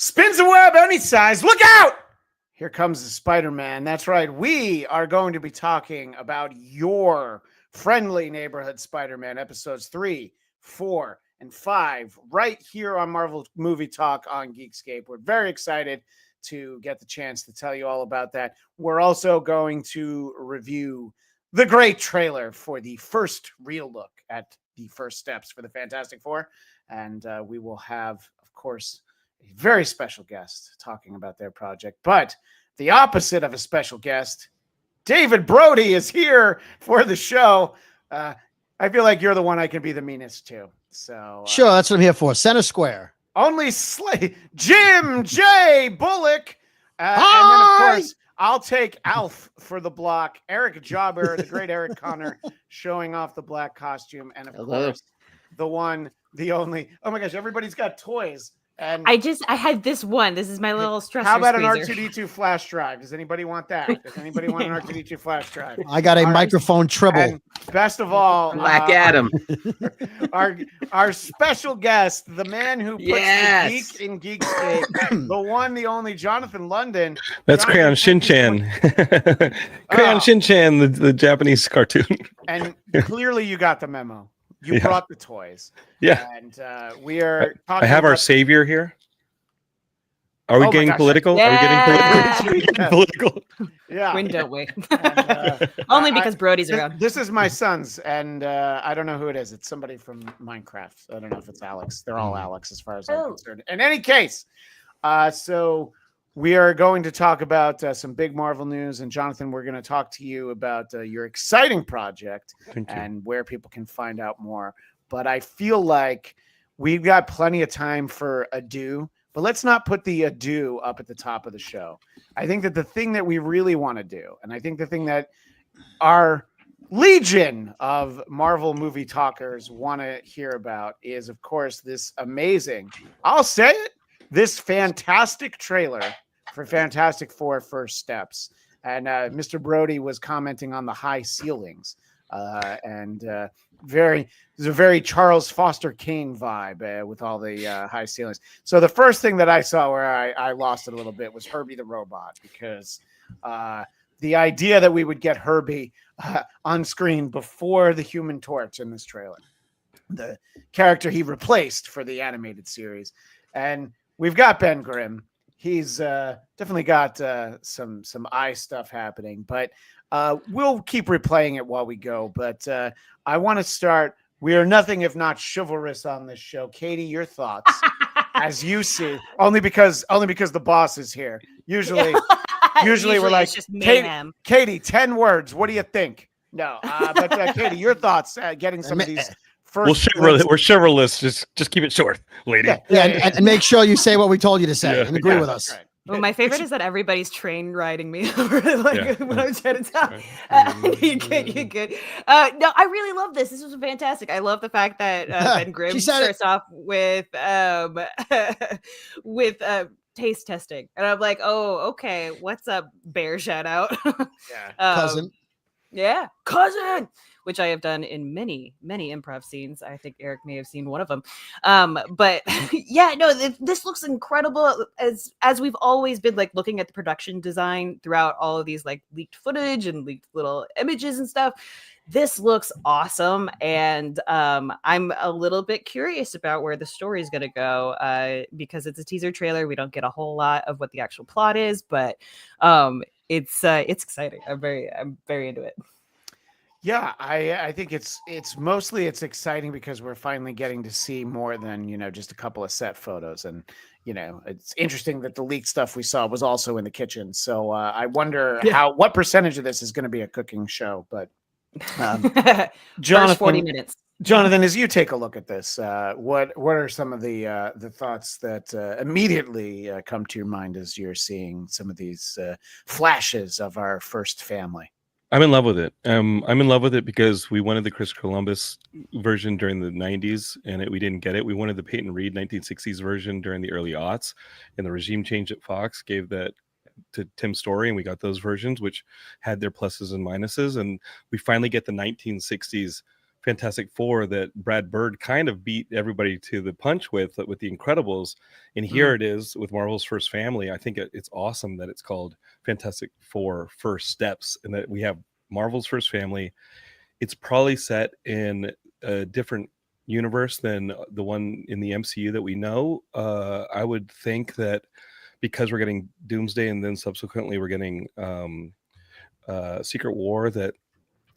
spins a web any size. Look out! Here comes the Spider-Man. That's right. We are going to be talking about your friendly neighborhood Spider-Man episodes 3, 4, and 5 right here on Marvel Movie Talk on Geekscape. We're very excited to get the chance to tell you all about that. We're also going to review the great trailer for the first real look at the first steps for the Fantastic Four. And we will have, of course, a very special guest talking about their project. But the opposite of a special guest, David Brody is here for the show. I feel like you're the one I can be the meanest to. So sure, that's what I'm here for. Center square. Only Jim J. Bullock. And then, of course, I'll take Alf for the block. Eric Jobber, the great Eric Connor, showing off the black costume. And, of course, the one, the only. Oh, my gosh, everybody's got toys. And I had this one. This is my little stressor. How about squeezer. an R2D2 flash drive? Does anybody want that? Does anybody want an R2D2 flash drive? I got a microphone tribble. And best of all, Black Adam. Our special guest, the man who puts the geek in Geekscape, the one, the only Jonathan London. That's Crayon Shin-Chan. Crayon Shin-Chan, the Japanese cartoon. And clearly you got the memo. You brought the toys. Yeah. And we are talking I have our savior here. Are we getting political? Yeah. Are we getting political? Yeah. When don't we? And, Only because Brody's around. This is my son's, and I don't know who it is. It's somebody from Minecraft. I don't know if it's Alex. They're all Alex as far as I'm concerned. In any case, so we are going to talk about some big Marvel news. And Jonathan, we're going to talk to you about your exciting project and where people can find out more. But I feel like we've got plenty of time for ado. But let's not put the ado up at the top of the show. I think that the thing that we really want to do, and I think the thing that our legion of Marvel movie talkers want to hear about is, of course, this amazing, I'll say it, this fantastic trailer for Fantastic Four First Steps. And Mr. Brody was commenting on the high ceilings. There's a very Charles Foster Kane vibe with all the high ceilings. So the first thing that I saw where I lost it a little bit was Herbie the Robot, because the idea that we would get Herbie on screen before the Human Torch in this trailer, the character he replaced for the animated series. And we've got Ben Grimm. He's definitely got some eye stuff happening, but we'll keep replaying it while we go. But I want to start. We are nothing if not chivalrous on this show. Katie, your thoughts as you see, only because the boss is here. Usually we're like, just Katie, 10 words. What do you think? No, but Katie, your thoughts getting some of these. We're chivalrous. Just keep it short, lady. Yeah, and make sure you say what we told you to say and agree with us. Right. Well, my favorite is that everybody's train riding me over when I'm trying to talk. You good. No, I really love this. This was fantastic. I love the fact that Ben Grimm starts off with taste testing, and I'm like, oh, okay, what's up, bear shout out? Cousin. Yeah, cousin. Which I have done in many improv scenes. I think Eric may have seen one of them. But yeah, no, this looks incredible. As we've always been like looking at the production design throughout all of these like leaked footage and leaked little images and stuff. This looks awesome, and I'm a little bit curious about where the story is going to go because it's a teaser trailer. We don't get a whole lot of what the actual plot is, but it's exciting. I'm very into it. Yeah, I think it's mostly exciting because we're finally getting to see more than, just a couple of set photos. And, it's interesting that the leaked stuff we saw was also in the kitchen. So I wonder what percentage of this is going to be a cooking show. But Jonathan, 40 minutes. Jonathan, as you take a look at this, what are some of the thoughts that immediately come to your mind as you're seeing some of these flashes of our first family? I'm in love with it. I'm in love with it because we wanted the Chris Columbus version during the 90s, and we didn't get it. We wanted the Peyton Reed 1960s version during the early aughts, and the regime change at Fox gave that to Tim Story, and we got those versions, which had their pluses and minuses. And we finally get the 1960s Fantastic Four that Brad Bird kind of beat everybody to the punch with the Incredibles, and here it is with Marvel's First Family. I think it's awesome that it's called Fantastic Four First Steps, and that we have Marvel's First Family. It's probably set in a different universe than the one in the MCU that we know. I would think that because we're getting Doomsday and then subsequently we're getting Secret War, that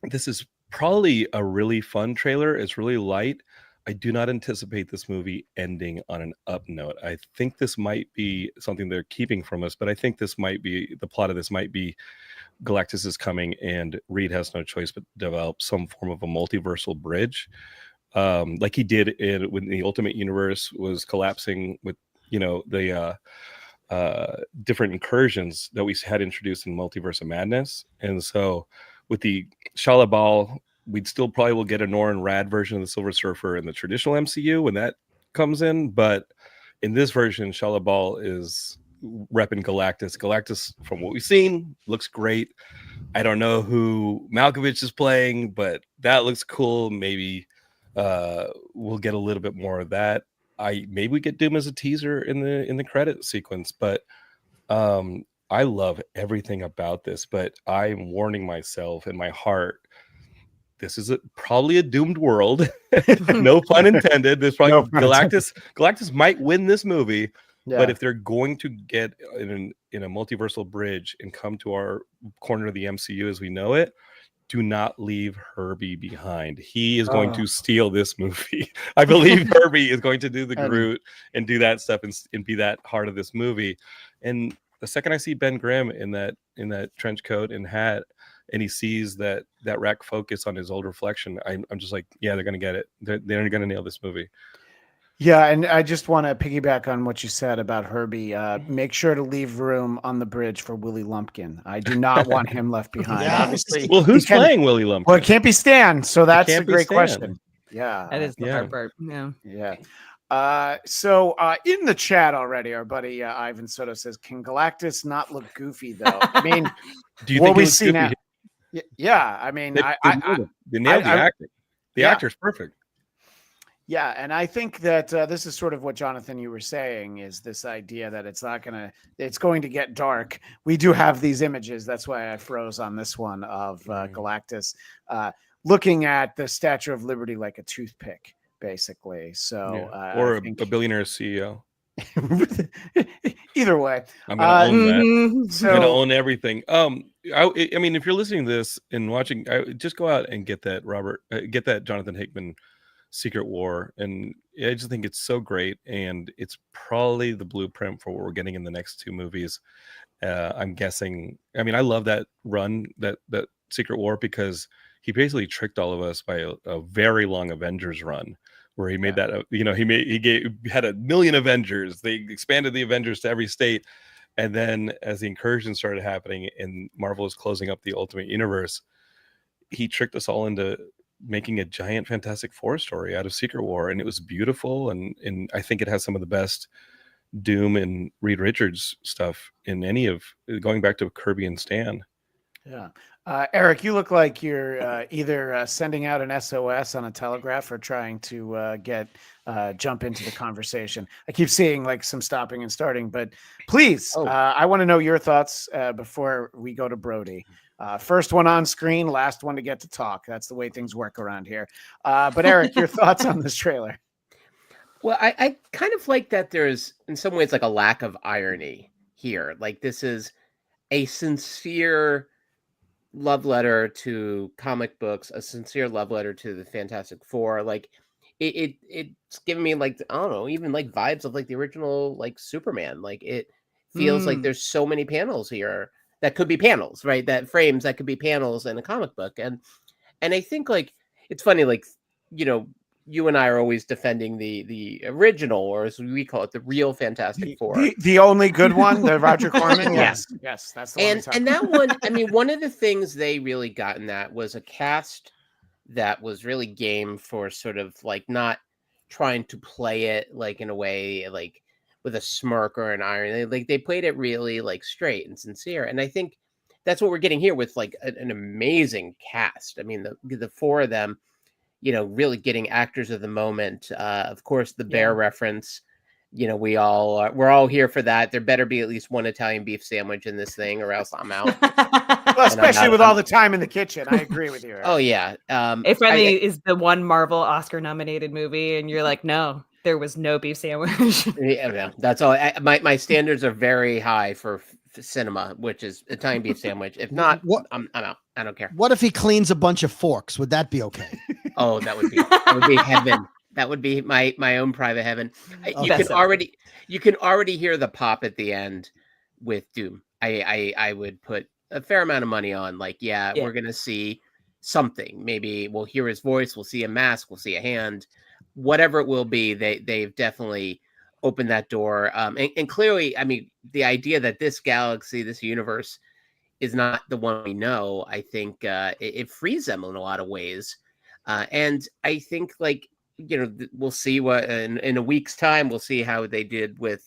this is probably a really fun trailer. It's really light. I do not anticipate this movie ending on an up note. I think this might be something they're keeping from us, but I think this might be the plot of this might be Galactus is coming and Reed has no choice but develop some form of a multiversal bridge, like he did when the Ultimate Universe was collapsing with the different incursions that we had introduced in Multiverse of Madness. And so with the Shalla-Bal, we'd still probably will get a Norrin Rad version of the Silver Surfer in the traditional MCU when that comes in, but in this version, Shalla-Bal is repping Galactus. Galactus, from what we've seen, looks great. I don't know who Malkovich is playing, but that looks cool. Maybe we'll get a little bit more of that. Maybe we get Doom as a teaser in the credit sequence, but I love everything about this. But I'm warning myself in my heart, this is probably a doomed world. No pun intended. There's probably Galactus might win this movie. Yeah. But if they're going to get in a multiversal bridge and come to our corner of the MCU as we know it, do not leave Herbie behind. He is going to steal this movie. I believe Herbie is going to do the Groot and do that stuff and be that heart of this movie. And the second I see Ben Grimm in that trench coat and hat, and he sees that rack focus on his old reflection, I'm just like, yeah, they're going to get it. They're going to nail this movie. Yeah, and I just want to piggyback on what you said about Herbie. Make sure to leave room on the bridge for Willie Lumpkin. I do not want him left behind. Yeah. Obviously, well, who's playing Willie Lumpkin? Well, it can't be Stan, so that's a great question. Yeah, that is the hard part. Yeah. So in the chat already, our buddy Ivan Soto says, "Can Galactus not look goofy though?" I mean, do you think we see now? Yeah, I mean, they nailed the acting. The actor's perfect. Yeah, and I think that this is sort of what Jonathan you were saying, is this idea that it's going to get dark. We do have these images. That's why I froze on this one of Galactus looking at the Statue of Liberty like a toothpick, basically. So, or a billionaire CEO. Either way, I'm gonna own that. So, I'm gonna own everything. I mean, if you're listening to this and watching, just go out and get that get that Jonathan Hickman Secret War, and I just think it's so great, and it's probably the blueprint for what we're getting in the next two movies. I'm guessing. I mean, I love that run, that Secret War, because he basically tricked all of us by a very long Avengers run, where he made that. He had 1 million Avengers. They expanded the Avengers to every state, and then as the incursion started happening and Marvel was closing up the Ultimate Universe, he tricked us all into making a giant Fantastic Four story out of Secret War, and it was beautiful, and I think it has some of the best Doom and Reed Richards stuff in any of, going back to Kirby and Stan. Yeah. Eric, you look like you're either sending out an SOS on a telegraph or trying to jump into the conversation. I keep seeing like some stopping and starting, but please, I want to know your thoughts before we go to Brody. First one on screen, last one to get to talk. That's the way things work around here. But Eric, your thoughts on this trailer? Well, I kind of like that there's in some ways like a lack of irony here. Like this is a sincere love letter to comic books, a sincere love letter to the Fantastic Four. Like it's giving me like, I don't know, even like vibes of like the original like Superman. Like it feels like there's so many panels here that could be panels, right? That frames that could be panels in a comic book. And I think like, it's funny, like, you and I are always defending the original, or as we call it, the real Fantastic Four. The only good one, the Roger Corman? Yes, that's the one. And that one, I mean, one of the things they really got in that was a cast that was really game for sort of like not trying to play it like in a way like with a smirk or an irony. Like they played it really like straight and sincere. And I think that's what we're getting here with like an amazing cast. I mean, the four of them, really getting actors of the moment. Of course, the bear reference. We're all here for that. There better be at least one Italian beef sandwich in this thing, or else I'm out. Well, especially with all the time in the kitchen. I agree with you. Eric. Oh yeah. If Friendly is the one Marvel Oscar nominated movie, and you're like, no, there was no beef sandwich. Yeah, that's all. My standards are very high for cinema, which is Italian beef sandwich. If not, I'm out. I don't care. What if he cleans a bunch of forks? Would that be okay? Oh, that would be heaven. That would be my own private heaven. You can already hear the pop at the end with Doom. I would put a fair amount of money on, like, we're gonna see something. Maybe we'll hear his voice, we'll see a mask, we'll see a hand, whatever it will be. They've definitely opened that door. And clearly, I mean, the idea that this galaxy, this universe, is not the one we know, I think it frees them in a lot of ways. And I think, like, we'll see what in a week's time, we'll see how they did with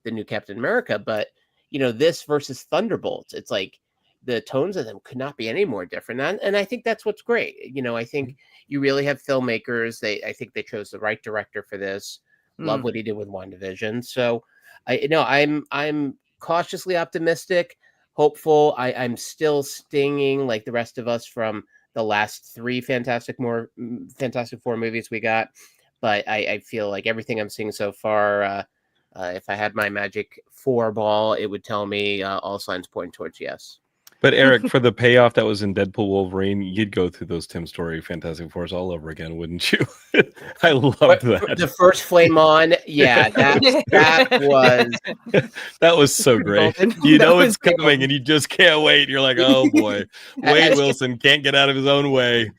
the new Captain America. But, this versus Thunderbolts, it's like the tones of them could not be any more different. And I think that's what's great. I think you really have filmmakers. I think they chose the right director for this. Love what he did with WandaVision. So, I'm cautiously optimistic, hopeful. I'm still stinging like the rest of us from the last 3 Fantastic Four movies we got, but I feel like everything I'm seeing so far, if I had my magic 4 ball, it would tell me all signs point towards yes. But Eric, for the payoff that was in Deadpool Wolverine, you'd go through those Tim Story Fantastic Fours all over again, wouldn't you? I loved that. The first flame on, that was so great. It's coming, and you just can't wait. You're like, oh boy, Wade Wilson can't get out of his own way.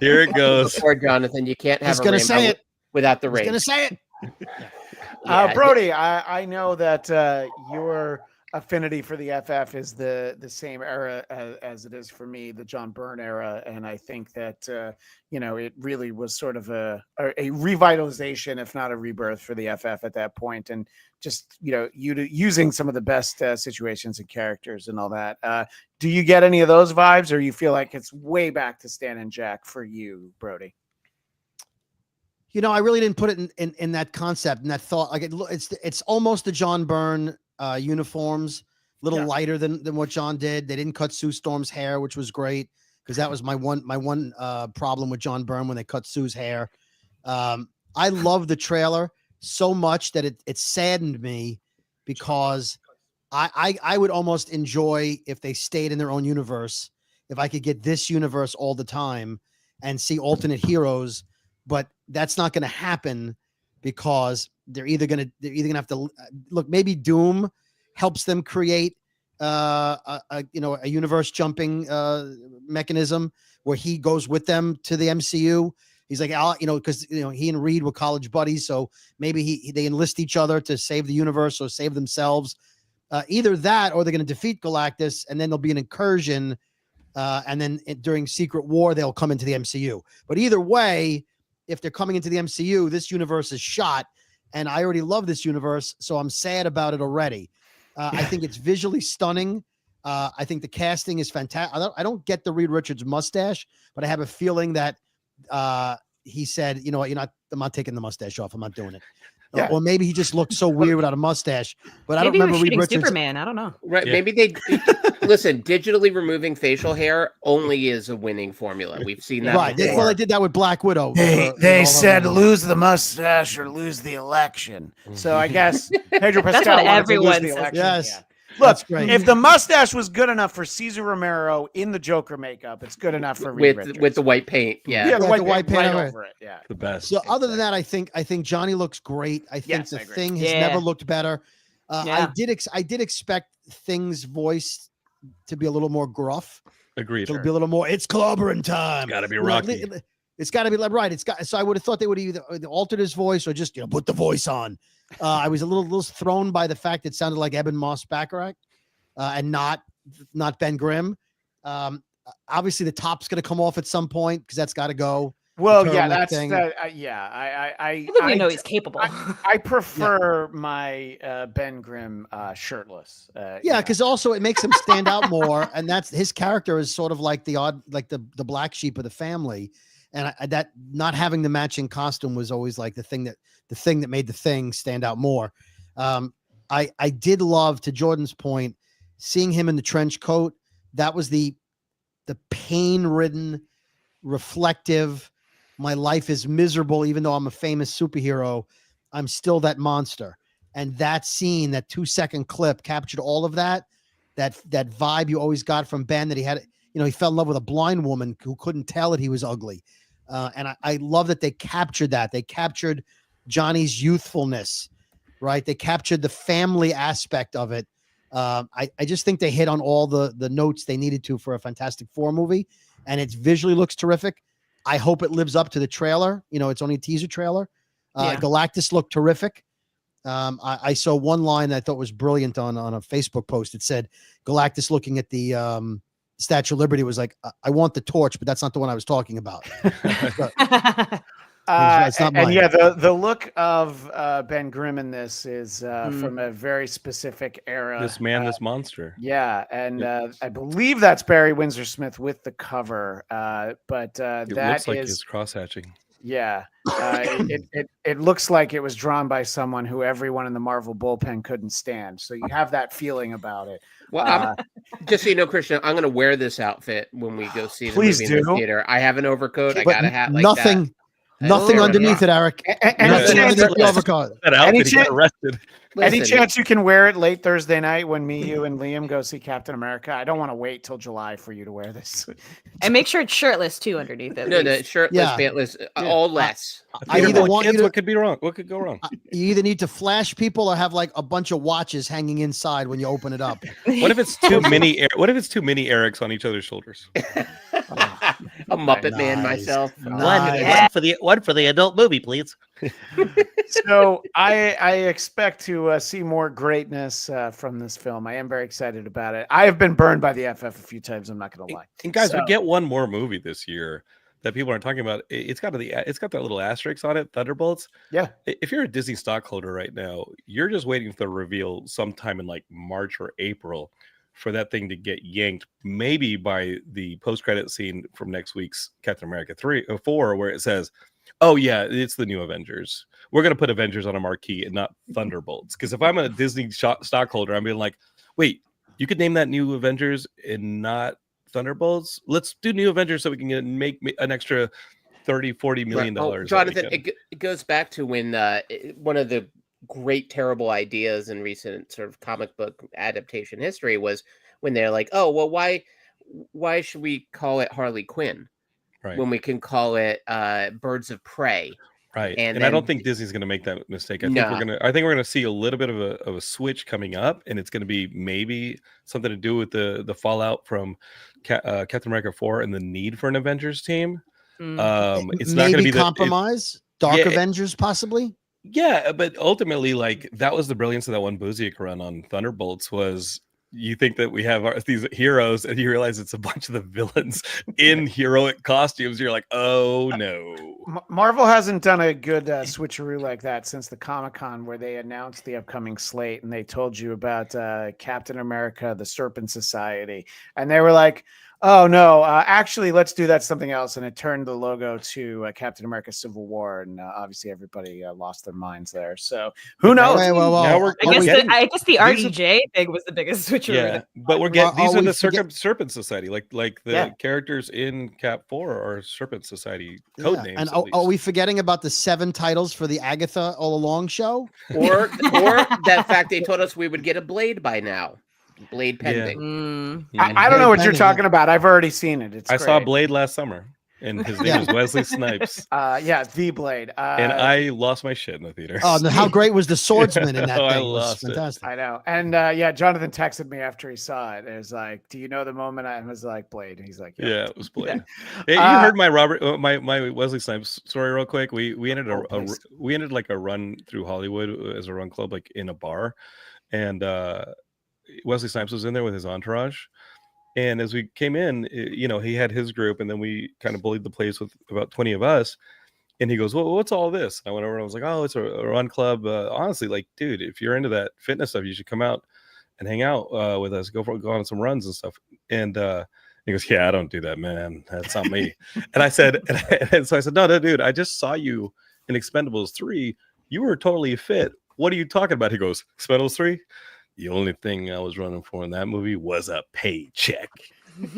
Here it goes. Poor Jonathan, you can't have a rainbow without the rain. He's gonna say it. Brody, I know that your affinity for the FF is the same era as it is for me, the John Byrne era, and I think that it really was sort of a revitalization, if not a rebirth, for the FF at that point, and just using some of the best situations and characters and all that. Do you get any of those vibes, or you feel like it's way back to Stan and Jack for you, Brody? I really didn't put it in that concept and that thought. Like it's almost the John Byrne uniforms, a little lighter than what John did. They didn't cut Sue Storm's hair, which was great, because that was my one problem with John Byrne when they cut Sue's hair. I love the trailer so much that it saddened me, because I would almost enjoy if they stayed in their own universe, if I could get this universe all the time and see alternate heroes. But that's not going to happen, because they're either going to have to look. Maybe Doom helps them create a universe jumping mechanism where he goes with them to the MCU. He's like, because he and Reed were college buddies, so maybe they enlist each other to save the universe or save themselves. Either that, or they're going to defeat Galactus, and then there'll be an incursion, and then during Secret War they'll come into the MCU. But either way, if they're coming into the MCU, this universe is shot, and I already love this universe, so I'm sad about it already. I think it's visually stunning. I think the casting is fantastic. I don't get the Reed Richards mustache, but I have a feeling that he said, I'm not taking the mustache off. I'm not doing it. Yeah. Or maybe he just looked so weird without a mustache. But I don't remember Reed Richards. Superman. I don't know. Right? Yeah. Maybe they listen. Digitally removing facial hair only is a winning formula. We've seen that. Right. Well, they did that with Black Widow. They said lose the mustache or lose the election. So I guess Pedro Pascal wanted to lose the election. Yes. Yeah. Look, if the mustache was good enough for Cesar Romero in the Joker makeup, it's good enough for Reed Richards. With the white paint. Yeah, the white paint right over it. Yeah, the best. So other than that, I think Johnny looks great. I think the Thing has never looked better. I did expect Thing's voice to be a little more gruff. Agreed. To be a little more. It's clobbering time. Got to be Rocky. It's got to be right. So I would have thought they would either altered his voice or just put the voice on. I was a little thrown by the fact it sounded like Eben Moss-Bacharach and not Ben Grimm. Obviously, the top's going to come off at some point because that's got to go. Well, yeah, that's I think we know he's capable. I prefer my Ben Grimm shirtless. Because also it makes him stand out more, and that's his character is sort of like the black sheep of the family. and that not having the matching costume was always like the thing that made the thing stand out more. I did love, to Jordan's point, seeing him in the trench coat. That was the pain-ridden, reflective, my life is miserable, even though I'm a famous superhero, I'm still that monster. And that scene, that 2-second clip, captured all of that vibe you always got from Ben, that he had, he fell in love with a blind woman who couldn't tell that he was ugly. And I love that they captured that. They captured Johnny's youthfulness, right? They captured the family aspect of it. I just think they hit on all the notes they needed to for a Fantastic Four movie, and it visually looks terrific. I hope it lives up to the trailer. It's only a teaser trailer. Galactus looked terrific. I saw one line that I thought was brilliant on a Facebook post. It said Galactus looking at the Statue of Liberty was like, I want the torch, but that's not the one I was talking about. It's not mine. And yeah, the look of Ben Grimm in this is from a very specific era. This man, this monster. Yeah, and I believe that's Barry Windsor Smith with the cover. But It that looks like is his cross-hatching. yeah. It looks like it was drawn by someone who everyone in the Marvel bullpen couldn't stand. So you have that feeling about it. Well, just so you know, Christian, I'm going to wear this outfit when we go see the Please movie in the do. theater. I have an overcoat. I But got a hat like nothing, that. nothing Oh, underneath yeah. it, Eric. Any Nothing chance, underneath the overcoat. That outfit, Any he got chan- arrested. any Listen, chance you can wear it late Thursday night when me, you, and Liam go see Captain America? I don't want to wait till July for you to wear this. And make sure it's shirtless too underneath it. No, shirtless, Yeah. pantless, all less. I Peter either Bull want kids, you to- what could be wrong? What could go wrong? You either need to flash people or have like a bunch of watches hanging inside when you open it up. What if it's too many? What if it's too many Erics on each other's shoulders? A Muppet Man Nice. myself. Nice. One for the adult movie, please. So I expect to see more greatness from this film. I am very excited about it. I have been burned by the FF a few times. I'm not going to lie. And guys, we So- get one more movie this year that people aren't talking about. It's got that little asterisk on it, Thunderbolts. Yeah. If you're a Disney stockholder right now, you're just waiting for the reveal sometime in like March or April for that thing to get yanked, maybe by the post-credit scene from next week's Captain America 3 or 4, where it says, "Oh yeah, it's the new Avengers. We're gonna put Avengers on a marquee and not Thunderbolts." Because if I'm a Disney stockholder, I'm being like, "Wait, you could name that new Avengers and not Thunderbolts? Let's do new Avengers so we can make an extra 30-40 million Right. Oh, dollars." Jonathan, it goes back to when one of the great terrible ideas in recent sort of comic book adaptation history was when they're like, "Oh, well, why should we call it Harley Quinn Right. when we can call it Birds of Prey?" Right, And and I don't then- think Disney's going to make that mistake. I No. think we're gonna see a little bit of a switch coming up, and it's going to be maybe something to do with the fallout from Captain America 4 and the need for an Avengers team. It's not going to Maybe be compromise. Dark Yeah, Avengers, possibly. Yeah, but ultimately, like, that was the brilliance of that one Busiek run on Thunderbolts. Was you think that we have these heroes, and you realize it's a bunch of the villains in heroic costumes. You're like, oh no. Marvel hasn't done a good switcheroo like that since the Comic-Con, where they announced the upcoming slate and they told you about Captain America, the Serpent Society, and they were like, "Oh no, actually, let's do that something else." And it turned the logo to Captain America: Civil War, and obviously everybody lost their minds there. So who knows? Wait, whoa, whoa. Now we're- I Are guess we- getting- I guess the these are- RDJ thing was the biggest switcheroo. Yeah, but we're getting these Are are we the forget- Serpent Society, like the Yeah. characters in Cap 4 are Serpent Society code Yeah. names. And at are least. we forgetting about the 7 titles for the Agatha All Along show? Or that fact they told us we would get a Blade by now. Blade pending. Mm. I don't know what you're Depending, talking about. I've already seen it. It's I saw great. Blade last summer, and his name Yeah. is Wesley Snipes, Yeah, the Blade. and I lost my shit in the theater. Oh, no, how great was the swordsman in that Oh, I thing? It was lost it. fantastic. I know. And yeah, Jonathan texted me after he saw it. It was like, "Do you know the moment?" I was like, "Blade." He's like, Yeah, it was Blade. Yeah. Hey, you Uh, heard my my Wesley Snipes story real quick. We ended Oh, please. we ended like a run through Hollywood as a run club, like in a bar, and Wesley Snipes was in there with his entourage. And as we came in, he had his group, and then we kind of bullied the place with about 20 of us. And he goes, "Well, what's all this?" I went over and I was like, "Oh, it's a run club." Honestly, like, dude, if you're into that fitness stuff, you should come out and hang out with us. Go on some runs and stuff. And He goes, "Yeah, I don't do that, man. That's not me." And I said, and so I said, no, dude, I just saw you in Expendables 3. You were totally fit. What are you talking about? He goes, Expendables 3? The only thing I was running for in that movie was a paycheck. Come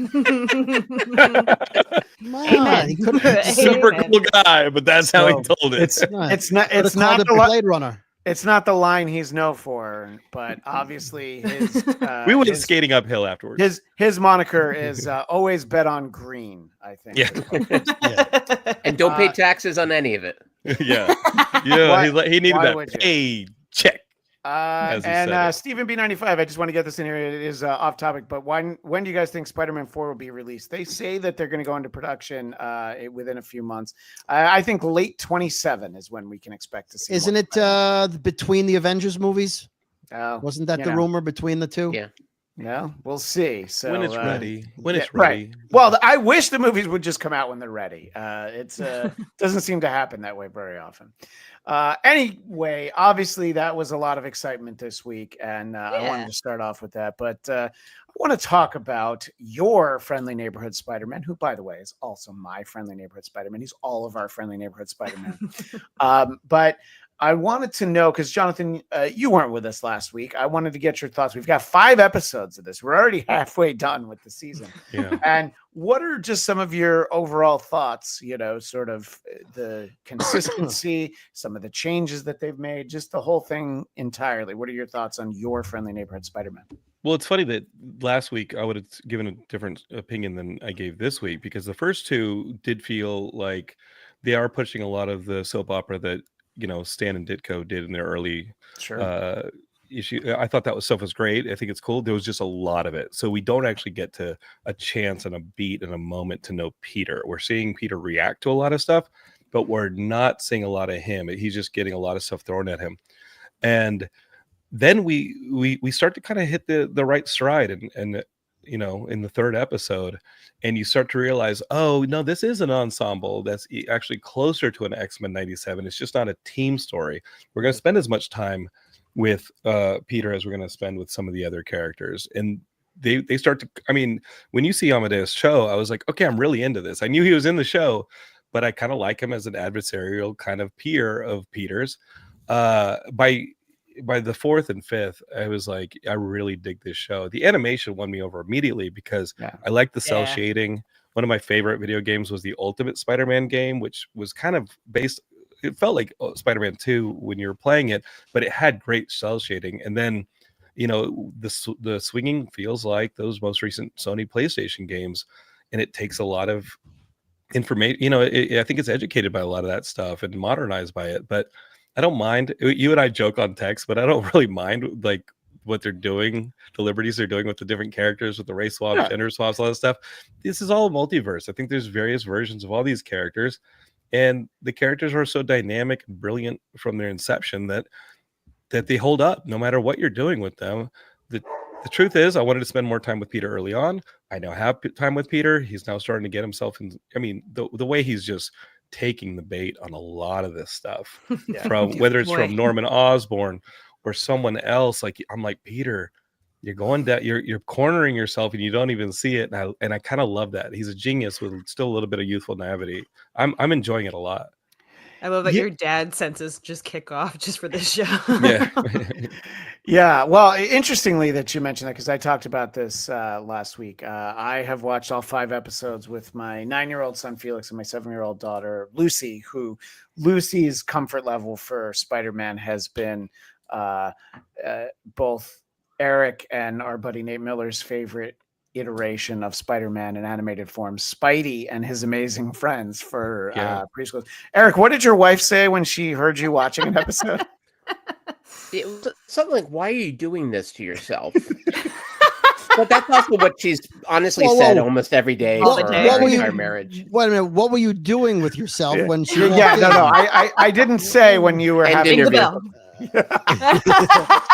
on, he could've- Super Amen. cool guy, but that's how he So, told it. It's Right. it's not could've it's called not it the Blade Runner. it's not the line he's known for, but obviously his We went his, skating uphill afterwards. his moniker is always bet on green, I think. Yeah. And don't pay Uh, taxes on any of it. Yeah. Yeah. Why- he needed why that would you? paycheck. As he said And it. Stephen B95, I just want to get this in here. It is off topic, but when do you guys think Spider-Man 4 will be released? They say that they're going to go into production within a few months. I think late 27 is when we can expect to see. Isn't more it Spider-Man. between the Avengers movies? Oh, Wasn't that you the know. rumor between the two? Yeah. Yeah, we'll see. So When it's ready. When it's yeah, right. ready. Well, I wish the movies would just come out when they're ready. It's doesn't seem to happen that way very often. Anyway, obviously that was a lot of excitement this week, and I wanted Yeah. to start off with that. But I want to talk about your friendly neighborhood Spider-Man, who, by the way, is also my friendly neighborhood Spider-Man. He's all of our friendly neighborhood Spider-Man. But I wanted to know, because Jonathan, you weren't with us last week. I wanted to get your thoughts. We've got 5 episodes of this. We're already halfway done with the season. Yeah. And what are just some of your overall thoughts, sort of the consistency, some of the changes that they've made, just the whole thing entirely? What are your thoughts on your friendly neighborhood Spider-Man? Well, it's funny that last week I would have given a different opinion than I gave this week, because the first 2 did feel like they are pushing a lot of the soap opera that, Stan and Ditko did in their early Sure. issue. I thought that stuff was great. I think it's cool. There was just a lot of it. So we don't actually get to a chance and a beat and a moment to know Peter. We're seeing Peter react to a lot of stuff, but we're not seeing a lot of him. He's just getting a lot of stuff thrown at him. And then we start to kind of hit the right stride and in the 3rd episode, and you start to realize, oh no, this is an ensemble that's actually closer to an X-Men 97. It's just not a team story. We're going to spend as much time with Peter as we're going to spend with some of the other characters. And they start to, when you see Amadeus Cho, I was like, okay, I'm really into this. I knew he was in the show, but I kind of like him as an adversarial kind of peer of Peter's. By the 4th and 5th, I was like, I really dig this show. The animation won me over immediately because I like the cell shading. One of my favorite video games was the Ultimate Spider-Man game, which was kind of based, it felt like Spider-Man 2 when you were playing it, but it had great cell shading. And then, the swinging feels like those most recent Sony PlayStation games, and it takes a lot of information. I think it's educated by a lot of that stuff and modernized by it, but I don't mind. You and I joke on text, but I don't really mind like what they're doing, the liberties they're doing with the different characters, with the race swaps, gender swaps, all that stuff. This is all a multiverse. I think there's various versions of all these characters, and the characters are so dynamic and brilliant from their inception that they hold up no matter what you're doing with them. The truth is, I wanted to spend more time with Peter early on. I now have time with Peter. He's now starting to get himself in. The way he's just taking the bait on a lot of this stuff, from whether it's from Norman Osborn or someone else. Like, I'm like, Peter, you're going down, you're cornering yourself and you don't even see it. And I kind of love that. He's a genius with still a little bit of youthful naivety. I'm enjoying it a lot. I love that your dad senses just kick off just for this show. Yeah. Yeah. Well, interestingly that you mentioned that, because I talked about this last week. I have watched all 5 episodes with my 9-year-old son, Felix, and my 7-year-old daughter, Lucy, who Lucy's comfort level for Spider-Man has been both Eric and our buddy Nate Miller's favorite iteration of Spider-Man in animated form, Spidey and His Amazing Friends for preschool. Eric, what did your wife say when she heard you watching an episode? It was something like, why are you doing this to yourself? But that's also what she's honestly said almost every day for our entire marriage. Wait a minute, what were you doing with yourself when she I didn't say when you were having Ring your the bell.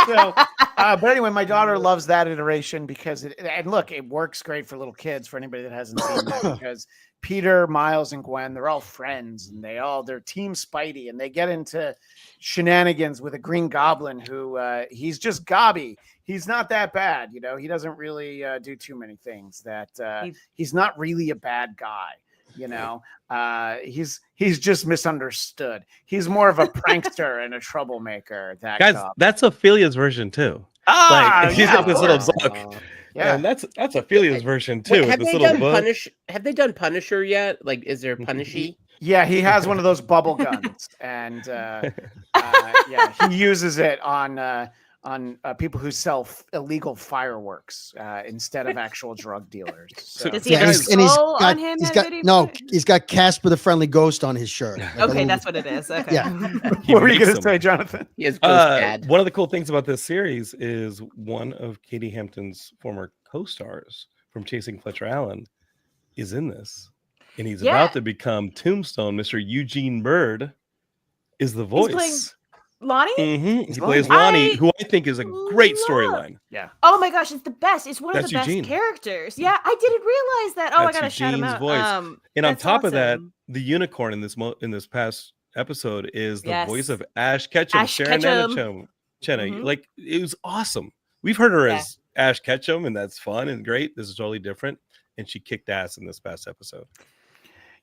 So, but anyway, my daughter loves that iteration because and look, it works great for little kids. For anybody that hasn't seen that, because Peter, Miles, and Gwen, they're all friends, and they're Team Spidey, and they get into shenanigans with a Green Goblin who he's just gobby. He's not that bad, you know. He doesn't really do too many things. He's not really a bad guy. You know, he's just misunderstood. He's more of a prankster and a troublemaker. That Guys, Goblin. that's Ophelia's version too. Like he's got this little book. Yeah, And that's Ophelia's version too. Wait, have this they little done book. Have they done Punisher yet? Like, is there Punishy? yeah. He has one of those bubble guns, and yeah, he uses it on people who sell illegal fireworks instead of actual drug dealers. So. Does he have a skull on him? He's got Casper the Friendly Ghost on his shirt. Like Okay, that's what it is. Okay. Yeah. What were you going to say, Jonathan? He has Ghost Dad. One of the cool things about this series is one of Katie Hampton's former co-stars from Chasing Fletcher Allen is in this, and he's about to become Tombstone. Mr. Eugene Bird is the voice. playing Lonnie? He plays Lonnie, who I think is a great storyline. Yeah. Oh my gosh, it's the best. It's one of That's the best Eugene. characters. Yeah, I didn't realize that. Oh, That's I gotta shout him Eugene's out. voice. And on That's top of that, awesome. the unicorn in this past episode is the Yes. voice of Ash Ketchum, Ash Sharon Ketchum. Chenna. Mhm. Like, it was awesome. We've heard her Yeah. as Ash Ketchum, and that's fun and great. This is totally different, and she kicked ass in this past episode.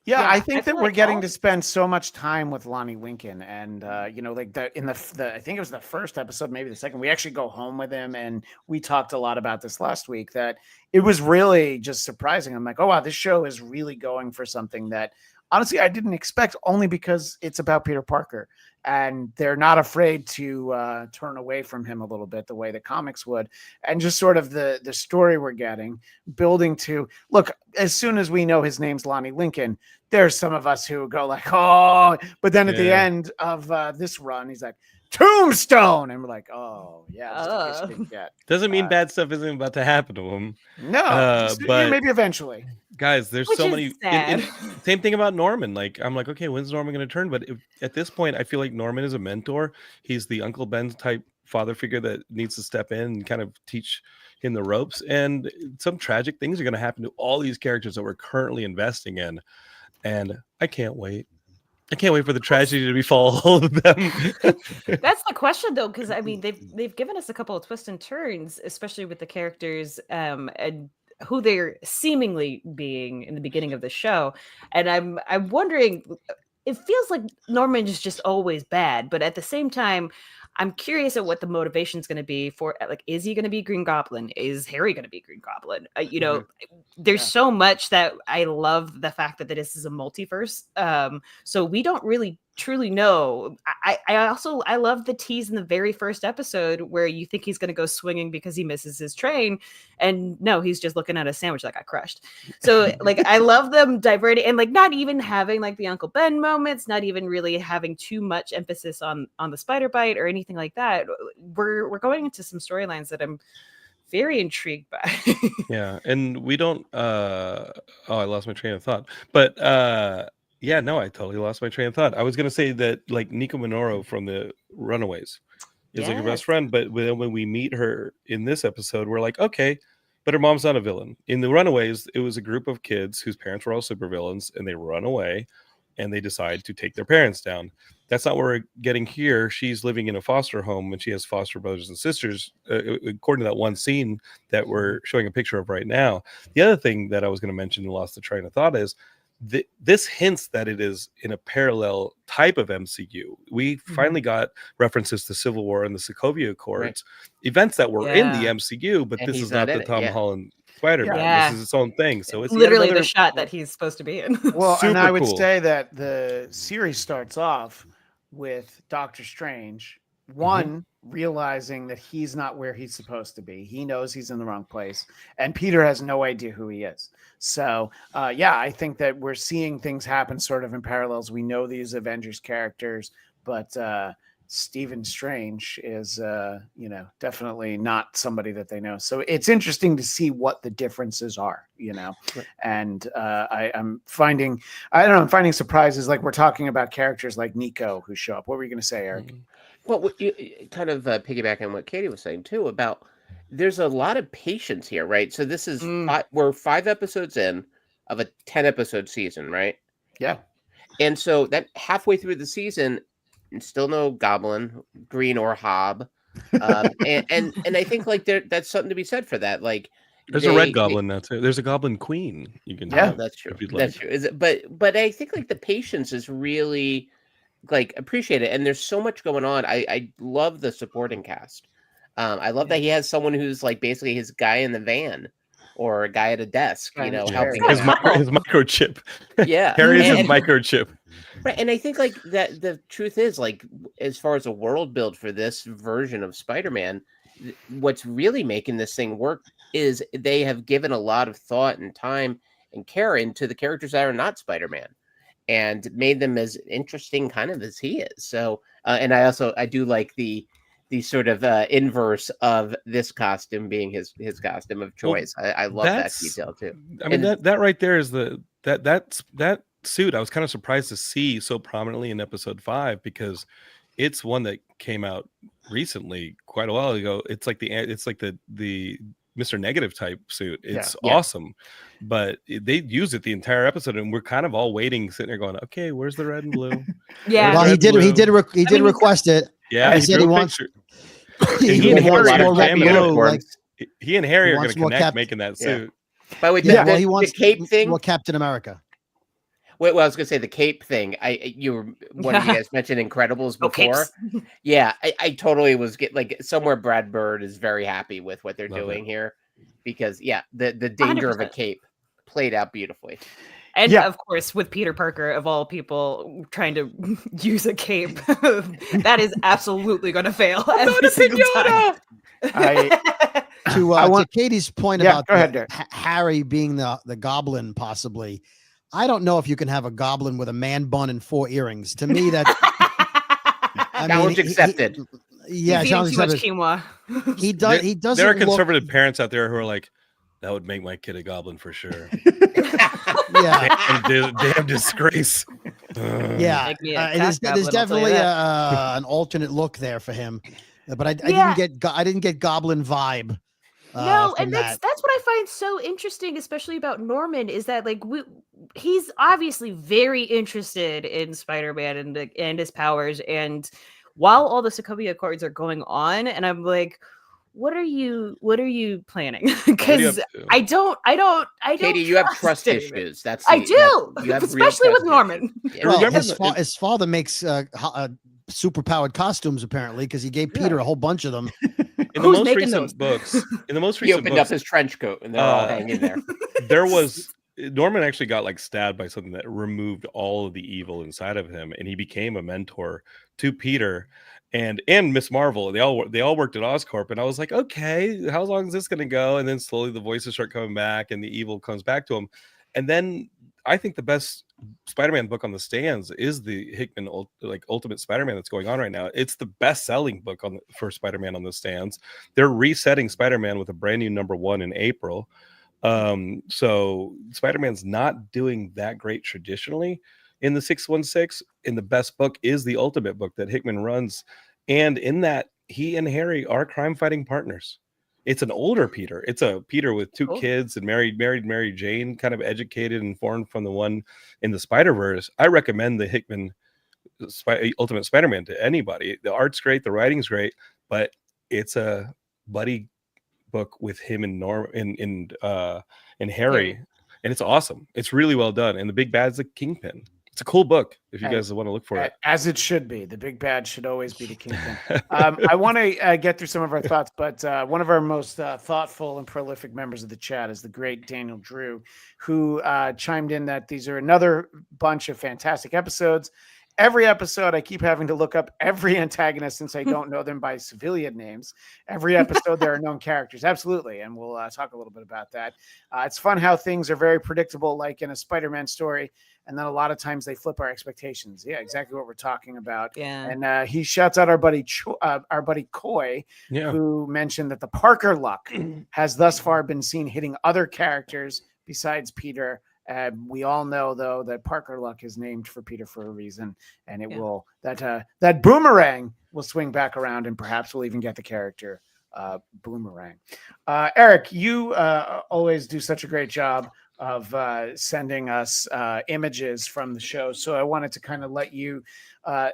Yeah, Yeah, I I think that feel we're like getting all- to spend so much time with Lonnie Winkin, and you know, like in the I think it was the first episode, maybe the second. We actually go home with him, and we talked a lot about this last week. That it was really just surprising. I'm like, oh wow, this show is really going for something that honestly I didn't expect. Only because it's about Peter Parker, and they're not afraid to turn away from him a little bit, the way the comics would, and just sort of the story we're getting, building to look. As soon as we know his name's Lonnie Lincoln, there's some of us who go like, oh, but then at the Yeah. end of this run, he's like, Tombstone, and we're like, oh yeah, just in case you didn't get. Doesn't mean bad stuff isn't about to happen to him. No, just, yeah, but- maybe eventually. Guys, there's Which so is many. sad. Same thing about Norman. Like, I'm like, okay, when's Norman going to turn? But at this point, I feel like Norman is a mentor. He's the Uncle Ben type father figure that needs to step in and kind of teach him the ropes. And some tragic things are going to happen to all these characters that we're currently investing in. And I can't wait. I can't wait for the tragedy to befall all of them. That's the question though, because I mean they've given us a couple of twists and turns, especially with the characters and who they're seemingly being in the beginning of the show. And I'm wondering, it feels like Norman is just always bad, but at the same time, I'm curious at what the motivation is going to be for, like, is he going to be Green Goblin? Is Harry going to be Green Goblin? You know, there's Yeah. so much that I love the fact that this is a multiverse. So we don't really truly know. I love the tease in the very first episode where you think he's going to go swinging because he misses his train, and no, he's just looking at a sandwich that got crushed. So like I love them diverting and like not even having like the Uncle Ben moments, not even really having too much emphasis on the spider bite or anything like that. We're going into some storylines that I'm very intrigued by. Yeah, and we don't I lost my train of thought. But yeah, no, I totally lost my train of thought. I was gonna say that like Nico Minoru from the Runaways is like her Yes. best friend, but when we meet her in this episode, we're like, okay, but her mom's not a villain. In the Runaways, it was a group of kids whose parents were all supervillains, and they run away and they decide to take their parents down. That's not what we're getting here. She's living in a foster home and she has foster brothers and sisters, according to that one scene that we're showing a picture of right now. The other thing that I was going to mention and lost the train of thought is this hints that it is in a parallel type of MCU. We finally got references to Civil War and the Sokovia Accords, events that were in the Yeah. MCU, but And this he's is not not in the it, Tom yeah. Holland Spider-Man. Yeah. This is its own thing. So it's yet Literally another- the shot that he's supposed to be in. Well, and I Super would cool. say that the series starts off with Doctor Strange, one realizing that he's not where he's supposed to be. He knows he's in the wrong place, and Peter has no idea who he is. So, yeah, I think that we're seeing things happen sort of in parallels. We know these Avengers characters, but Stephen Strange is, you know, definitely not somebody that they know. So it's interesting to see what the differences are, you know. And I'm finding, I don't know, I'm finding surprises. Like we're talking about characters like Nico who show up. What were you going to say, Eric? Well, you kind of piggyback on what Katie was saying too about there's a lot of patience here, right? So this is we're 5 episodes in of a 10 episode season, right? Yeah. And so that halfway through the season, and still no Goblin, Green, or Hob, and I think like that's something to be said for that. Like There's a red goblin now too. There's a goblin queen. You can Yeah, have, that's true. if you'd That's like. true. Is it? But I think like the patience is really like appreciate it, and there's so much going on. I love the supporting cast. I love that he has someone who's like basically his guy in the van or a guy at a desk, Guy in the chair. helping His, him out. his microchip. Yeah, Harry's his and- microchip. Right, and I think like that the truth is like as far as a world build for this version of Spider-Man, what's really making this thing work is they have given a lot of thought and time and care into the characters that are not Spider-Man and made them as interesting kind of as he is. So and I do like the sort of inverse of this costume being his costume of choice. I love that that's- detail too. I mean, And- that right there is that suit. I was kind of surprised to see so prominently in episode 5 because it's one that came out recently, quite a while ago. It's like the Mr. Negative type suit. It's Yeah. awesome, but they used it the entire episode, and we're kind of all waiting, sitting there going, "Okay, where's the red and blue?" Yeah. Well, he Red did. He blue. did. He did mean, request it. Yeah, He he said he drew a wants- picture. He he and wants Harry more are red jamming and it. blue, like- He and Harry He are going wants to more connect Cap- making that Yeah. suit. By the way, Yeah, the, well, he the wants cape thing. more Captain America. Well, I was gonna say the cape thing. One of you guys mentioned Incredibles Oh, before. capes. Yeah, I totally was somewhere. Brad Bird is very happy with what they're Love doing here because the danger of a 100%. cape played out beautifully. And Yeah. of course, with Peter Parker, of all people, trying to use a cape, that is absolutely going to fail every single time. I To I want- to Katie's point Yeah, about go ahead, Derek. Harry being the goblin, possibly. I don't know if you can have a goblin with a man bun and 4 earrings. To me, that's Challenge accepted. Yeah, He's eating challenge too much accepted. quinoa. He does. He doesn't. There are look- conservative parents out there who are like, "That would make my kid a goblin for sure." Yeah, damn disgrace. yeah. Make me a There's cat goblin, I'll tell you definitely that. an alternate look there for him, but I Yeah. didn't get goblin vibe. No, from and that. that's what I find so interesting, especially about Norman, is that like he's obviously very interested in Spider-Man and his powers. And while all the Sokovia Accords are going on, and I'm like, what are you planning? Because I don't. Katie, you have trust David. issues. That's I the- do, you have real especially with trust Norman. issues. Yeah. Well, remember his father makes super powered costumes apparently because he gave Peter a whole bunch of them. in the Who's most making recent those? books, in the most He recent opened up books, his trench coat and they're all hanging there. there was Norman actually got like stabbed by something that removed all of the evil inside of him, and he became a mentor to Peter and Miss Marvel. They all worked at Oscorp, and I was like, okay, how long is this going to go? And then slowly the voices start coming back, and the evil comes back to him. And then I think the best Spider-Man book on the stands is the Hickman Ultimate Spider-Man that's going on right now. It's the best-selling book for Spider-Man on the stands. They're resetting Spider-Man with a brand new #1 in April. So Spider-Man's not doing that great traditionally in the 616. And the best book is the Ultimate book that Hickman runs, and in that he and Harry are crime-fighting partners. It's an older Peter. It's a Peter with 2 Cool. kids and married Mary Jane, kind of educated and informed from the one in the Spider-Verse. I recommend the Hickman Ultimate Spider-Man to anybody. The art's great, the writing's great, but it's a buddy book with him and and Harry, and it's awesome. It's really well done, and the big bad's the Kingpin. It's a cool book if you guys want to look for it. As it should be. The big bad should always be the Kingpin. I want to get through some of our thoughts, but one of our most thoughtful and prolific members of the chat is the great Daniel Drew, who chimed in that these are another bunch of fantastic episodes. Every episode, I keep having to look up every antagonist since I don't know them by civilian names. Every episode, there are known characters. Absolutely. And we'll talk a little bit about that. It's fun how things are very predictable, like in a Spider-Man story. And then a lot of times they flip our expectations. Yeah, exactly what we're talking about. Yeah. And he shouts out our buddy Coy, Yeah. who mentioned that the Parker luck has thus far been seen hitting other characters besides Peter. We all know, though, that Parker luck is named for Peter for a reason, and it Yeah. will that boomerang we'll swing back around and perhaps we'll even get the character Boomerang. Eric, you always do such a great job of sending us images from the show. So I wanted to kind of let you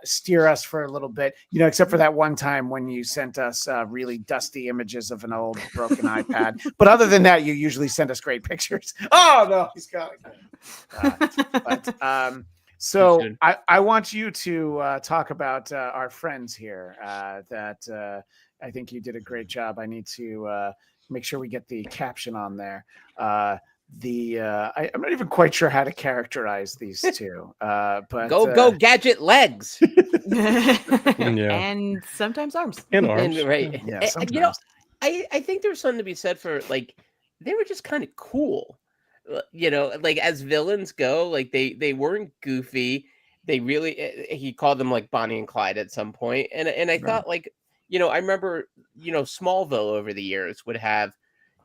steer us for a little bit, except for that one time when you sent us really dusty images of an old broken iPad. But other than that, you usually send us great pictures. Oh, no, he's got it. So I want you to talk about our friends here that I think you did a great job. I need to make sure we get the caption on there. I'm not even quite sure how to characterize these two, but go gadget legs and sometimes arms and arms. right? Yeah, And, I think there's something to be said for like they were just kind of cool. Like as villains go, like they weren't goofy. They really he called them like Bonnie and Clyde at some point, and I thought like I remember Smallville over the years would have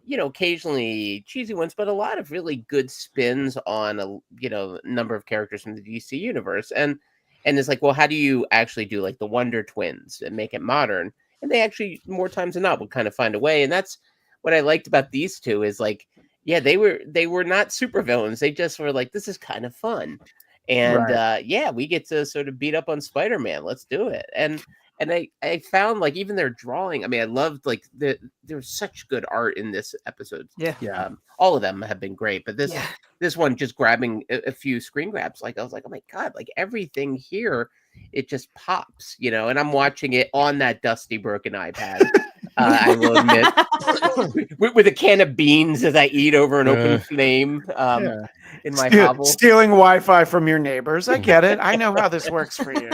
occasionally cheesy ones, but a lot of really good spins on a number of characters from the DC universe, and it's like, well, how do you actually do like the Wonder Twins and make it modern? And they actually more times than not would kind of find a way, and that's what I liked about these two is like. Yeah, they were not supervillains. They just were like, this is kind of fun. And we get to sort of beat up on Spider-Man. Let's do it. And I found like even their drawing. I mean, I loved like there was such good art in this episode. Yeah. All of them have been great, but this one just grabbing a few screen grabs. Like I was like, oh my God, like everything here, it just pops, and I'm watching it on that dusty broken iPad. I will admit, with a can of beans as I eat over an open flame in my hovel. Stealing Wi-Fi from your neighbors. I get it. I know how this works for you.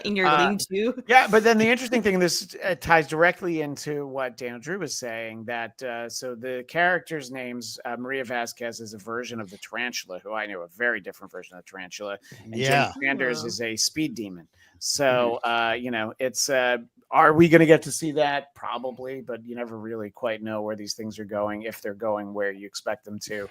In your lean-to. Yeah, but then the interesting thing, this ties directly into what Daniel Drew was saying, that so the characters' names, Maria Vasquez is a version of the Tarantula, who I knew a very different version of the Tarantula. And Jane Sanders is a speed demon. So, it's... are we going to get to see that? Probably, but you never really quite know where these things are going, if they're going where you expect them to.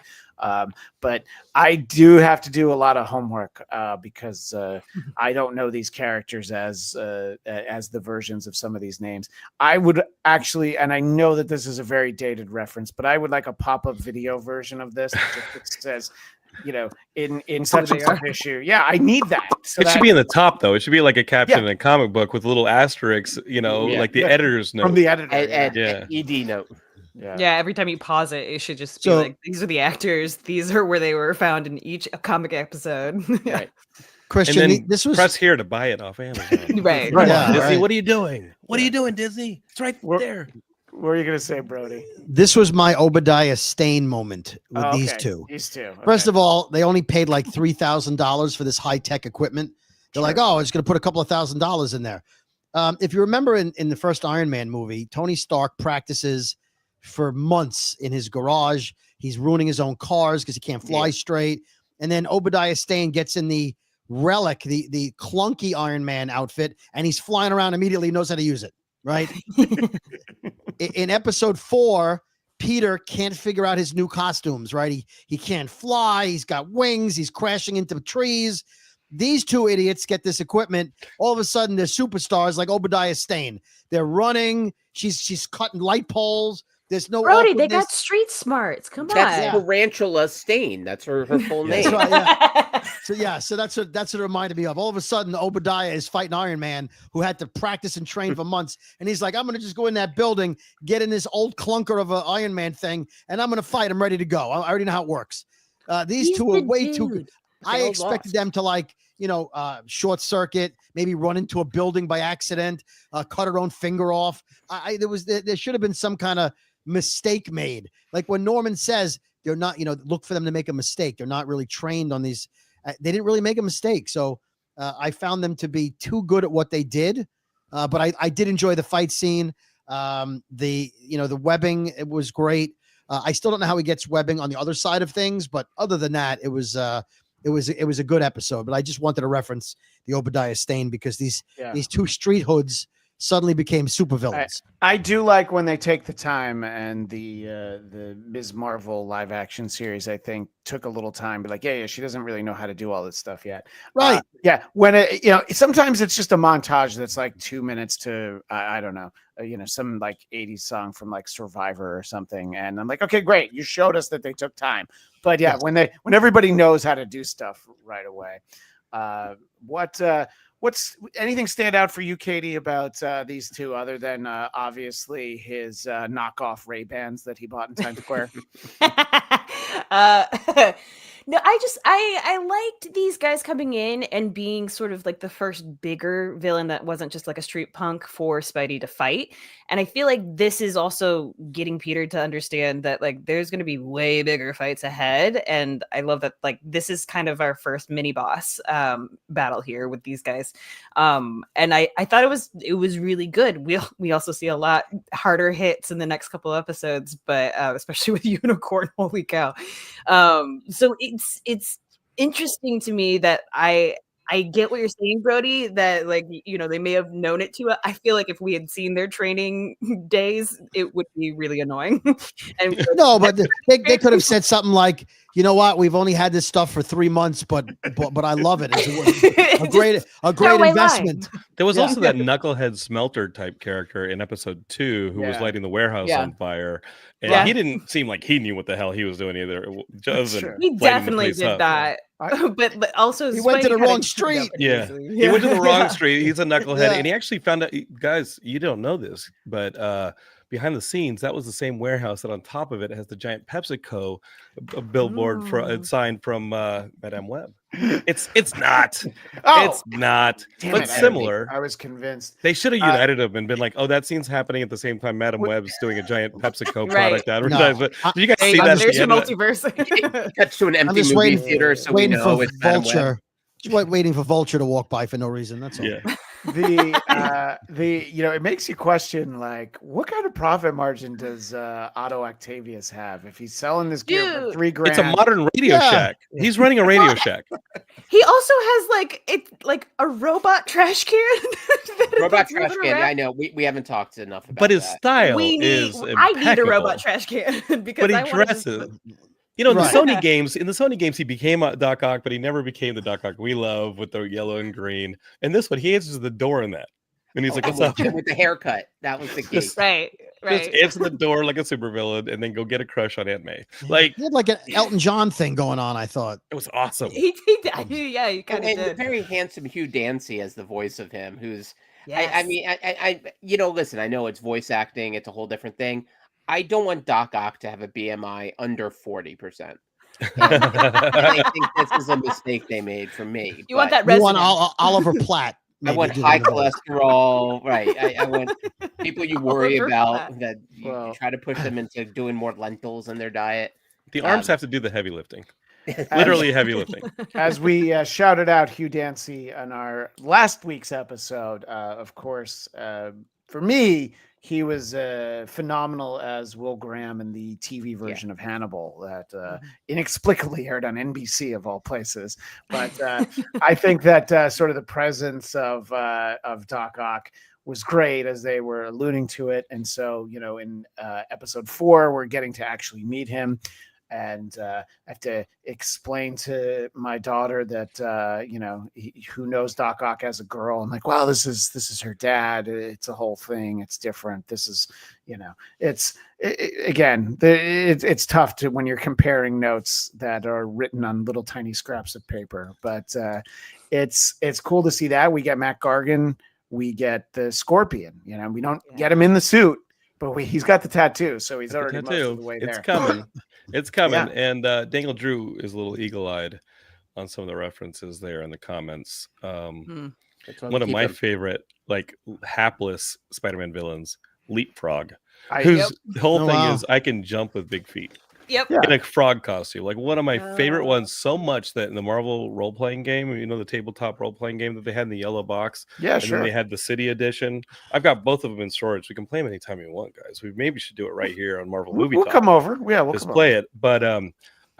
But I do have to do a lot of homework because I don't know these characters as the versions of some of these names. I would actually, and I know that this is a very dated reference, but I would like a pop-up video version of this that just says, in such and such issue. Yeah, I need that. So it should be in the top, though. It should be like a caption in a comic book with little asterisks, like the editor's note. From the editor. ED note. Yeah, every time you pause it, it should just be like, these are the actors. These are where they were found in each comic episode. Right. Christian, this was... press here to buy it off Amazon. Right. Yeah, Disney, right. what are you doing? What are you doing, Disney? It's right there. What are you going to say, Brody? This was my Obadiah Stane moment with these two. These two. Okay. First of all, they only paid like $3,000 for this high-tech equipment. They're like, oh, it's going to put a couple of $1,000s in there. If you remember in the first Iron Man movie, Tony Stark practices for months in his garage. He's ruining his own cars because he can't fly straight. And then Obadiah Stane gets in the relic, the clunky Iron Man outfit, and he's flying around immediately, knows how to use it, right? In episode 4, Peter can't figure out his new costumes, right? He can't fly. He's got wings. He's crashing into trees. These two idiots get this equipment. All of a sudden, they're superstars like Obadiah Stane. They're running. She's cutting light poles. There's no Brody, they got street smarts. Come on. That's Tarantula Stane. That's her full name. That's right, so that's what it reminded me of. All of a sudden, Obadiah is fighting Iron Man, who had to practice and train for months. And he's like, I'm going to just go in that building, get in this old clunker of an Iron Man thing, and I'm going to fight. I'm ready to go. I already know how it works. These two are way too good. I expected them to short circuit, maybe run into a building by accident, cut her own finger off. There should have been some kind of mistake made. Like when Norman says they're not, look for them to make a mistake. They're not really trained on these. They didn't really make a mistake. So I found them to be too good at what they did. But I did enjoy the fight scene. The webbing, it was great. I still don't know how he gets webbing on the other side of things, but other than that, it was a good episode. But I just wanted to reference the Obadiah Stane because these two street hoods, suddenly became supervillains. I do like when they take the time, and the Ms. Marvel live action series, I think, took a little time. But like, yeah, she doesn't really know how to do all this stuff yet. Right. Yeah. When it, sometimes it's just a montage that's like 2 minutes to I don't know, some like 80s song from like Survivor or something, and I'm like, okay, great, you showed us that they took time. But yeah, Yes. when everybody knows how to do stuff right away. What's anything stand out for you, Katie, about these two, other than obviously his knockoff Ray-Bans that he bought in Times Square? No, I liked these guys coming in and being sort of like the first bigger villain that wasn't just like a street punk for Spidey to fight. And I feel like this is also getting Peter to understand that like there's going to be way bigger fights ahead. And I love that like this is kind of our first mini boss battle here with these guys. And I thought it was really good. We also see a lot harder hits in the next couple episodes, but especially with Unicorn, holy cow. So it's interesting to me that I get what you're saying, Brody, that like they may have known it too. I feel like if we had seen their training days, it would be really annoying. And No, but they could have said something like, you know what, we've only had this stuff for 3 months, but I love it. It's a great investment. There was Yeah. also that knucklehead smelter type character in episode 2 who was Yeah. lighting the warehouse Yeah. on fire, and Yeah. he didn't seem like he knew what the hell he was doing either. Other true. than he lighting the definitely place did up. that. But also He went to Spidey the kinda wrong screwed up street. pretty Yeah. easily. He went to the wrong Yeah. street. He's a knucklehead, Yeah. and he actually found out. Guys, you don't know this, but behind the scenes, that was the same warehouse that on top of it has the giant PepsiCo billboard Mm. sign from Madame Web. It's not. Oh, It's not. damn But it, similar. I was convinced. They should have united them and been like, "Oh, that scene's happening at the same time Madam Web's doing a giant PepsiCo Right. product advertisement." No. Did you guys Hey, see that? at there's the your end of that? multiverse. Cuts to an empty just movie waiting- theater, so we Waiting know for it's Madam Web. Vulture. Just waiting for Vulture to walk by for no reason. That's all. Yeah. It makes you question like what kind of profit margin does Otto Octavius have if he's selling this gear for Dude. $3,000? It's a modern Radio Yeah. Shack. He's running a Radio Shack. He also has like a robot trash can. Robot that's trash moving can. around. I know we haven't talked enough about But his that. style We need. is I need a impeccable. robot trash can because But he I wanna just dresses. put- You know, in Right. the Sony games, he became a Doc Ock, but he never became the Doc Ock we love with the yellow and green. And this one, he answers the door in that. And he's like, what's up? with the haircut? That was the key. Just- Right. Just answer the door like a supervillain and then go get a crush on Aunt May. Like, He had like an Elton John thing going on, I thought. it was awesome. He yeah, you kind of And did. very handsome Hugh Dancy as the voice of him, who's Yes. I mean, listen, I know it's voice acting, it's a whole different thing. I don't want Doc Ock to have a BMI under 40%. I think this is a mistake they made for me. You want but that You want resonance. Oliver Platt. I maybe want doing high the voice. cholesterol, right? I want people you worry Oliver about Platt. that you Well- try to push them into doing more lentils in their diet. The arms Um, have to do the heavy lifting. Literally heavy lifting. As we shouted out Hugh Dancy on our last week's episode, of course, for me, he was phenomenal as Will Graham in the TV version of Hannibal that inexplicably aired on NBC of all places. But I think that sort of the presence of Doc Ock was great as they were alluding to it. And so, in episode 4, we're getting to actually meet him. And I have to explain to my daughter that who knows Doc Ock as a girl. I'm like, wow, this is her dad. It's a whole thing. It's different. This is, it's tough to when you're comparing notes that are written on little tiny scraps of paper. But it's cool to see that we get Matt Gargan, we get the Scorpion. We don't get him in the suit. But he's got the tattoo, so he's already most of the way there. It's coming. It's coming. Yeah. And Daniel Drew is a little eagle-eyed on some of the references there in the comments. One of my favorite, hapless Spider-Man villains, Leapfrog, whose whole thing is I can jump with big feet. Yep. Yeah. In a frog costume. Like one of my favorite ones so much that in the Marvel role-playing game, the tabletop role-playing game that they had in the yellow box. Yeah, And sure. then they had the City Edition. I've got both of them in storage. We can play them anytime you want, guys. We maybe should do it right here on Marvel Movie We'll Talk. come over. Yeah, we'll Just come play over. it. But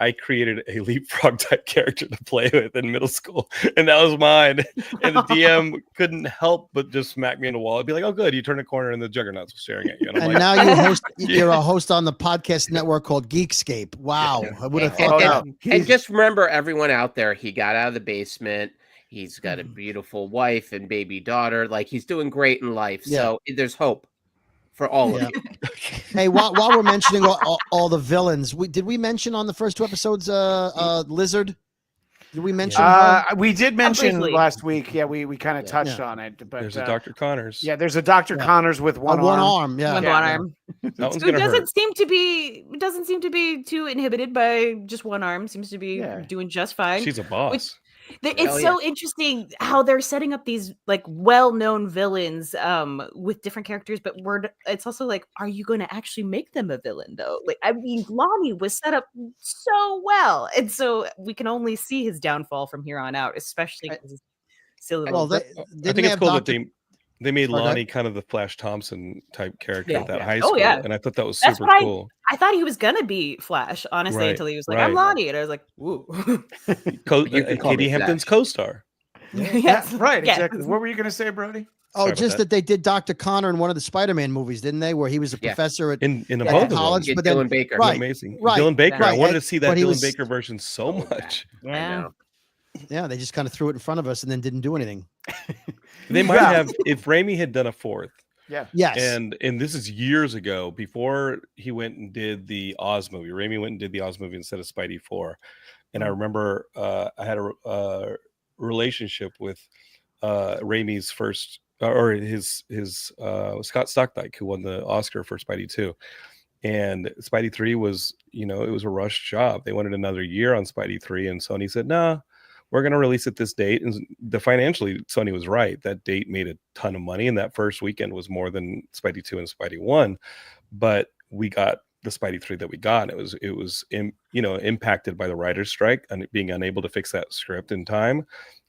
I created a leapfrog type character to play with in middle school, and that was mine. And the DM couldn't help but just smack me in the wall. I'd be like, "Oh, good, you turn a corner and the Juggernaut's staring at you." And I'm And like, now you host. You're a host on the podcast network called Geekscape. Wow, I would have thought that. And just remember, everyone out there, he got out of the basement. He's got a beautiful wife and baby daughter. Like, he's doing great in life. Yeah. So there's hope for all of you. Hey, while we're mentioning all the villains, did we mention on the first 2 episodes Lizard? Did we mention her? We did mention briefly. last week. Yeah, we kind of touched Yeah. on it. But "There's a Dr. Connors." yeah, there's a Dr. Yeah. One's with one One arm. arm. Yeah. One Yeah. arm. That one's Who gonna doesn't hurt. seem to be too inhibited by just one arm. Seems to be Yeah. doing just fine. She's a boss. It's Hell so interesting how they're setting up these like well-known villains with different characters, but it's also like, are you going to actually make them a villain though? Like, I mean, Lonnie was set up so well, and so we can only see his downfall from here on out, especially because his silly Well, little. I think it's cool that they made Oh, go ahead. Lonnie kind of the Flash Thompson type character Yeah, at that yeah. high Oh, school, yeah. and I thought that was That's super what cool. I thought he was gonna be Flash, honestly, Right, until he was like, "I'm right. Lonnie," and I was like, "Ooh." You can call me Katie Hampton's Flash. co-star. Yes, Right, yes. exactly. What were you going to say, Brody? Oh, Sorry about just that. that they did Dr. Connor in one of the Spider-Man movies, didn't they? Where he was a Yeah. professor at In the Yeah, both of college, them. Get but then- Dylan Baker. right. Amazing. right, Dylan Baker. I right. wanted to see that But he Dylan was- Baker version so Oh, yeah. much. I Yeah. know. Yeah, they just kind of threw it in front of us and then didn't do anything. They might Yeah. have if Raimi had done a fourth. Yeah. Yes. And this is years ago, before he went and did the Oz movie. Raimi went and did the Oz movie instead of Spidey 4. And I remember I had a relationship with Raimi's first or his Scott Stockdyke, who won the Oscar for Spidey 2. And Spidey 3 was, it was a rushed job. They wanted another year on Spidey 3, and Sony said, "No, we're going to release it this date." And financially, Sony was right. That date made a ton of money, and that first weekend was more than Spidey 2 and Spidey 1. But we got the Spidey 3 that we got. And it was impacted by the writer's strike and being unable to fix that script in time.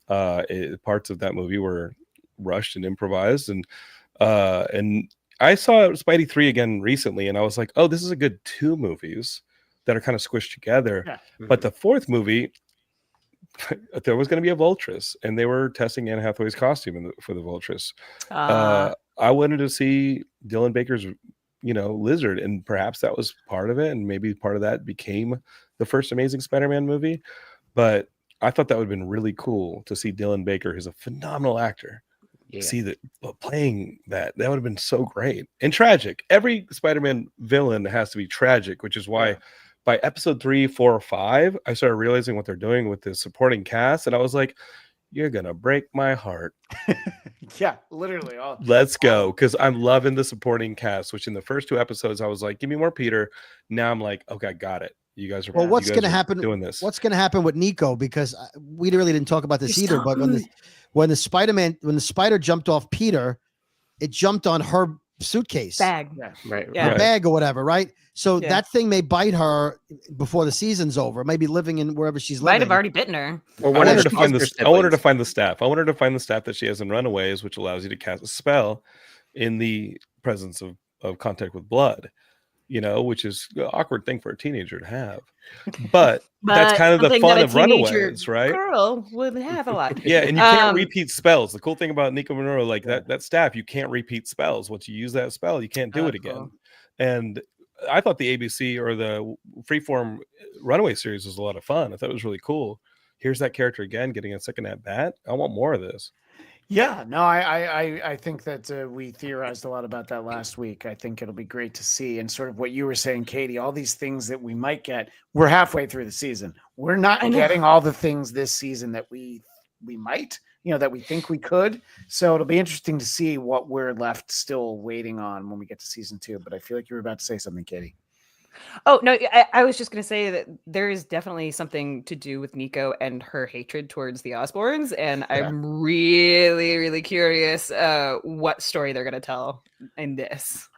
Parts of that movie were rushed and improvised, and I saw Spidey 3 again recently, and I was like, "Oh, this is a good 2 movies that are kind of squished together." Yeah. But the fourth movie, there was going to be a Voltress, and they were testing Anne Hathaway's costume for the Voltress. I wanted to see Dylan Baker's, Lizard, and perhaps that was part of it, and maybe part of that became the first Amazing Spider-Man movie. But I thought that would have been really cool to see Dylan Baker, who's a phenomenal actor, Yeah. see that playing that would have been so great and tragic. Every Spider-Man villain has to be tragic, which is why by episode 3, 4, or 5, I started realizing what they're doing with the supporting cast, and I was like, "You're gonna break my heart." Yeah, literally. Let's go, because I'm loving the supporting cast. Which in the first 2 episodes, I was like, "Give me more Peter." Now I'm like, "Okay, got it. You guys are Well, you what's guys going to are happen? doing this?" What's going to happen with Nico? Because we really didn't talk about this You're either. so But good. when the spider jumped off Peter, it jumped on her suitcase, Bag. Right. Yeah. her Right. bag or whatever, right? So Yeah. that thing may bite her before the season's over. Maybe living in wherever she's Might living. have already bitten her. Or I one want of her the to find Foster this. I want her to siblings. find the staff. I want her to find the staff that she has in Runaways, which allows you to cast a spell in the presence of contact with blood. Which is an awkward thing for a teenager to have. But that's kind of the something fun that a of teenager Runaways, right? Girl would have a lot. Yeah, and you can't Um, repeat spells. The cool thing about Nico Monroe, like that staff, you can't repeat spells. Once you use that spell, you can't do Oh, it again. cool. And I thought the ABC or the Freeform Runaway series was a lot of fun. I thought it was really cool. Here's that character again, getting a second at bat. I want more of this. Yeah, no, I think that we theorized a lot about that last week. I think it'll be great to see, and sort of what you were saying, Katie, all these things that we might get. We're halfway through the season. We're not I know. getting all the things this season that we might, that we think we could. So it'll be interesting to see what we're left still waiting on when we get to season 2. But I feel like you were about to say something, Katie. Oh no, I was just gonna say that there is definitely something to do with Nico and her hatred towards the Osborns, and I'm really, really curious what story they're gonna tell in this,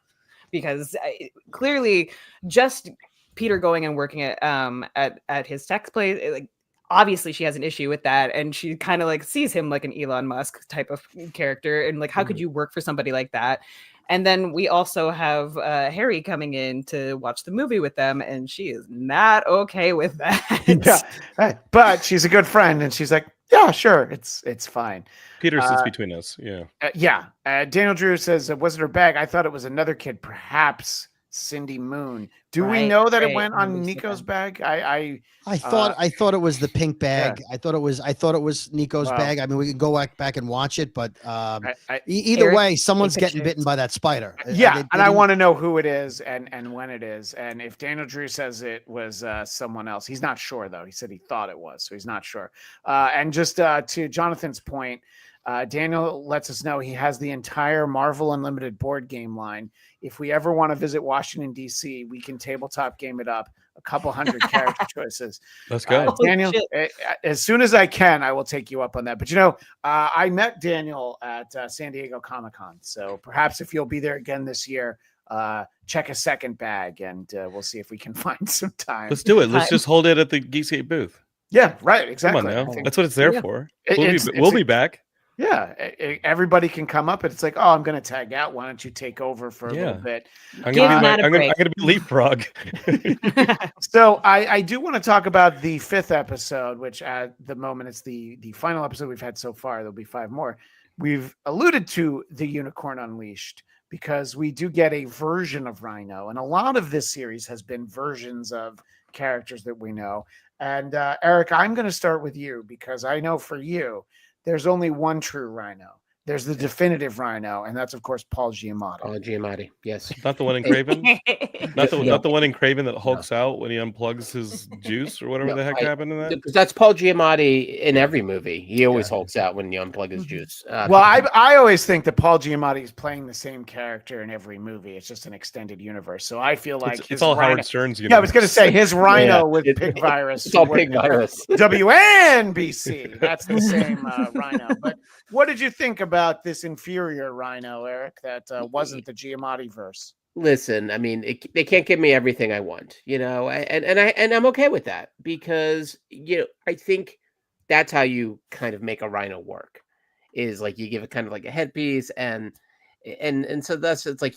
because clearly just Peter going and working at his tech place, like obviously she has an issue with that, and she kind of like sees him like an Elon Musk type of character, and like how could you work for somebody like that? And then we also have Harry coming in to watch the movie with them, and she is not okay with that. Yeah, but she's a good friend, and she's like, yeah, sure, it's fine. Peter sits between us. Yeah. Daniel Drew says, was it her bag? I thought it was another kid, perhaps Cindy Moon. Do we know that it went on Nico's bag? I thought it was the pink bag. Yeah. I thought it was Nico's bag. I mean, we can go back and watch it, but either Eric, way, someone's getting bitten by that spider. Yeah, and I want to know who it is and when it is. And if Daniel Drew says it was someone else, he's not sure though. He said he thought it was, so he's not sure. And just to Jonathan's point, Daniel lets us know he has the entire Marvel Unlimited board game line. If we ever want to visit Washington, D.C., we can tabletop game it up. A couple hundred character choices. Let's go. Daniel, as soon as I can, I will take you up on that. But, I met Daniel at San Diego Comic-Con. So perhaps if you'll be there again this year, check a second bag, and we'll see if we can find some time. Let's do it. Let's just hold it at the Geekscape booth. Yeah, right. Exactly. Come on now. That's what it's there for. We'll be back. Yeah, everybody can come up, and it's like, oh, I'm going to tag out. Why don't you take over for a little bit? I'm going to be leapfrog. So I do want to talk about the 5th episode, which at the moment is the final episode we've had so far. There'll be 5 more. We've alluded to the Unicorn Unleashed because we do get a version of Rhino, and a lot of this series has been versions of characters that we know. And Eric, I'm going to start with you because I know for you, there's only one true Rhino. There's the definitive Rhino, and that's of course Paul Giamatti. Paul Giamatti, yes. Not the one in Craven. not the one in Craven that hulks out when he unplugs his juice or whatever the heck happened in that. Because that's Paul Giamatti in every movie. He always hulks out when you unplug his juice. Well, I always think that Paul Giamatti is playing the same character in every movie. It's just an extended universe. So I feel like it's all Rhino, Howard Stern's universe. Yeah, I was going to say his Rhino with pig virus. It's all pig virus. WNBC. That's the same Rhino. But what did you think about this inferior Rhino, Eric, that wasn't the Giamatti verse? Listen, I mean, they can't give me everything I want, and I'm okay with that because I think that's how you kind of make a Rhino work, is like you give it kind of like a headpiece, and so thus it's like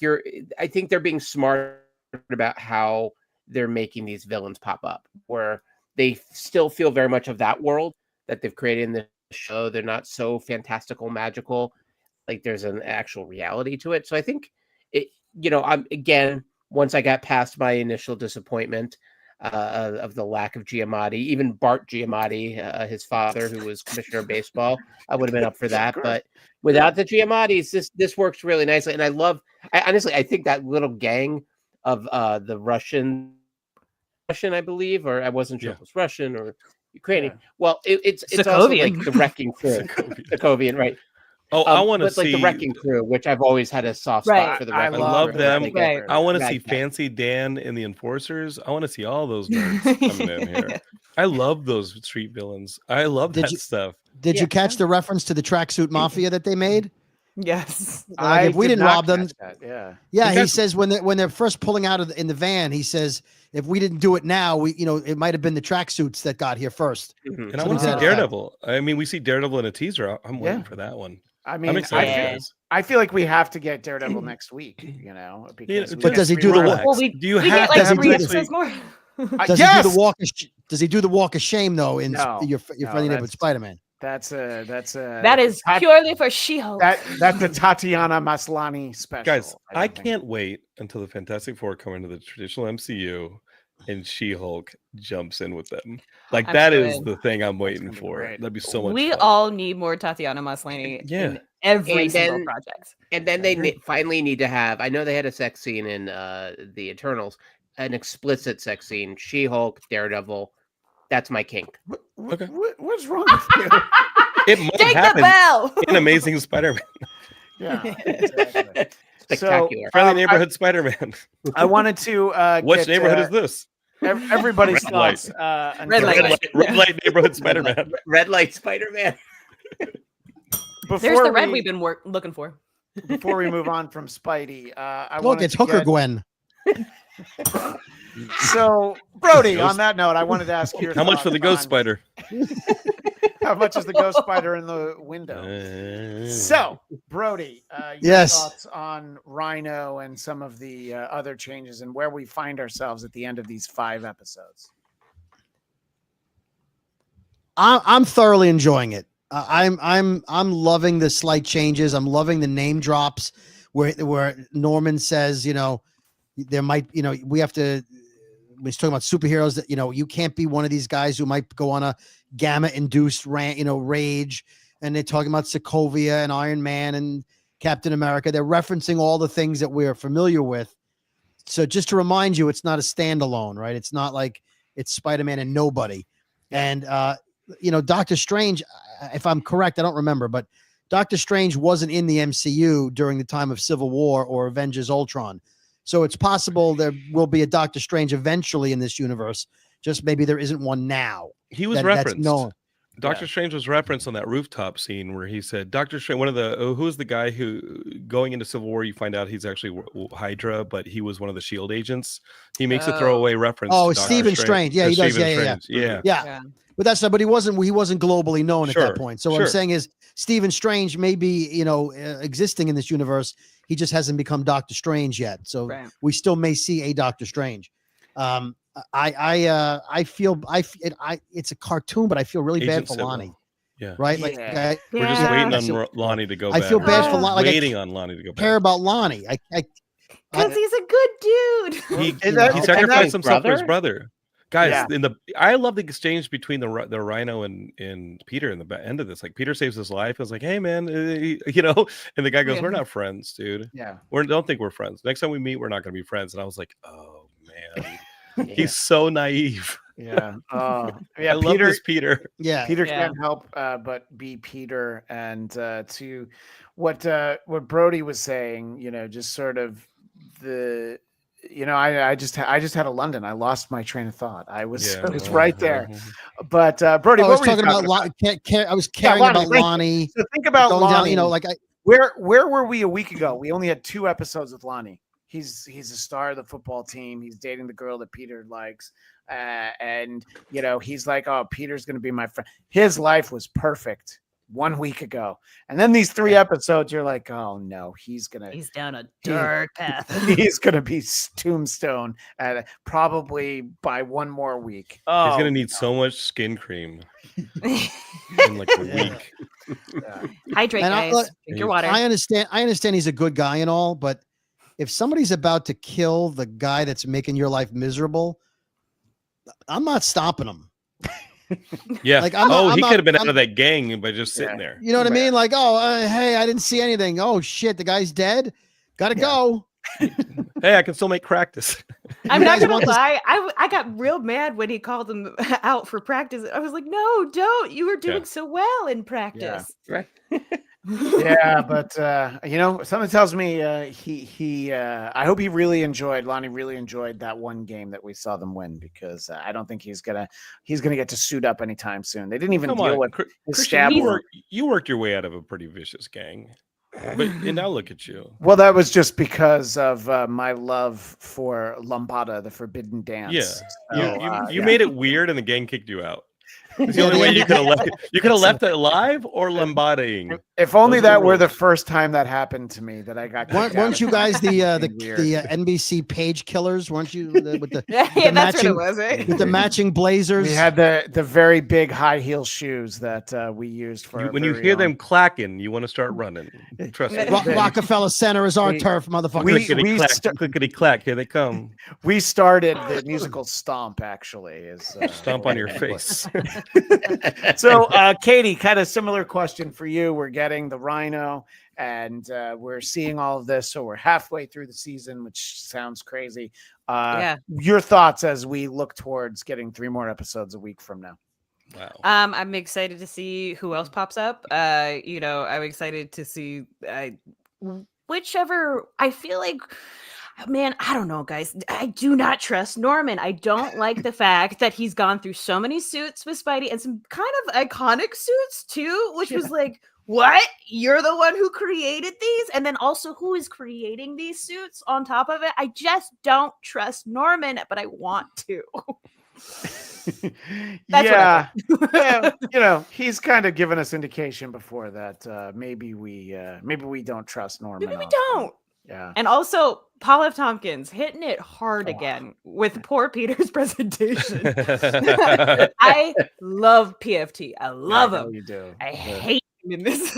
I think they're being smart about how they're making these villains pop up, where they still feel very much of that world that they've created in the show. They're not so fantastical, magical. Like there's an actual reality to it. So I think I'm again, once I got past my initial disappointment of the lack of Giamatti, even Bart Giamatti, his father, who was commissioner of baseball, I would have been up for that. But without the Giamattis, this works really nicely. And I think that little gang of the Russian, I believe, or I wasn't sure if it was Russian or Ukrainian. Yeah. Well, it's also like the Wrecking Crew, Sokovian, right? Oh, I want to see like the Wrecking Crew, which I've always had a soft spot for the Wrecking Crew. I love them. I want to see Fancy Dan and the Enforcers. I want to see all those nerds coming in here. I love those street villains. I love that stuff. Did you catch the reference to the Tracksuit Mafia that they made? Yes. Like if we didn't rob them, yeah. He says when they're first pulling out in the van, he says if we didn't do it now, it might have been the tracksuits that got here first. Mm-hmm. And I want to see Daredevil. I mean, we see Daredevil in a teaser. I'm waiting for that one. I mean, I'm excited. I feel like we have to get Daredevil next week. But does he do the walk? Well, do you have to have next week? More? Does he do the walk? Does he do the walk of shame though? In your friendly neighborhood Spider-Man. That is purely for She-Hulk. That's the Tatiana Maslany special. Guys, I can't wait until the Fantastic Four come into the traditional MCU and She-Hulk jumps in with them. Like that is the thing I'm waiting for. That'd be so much We fun. all need more Tatiana Maslany in every single project. And then they finally need to have, I know they had a sex scene in the Eternals, an explicit sex scene, She-Hulk, Daredevil. That's my kink. What's wrong with you? It might Take happen the bell. in Amazing Spider-Man. Yeah, exactly. Spectacular. Friendly neighborhood Spider-Man. I wanted to which neighborhood is this? Everybody's thoughts. Red light neighborhood Spider-Man. Red light Spider-Man. There's the red we've been looking for. Before we move on from Spidey, it's Hooker Gwen. So, Brody, on that note, I wanted to ask you how much for the Ghost Spider? How much is the ghost spider in the window? So, Brody, your Yes. thoughts on Rhino and some of the other changes and where we find ourselves at the end of these 5 episodes. I'm thoroughly enjoying it. I'm loving the slight changes. I'm loving the name drops where Norman says, there might, we have to. He's talking about superheroes that you can't be one of these guys who might go on a gamma-induced rage, and they're talking about Sokovia and Iron Man and Captain America. They're referencing all the things that we're familiar with. So just to remind you, it's not a standalone, right? It's not like it's Spider-Man and nobody. And Doctor Strange, if I'm correct, I don't remember, but Doctor Strange wasn't in the MCU during the time of Civil War or Avengers Ultron. So it's possible there will be a Doctor Strange eventually in this universe. Just maybe there isn't one now. He was referenced. Doctor Strange was referenced on that rooftop scene where he said, Doctor Strange, who's the guy who going into Civil War, you find out he's actually Hydra, but he was one of the SHIELD agents. He makes a throwaway reference. Oh, to Stephen Strange. Yeah, he does. Stephen Yeah. Yeah. But he wasn't globally known at that point. So what I'm Sure. saying is Stephen Strange may be, existing in this universe. He just hasn't become Doctor Strange yet. So we still may see a Doctor Strange. I feel it's a cartoon, but I feel really Agent bad for Civil. Lonnie. Yeah. Right. We're just waiting on Lonnie to go back. I feel bad for Lonnie. Waiting on Lonnie to go back. Care about Lonnie. Because he's a good dude. He sacrificed himself for his brother. Guys, Yeah. I love the exchange between the Rhino and Peter in the end of this. Like Peter saves his life. I was like, "Hey, man," and the guy goes, "We're not friends, dude. Yeah, don't think we're friends. Next time we meet, we're not going to be friends." And I was like, "Oh man, he's so naive." Yeah. Oh, I love this Peter. Yeah. Peter can't help but be Peter. And to what Brody was saying, just sort of the. I just had a London. I lost my train of thought. I was right there. But Brody, I what was were you talking about I was caring about Lonnie. So think about Lonnie. Down, where were we a week ago? We only had 2 episodes with Lonnie. He's a star of the football team. He's dating the girl that Peter likes, and he's like, "Oh, Peter's going to be my friend." His life was perfect 1 week ago, and then these 3 episodes, you're like, "Oh no, he's down a dark path. He's gonna be tombstone probably by 1 more week." Oh, he's gonna need so much skin cream in like a week. Hydrate, guys. Drink your water. I understand he's a good guy and all, but if somebody's about to kill the guy that's making your life miserable, I'm not stopping him. Yeah. Like, he could have been out of that gang by just sitting there. You know what I mean? Like, hey, I didn't see anything. Oh shit, the guy's dead. Gotta go. Hey, I can still make practice. I'm not gonna lie. I got real mad when he called him out for practice. I was like, no, don't. You were doing so well in practice. Yeah. Right. Yeah, but something tells me I hope Lonnie really enjoyed that one game that we saw them win, because I don't think he's gonna get to suit up anytime soon. They didn't even deal with his stab. You worked your way out of a pretty vicious gang, and now look at you. Well, that was just because of my love for Lambada, the Forbidden Dance. Yeah, So, you made it weird, and the gang kicked you out. It's the only way you could have left it alive or lambadaing. If only that were the first time that happened to me, that I got. Weren't you guys the NBC page killers? Weren't you with the that's what it was, right? With the matching blazers? We had the very big high heel shoes that we used for. When you hear them clacking, you want to start running. Trust me. Rockefeller Center is our turf, motherfucker. Clickety clack, here they come. We started the musical Stomp. Actually, Stomp on your face. So, Katie, kind of similar question for you. We're getting the Rhino, and we're seeing all of this. So we're halfway through the season, which sounds crazy. Your thoughts as we look towards getting 3 more episodes a week from now? Wow. I'm excited to see who else pops up. I'm excited to see whichever. I feel like, man, I don't know, guys. I do not trust Norman. I don't like the fact that he's gone through so many suits with Spidey, and some kind of iconic suits too, which was like, what? You're the one who created these? And then also, who is creating these suits on top of it? I just don't trust Norman, but I want to. That's yeah, yeah, you know, he's kind of given us indication before that maybe we don't trust Norman. Maybe we Osborn. don't. Yeah. And also, Paul F. Tompkins hitting it hard again with poor Peter's presentation. I love PFT. I love I know him. you do. I Yeah. hate him in this.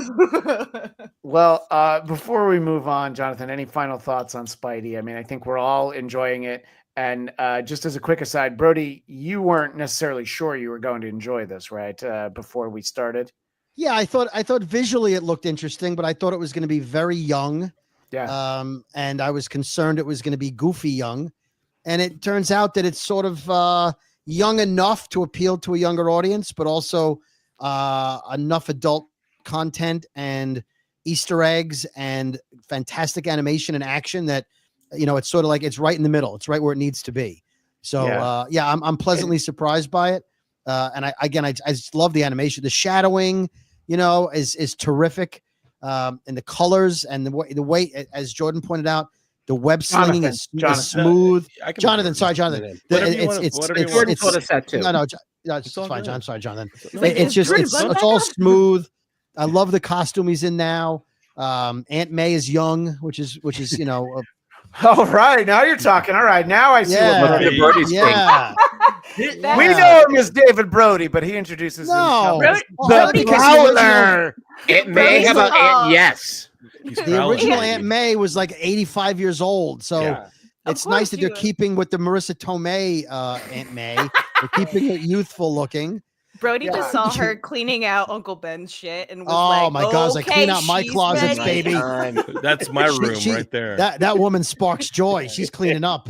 Well, before we move on, Jonathan, any final thoughts on Spidey? I mean, I think we're all enjoying it. And just as a quick aside, Brody, you weren't necessarily sure you were going to enjoy this, right? Before we started. Yeah, I thought visually it looked interesting, but I thought it was going to be very young. Yeah. And I was concerned it was going to be goofy young. And it turns out that it's sort of young enough to appeal to a younger audience, but also enough adult content and Easter eggs and fantastic animation and action that, you know, it's sort of like it's right in the middle. It's right where it needs to be. So, I'm pleasantly surprised by it. And I just love the animation. The shadowing, you know, is terrific. And the colors and the way, as Jordan pointed out, the web slinging is smooth. Jonathan, sorry, Jonathan. Jordan told us that too. No, it's fine, John. I'm sorry, Jonathan. Wait, It's all smooth. I love the costume he's in now. Aunt May is young, which is you know. All right, now you're talking. All right, now I see what Brody's yeah. We know him as David Brody, but he introduces himself as Brody- the Prowler. Aunt May, how about Aunt Yes? The original Aunt May was like 85 years old, so it's nice that they're keeping with the Marissa Tomei Aunt May. They're keeping it youthful looking. Brody just saw her cleaning out Uncle Ben's shit and was Oh like, my God, I clean out my she's closets, ready." baby. That's my room She- right there. That woman sparks joy. She's cleaning up.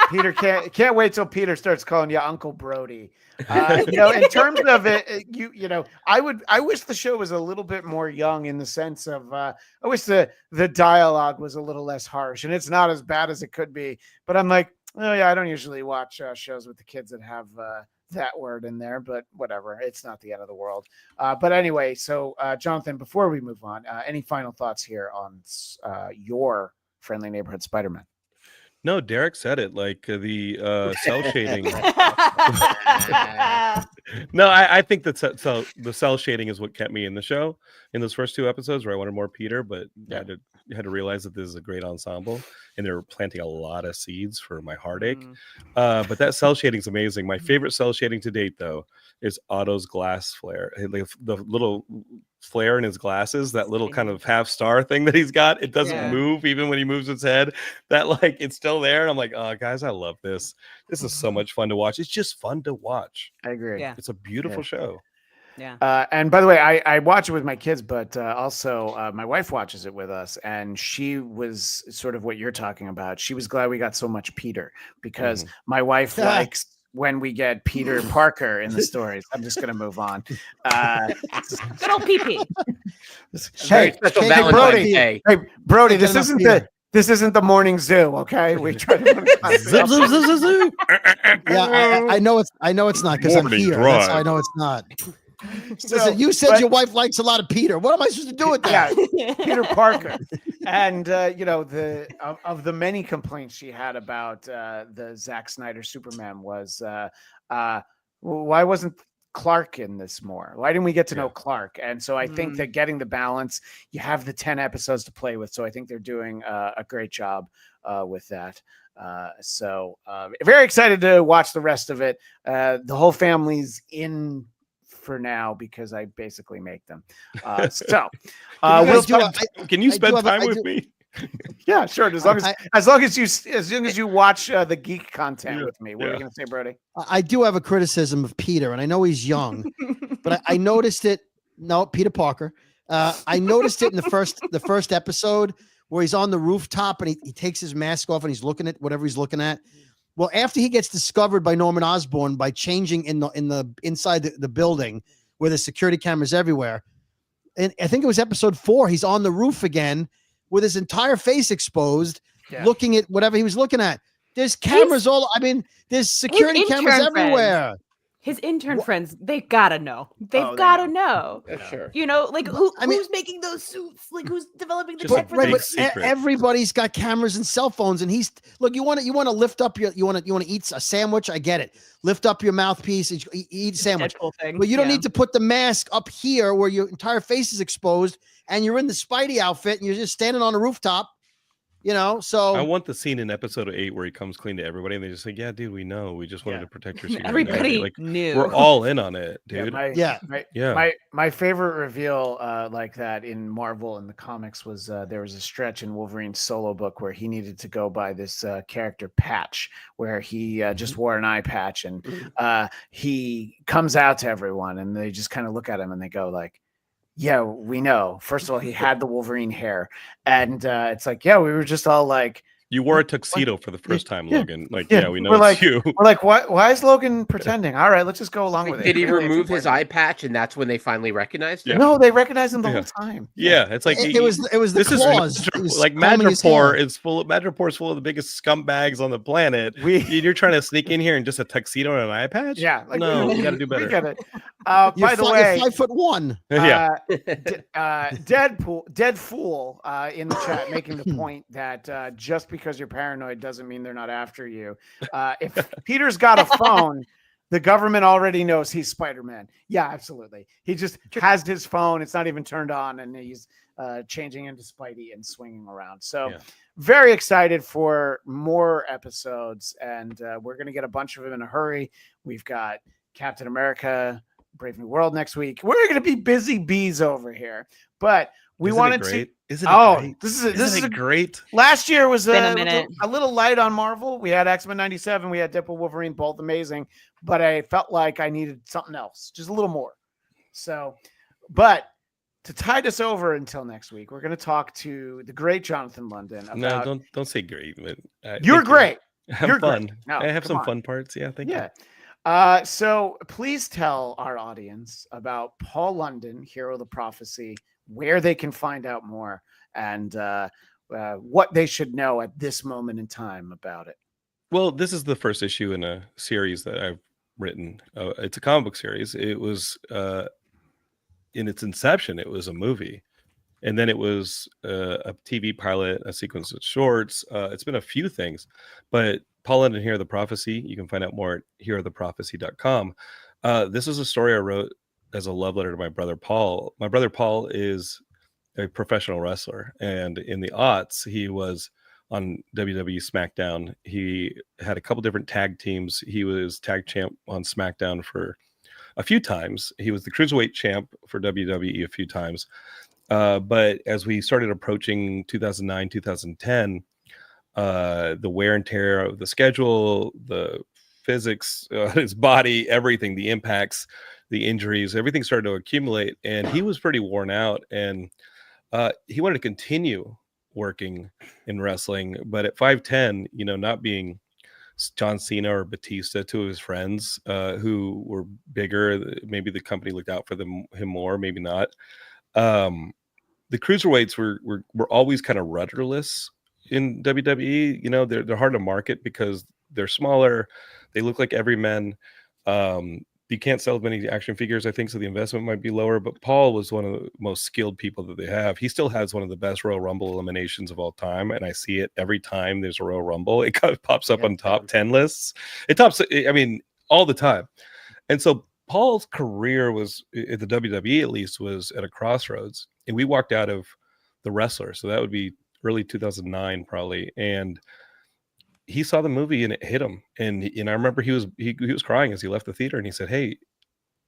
Peter can't wait till Peter starts calling you Uncle Brody. You know, in terms of it, you know, I wish the show was a little bit more young in the sense of I wish the dialogue was a little less harsh, and it's not as bad as it could be. But I'm like, oh yeah, I don't usually watch shows with the kids that have that word in there, but whatever, it's not the end of the world. But anyway, so Jonathan, before we move on, any final thoughts here on your Friendly Neighborhood Spider-Man? No, Derek said it. Like the cell shading. No, I think that the cell shading is what kept me in the show in those first two episodes, where I wanted more Peter, but I had to realize that this is a great ensemble, and they're planting a lot of seeds for my heartache. But that cell shading is amazing. My favorite cell shading to date, though, is Otto's glass flare. The little flare in his glasses, that little kind of half star thing that he's got, it doesn't move even when he moves his head. That, like, it's still there, and I'm like, oh guys, I love this. This is so much fun to watch. It's just fun to watch. I agree. Yeah. It's a beautiful show. Yeah. And by the way, I watch it with my kids, but also my wife watches it with us, and she was sort of what you're talking about. She was glad we got so much Peter, because my wife likes when we get Peter Parker in the stories. I'm just going to move on. Good old PP. Hey, special hey, Valentine's Brody, Day. hey, Brody, Can't get this enough isn't the morning zoo, okay? We try to Zip, zip, zip, zip, zip. Yeah, I know it's not because I'm Morning here. drive. That's how I know it's not. So, Listen, you said but- your wife likes a lot of Peter. What am I supposed to do with that? Yeah, Peter Parker. And you know, of the many complaints she had about the Zack Snyder Superman was why wasn't Clark in this more? Why didn't we get to know Clark? And so I think that getting the balance, you have the 10 episodes to play with. So I think they're doing a great job with that. So very excited to watch the rest of it. The whole family's in for now because I basically make them. So Can you spend time with me? Yeah, sure. As long as you watch the geek content with me. What are you going to say, Brody? I do have a criticism of Peter, and I know he's young, but I noticed it. No, Peter Parker. I noticed it in the first episode where he's on the rooftop and he takes his mask off and he's looking at whatever he's looking at. Well, after he gets discovered by Norman Osborn by changing in the inside the building where there's security cameras everywhere, and I think it was episode 4, he's on the roof again with his entire face exposed, looking at whatever he was looking at. There's cameras there's security cameras everywhere. His intern Wha- friends, they gotta know. They've Oh, they gotta know. know. Sure. You know, like But, who I mean- who's making those suits? Like who's developing the Just a tech for Right, big but this? secret. everybody's got cameras and cell phones, and he's look. You want to lift up your you want to eat a sandwich. I get it. Lift up your mouthpiece. And eat a sandwich. Deadpool thing. But you don't yeah. need to put the mask up here where your entire face is exposed, and you're in the Spidey outfit, and you're just standing on a rooftop. You know, so I want the scene in episode 8 where he comes clean to everybody, and they just like, "Yeah, dude, we know. We just wanted Yeah. to protect your secret." Everybody Like, knew. we're all in on it, Yeah, dude. Yeah. my favorite reveal like that in Marvel in the comics was there was a stretch in Wolverine's solo book where he needed to go by this character Patch, where he just wore an eye patch, and he comes out to everyone, and they just kind of look at him and they go like, "Yeah, we know." First of all, he had the Wolverine hair, and it's like, yeah, we were just all like, You wore a tuxedo for the first time, yeah, Logan. Like, yeah, yeah, we know we're it's like- you. we're like, why is Logan pretending? All right, let's just go along with it. Did he Clearly, it's remove his important. eye patch, and that's when they finally recognized him? Yeah. No, they recognized him the Yeah. whole time. Yeah, it's like it was the this claws. is It was like combing his Madripoor hair. is full of Madripoor is full of the biggest scumbags on the planet. We You're trying to sneak in here in just a tuxedo and an eye patch? yeah, like, No, we you gotta do better. We get it. You're By the you're way, 5'1". Yeah. Deadpool in the chat making the point that just because you're paranoid doesn't mean they're not after you. If Peter's got a phone, the government already knows he's Spider-Man. Yeah, absolutely. He just has his phone. It's not even turned on, and he's changing into Spidey and swinging around. So Yeah. very excited for more episodes, and we're going to get a bunch of them in a hurry. We've got Captain America, Brave New World next week. We're going to be busy bees over here, but we Isn't it wanted to. great? Isn't it Oh, great? this is Isn't it great? last year was Been a a minute. little light on Marvel. We had X-Men 97, we had Deadpool, Wolverine, both amazing, but I felt like I needed something else, just a little more. So, but to tide us over until next week, we're going to talk to the great Jonathan London No, about. don't say great. But, You're thank you. great. Have You're fun. great. No, I have come some on. fun parts. Yeah, thank you. Yeah. So please tell our audience about Paul London, Hero of the Prophecy, where they can find out more, and what they should know at this moment in time about it. Well, this is the first issue in a series that I've written. It's a comic book series. It was in its inception, it was a movie, and then it was a TV pilot, a sequence of shorts. It's been a few things, but Paul London, Hero of the Prophecy. You can find out more at herooftheprophecy.com. This is a story I wrote as a love letter to my brother Paul. My brother Paul is a professional wrestler, and in the aughts, he was on WWE SmackDown. He had a couple different tag teams. He was tag champ on SmackDown for a few times. He was the cruiserweight champ for WWE a few times. But as we started approaching 2009, 2010, the wear and tear of the schedule, the physics, his body, everything, the impacts, the injuries, everything started to accumulate, and he was pretty worn out, and he wanted to continue working in wrestling, but at 5'10", not being John Cena or Batista, two of his friends who were bigger, maybe the company looked out for him more, maybe not. The cruiserweights were always kind of rudderless in WWE. They're hard to market because they're smaller, they look like everymen. You can't sell as many action figures, I think, so the investment might be lower. But Paul was one of the most skilled people that they have. He still has one of the best Royal Rumble eliminations of all time, and I see it every time there's a Royal Rumble. It kind of pops up on top 10 lists. It tops, all the time. And so Paul's career was, at the WWE at least, was at a crossroads. And we walked out of The Wrestler, so that would be early 2009 probably, and he saw the movie and it hit him, and I remember he was crying as he left the theater, and he said, "Hey,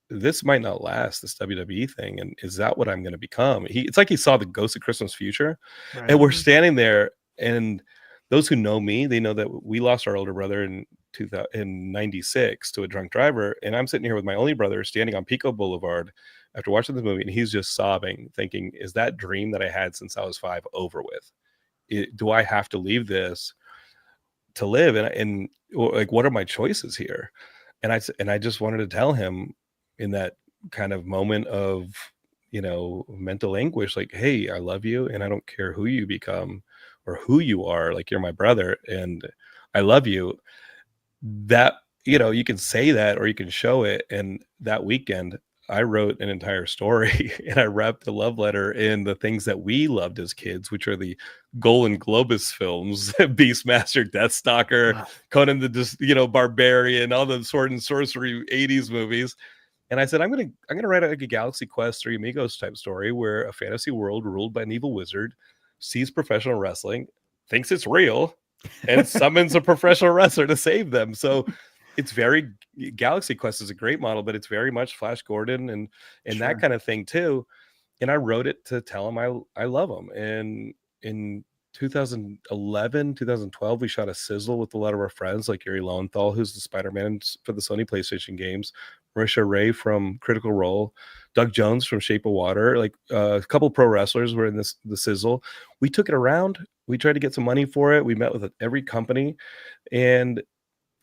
this might not last, this WWE thing, and is that what I'm going to become?" It's like he saw the Ghost of Christmas Future. Right. And we're standing there, and those who know me, they know that we lost our older brother in 96 to a drunk driver, and I'm sitting here with my only brother standing on Pico Boulevard after watching the movie, and he's just sobbing, thinking, is that dream that I had since I was 5 over with? Do I have to leave this to live? And like, what are my choices here? And I just wanted to tell him in that kind of moment of mental anguish, like, hey, I love you, and I don't care who you become or who you are, like, you're my brother and I love you. That you know, you can say that or you can show it. And that weekend, I wrote an entire story and I wrapped a love letter in the things that we loved as kids, which are the Golan Globus films, Beastmaster, Deathstalker, Wow. Conan the Barbarian, all the sword and sorcery 80s movies. And I said, I'm gonna write like a Galaxy Quest 3 Amigos type story where a fantasy world ruled by an evil wizard sees professional wrestling, thinks it's real, and summons a professional wrestler to save them. So it's very Galaxy Quest is a great model, but it's very much Flash Gordon and Sure. that kind of thing too. And I wrote it to tell him I love him. And in 2011, 2012, we shot a sizzle with a lot of our friends like Yuri Lowenthal, who's the Spider-Man for the Sony PlayStation games, Marisha Ray from Critical Role, Doug Jones from Shape of Water, like a couple pro wrestlers were in the sizzle. We took it around. We tried to get some money for it. We met with every company, and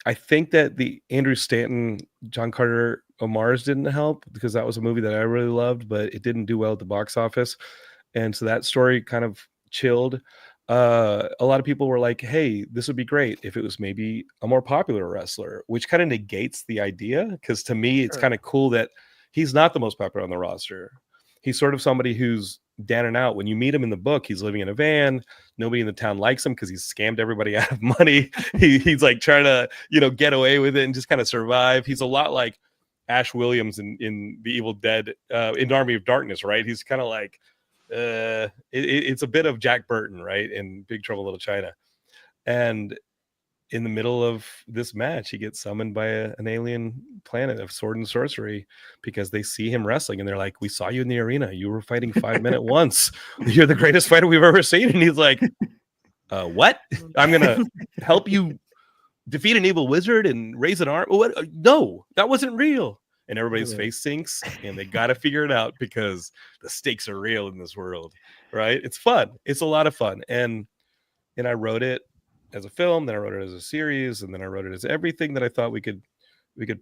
I think that the Andrew Stanton, John Carter Omar's didn't help because that was a movie that I really loved, but it didn't do well at the box office. And so that story kind of chilled. A lot of people were like, hey, this would be great if it was maybe a more popular wrestler, which kind of negates the idea. Because to me, it's Sure. kind of cool that he's not the most popular on the roster. He's sort of somebody who's down and out. When you meet him in the book, he's living in a van. Nobody in the town likes him because he's scammed everybody out of money. He's like trying to, get away with it and just kind of survive. He's a lot like Ash Williams in The Evil Dead, in Army of Darkness, right? He's kind of like, it's a bit of Jack Burton, right? In Big Trouble in Little China. And in the middle of this match, he gets summoned by an alien planet of sword and sorcery because they see him wrestling and they're like, we saw you in the arena. You were fighting 5 minute once. You're the greatest fighter we've ever seen. And he's like, what? I'm going to help you defeat an evil wizard and raise an arm? What? No, that wasn't real. And everybody's face sinks and they got to figure it out because the stakes are real in this world, right? It's fun. It's a lot of fun. And I wrote it as a film, then I wrote it as a series, and then I wrote it as everything that I thought we could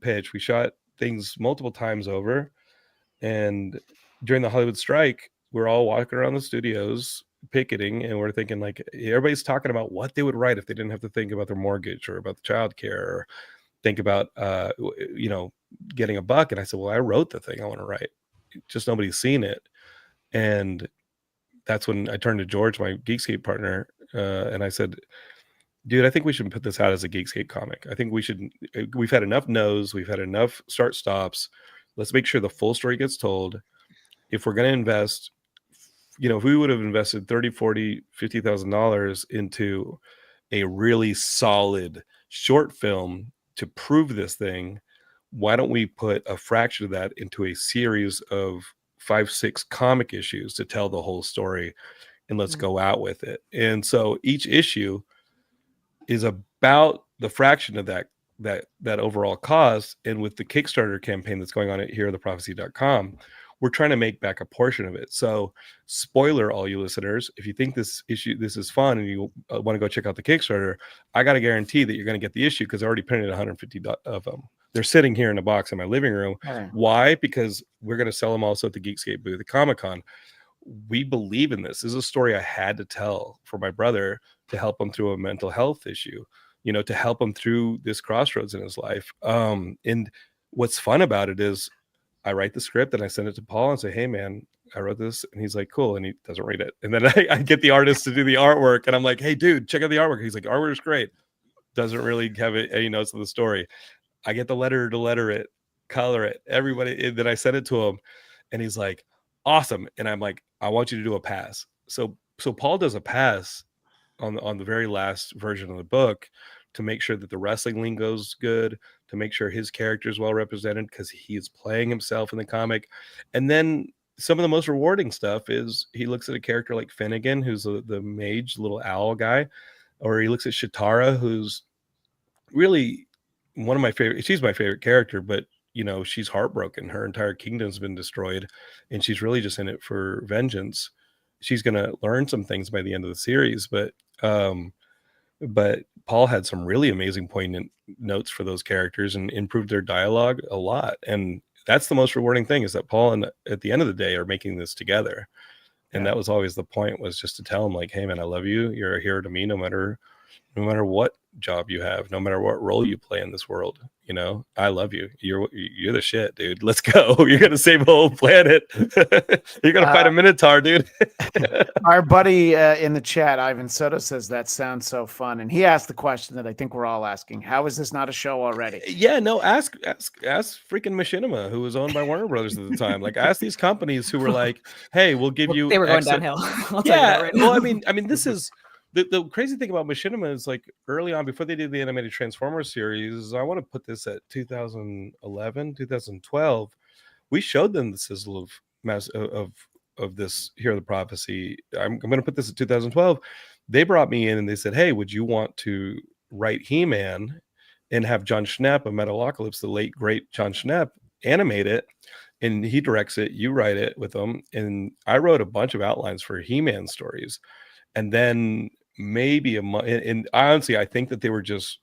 pitch. We shot things multiple times over, and during the Hollywood strike, we're all walking around the studios picketing, and we're thinking like everybody's talking about what they would write if they didn't have to think about their mortgage or about the child care or think about getting a buck. And I said, well, I wrote the thing I want to write, just nobody's seen it. And that's when I turned to George, my Geekscape partner, and I said, dude, I think we should put this out as a Geekscape comic. I think we've had enough no's, we've had enough start stops. Let's make sure the full story gets told. If we're going to invest, if we would have invested $30, $40, $50,000 into a really solid short film to prove this thing, why don't we put a fraction of that into a series of 5-6 comic issues to tell the whole story, and let's go out with it. And so each issue is about the fraction of that overall cost. And with the Kickstarter campaign that's going on at heartheprophecy.com, we're trying to make back a portion of it. So spoiler, all you listeners, if you think this is fun and you want to go check out the Kickstarter, I got to guarantee that you're going to get the issue because I already printed 150 of them. They're sitting here in a box in my living room. Okay. Why? Because we're going to sell them also at the Geekscape booth at Comic-Con. We believe in this. This is a story I had to tell for my brother to help him through a mental health issue, to help him through this crossroads in his life. And what's fun about it is I write the script and I send it to Paul and say, hey man, I wrote this. And he's like, cool. And he doesn't read it. And then I get the artist to do the artwork and I'm like, hey dude, check out the artwork. He's like, artwork is great. Doesn't really have any notes of the story. I get the letter to letter it, color it, everybody. And then I send it to him and he's like, awesome. And I'm like, I want you to do a pass. So Paul does a pass on the very last version of the book to make sure that the wrestling lingo's good, to make sure his character is well represented because he is playing himself in the comic. And then some of the most rewarding stuff is he looks at a character like Finnegan, who's the mage, little owl guy, or he looks at Shatara, who's really one of my favorite. She's my favorite character, but she's heartbroken. Her entire kingdom's been destroyed, and she's really just in it for vengeance. She's going to learn some things by the end of the series, but Paul had some really amazing poignant notes for those characters and improved their dialogue a lot. And that's the most rewarding thing, is that Paul and at the end of the day are making this together. And that was always the point, was just to tell him like, hey man, I love you. You're a hero to me, no matter what job you have, no matter what role you play in this world. You know, I love you. You're the shit, dude. Let's go. You're gonna save the whole planet. You're gonna fight a Minotaur, dude. Our buddy in the chat, Ivan Soto, says that sounds so fun, and he asked the question that I think we're all asking: how is this not a show already? Yeah, no, ask freaking Machinima, who was owned by Warner Brothers at the time. Like, ask these companies who were like, "Hey, we'll give you." They were going X- downhill. I'll tell you Yeah, that right well, now. I mean, this is the crazy thing about Machinima is like early on, before they did the animated Transformers series. I want to put this at 2011, 2012. We showed them the sizzle of this Hero of the Prophecy. I'm going to put this at 2012. They brought me in and they said, "Hey, would you want to write He-Man and have John Schnepp of Metalocalypse, the late great John Schnepp, animate it?" And he directs it, you write it with him. And I wrote a bunch of outlines for He-Man stories. And then maybe a month, and honestly, I think that they were just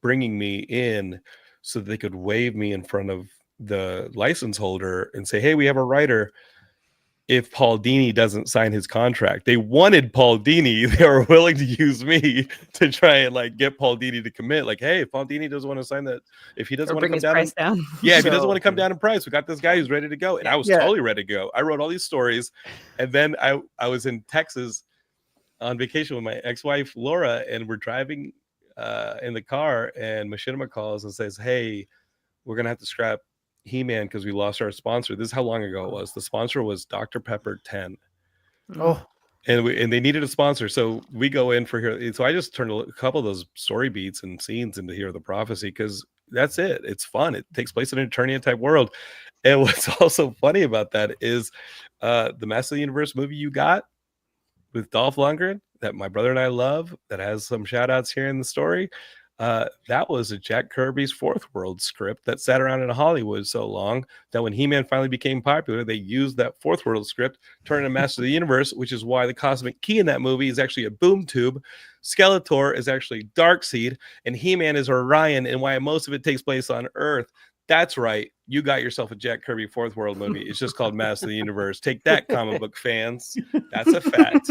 bringing me in so that they could wave me in front of the license holder and say, "Hey, we have a writer." If Paul Dini doesn't sign his contract, they wanted Paul Dini. They were willing to use me to try and like get Paul Dini to commit. Like, hey, if Paul Dini doesn't want to sign that, if he doesn't Or want to bring come his down, price down. yeah, if he doesn't So- want to come down in price, we got this guy who's ready to go. And I was Yeah. totally ready to go. I wrote all these stories, and then I was in Texas on vacation with my ex-wife Laura, and we're driving in the car, and Machinima calls and says, "Hey, we're gonna have to scrap He-Man because we lost our sponsor." This is how long ago it was. The sponsor was Dr. Pepper 10. Oh, And they needed a sponsor, so we go in for here. So I just turned a couple of those story beats and scenes into Hero of the Prophecy because that's it. It's fun. It takes place in an Eternia type world. And what's also funny about that is the Master of the Universe movie you got with Dolph Lundgren that my brother and I love, that has some shout outs here in the story. That was a Jack Kirby's Fourth World script that sat around in Hollywood so long that when He-Man finally became popular, they used that Fourth World script, turned it into Master of the Universe, which is why the cosmic key in that movie is actually a boom tube. Skeletor is actually Darkseid, and He-Man is Orion, and why most of it takes place on Earth. That's right. You got yourself a Jack Kirby Fourth World movie. It's just called Master of the Universe. Take that, comic book fans. That's a fact.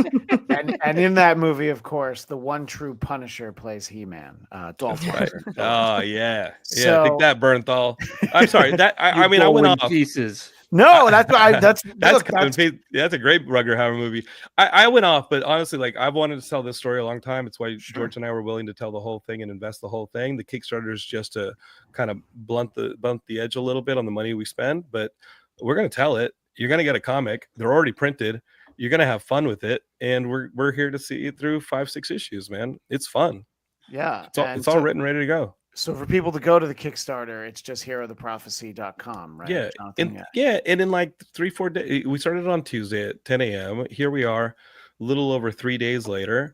and in that movie, of course, the one true Punisher plays He-Man, Dolph Right. Lundgren. Oh yeah. Yeah. So- Take that, Bernthal. I'm sorry. That I You mean, I went golden off. pieces. No, that's why That's look, that's a great Rugger Hauer movie. I went off, but honestly, like I've wanted to tell this story a long time. It's why George and I were willing to tell the whole thing and invest the whole thing. The Kickstarter is just to kind of blunt the edge a little bit on the money we spend, but we're gonna tell it. You're gonna get a comic. They're already printed. You're gonna have fun with it, and we're here to see it through 5-6 issues, man. It's fun. yeah. It's all written, ready to go. So for people to go to the Kickstarter, it's just herotheprophecy.com, right? Yeah, Jonathan? and in like 3-4 days, we started on Tuesday at 10 a.m. Here we are, a little over 3 days later,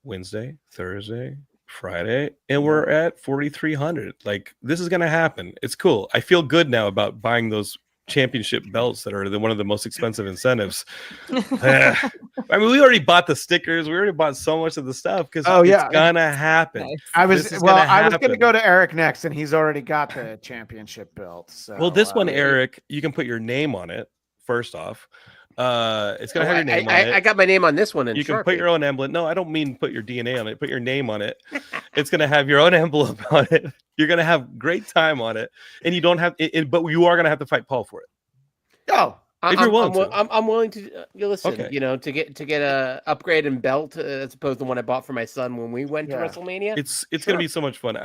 Wednesday, Thursday, Friday, and we're at 4,300. Like, this is gonna happen. It's cool. I feel good now about buying those championship belts that are one of the most expensive incentives. I mean, we already bought the stickers. We already bought so much of the stuff because yeah. it's gonna happen. Nice. I was This is well. gonna I was going to happen. go to Eric next, and he's already got the championship belt. So, Well, this one, Eric, you can put your name on it. First off, it's gonna have your name on it. I got my name on this one. In You can Sharpie. put your own emblem. No, I don't mean put your DNA on it. Put your name on it. It's gonna have your own emblem on it. You're gonna have great time on it, and you don't have. But you are gonna have to fight Paul for it. Oh, If you're willing to. I'm willing to. You listen. Okay. You know, to get a upgrade and belt as opposed to one I bought for my son when we went Yeah. to WrestleMania. It's Sure. gonna be so much fun.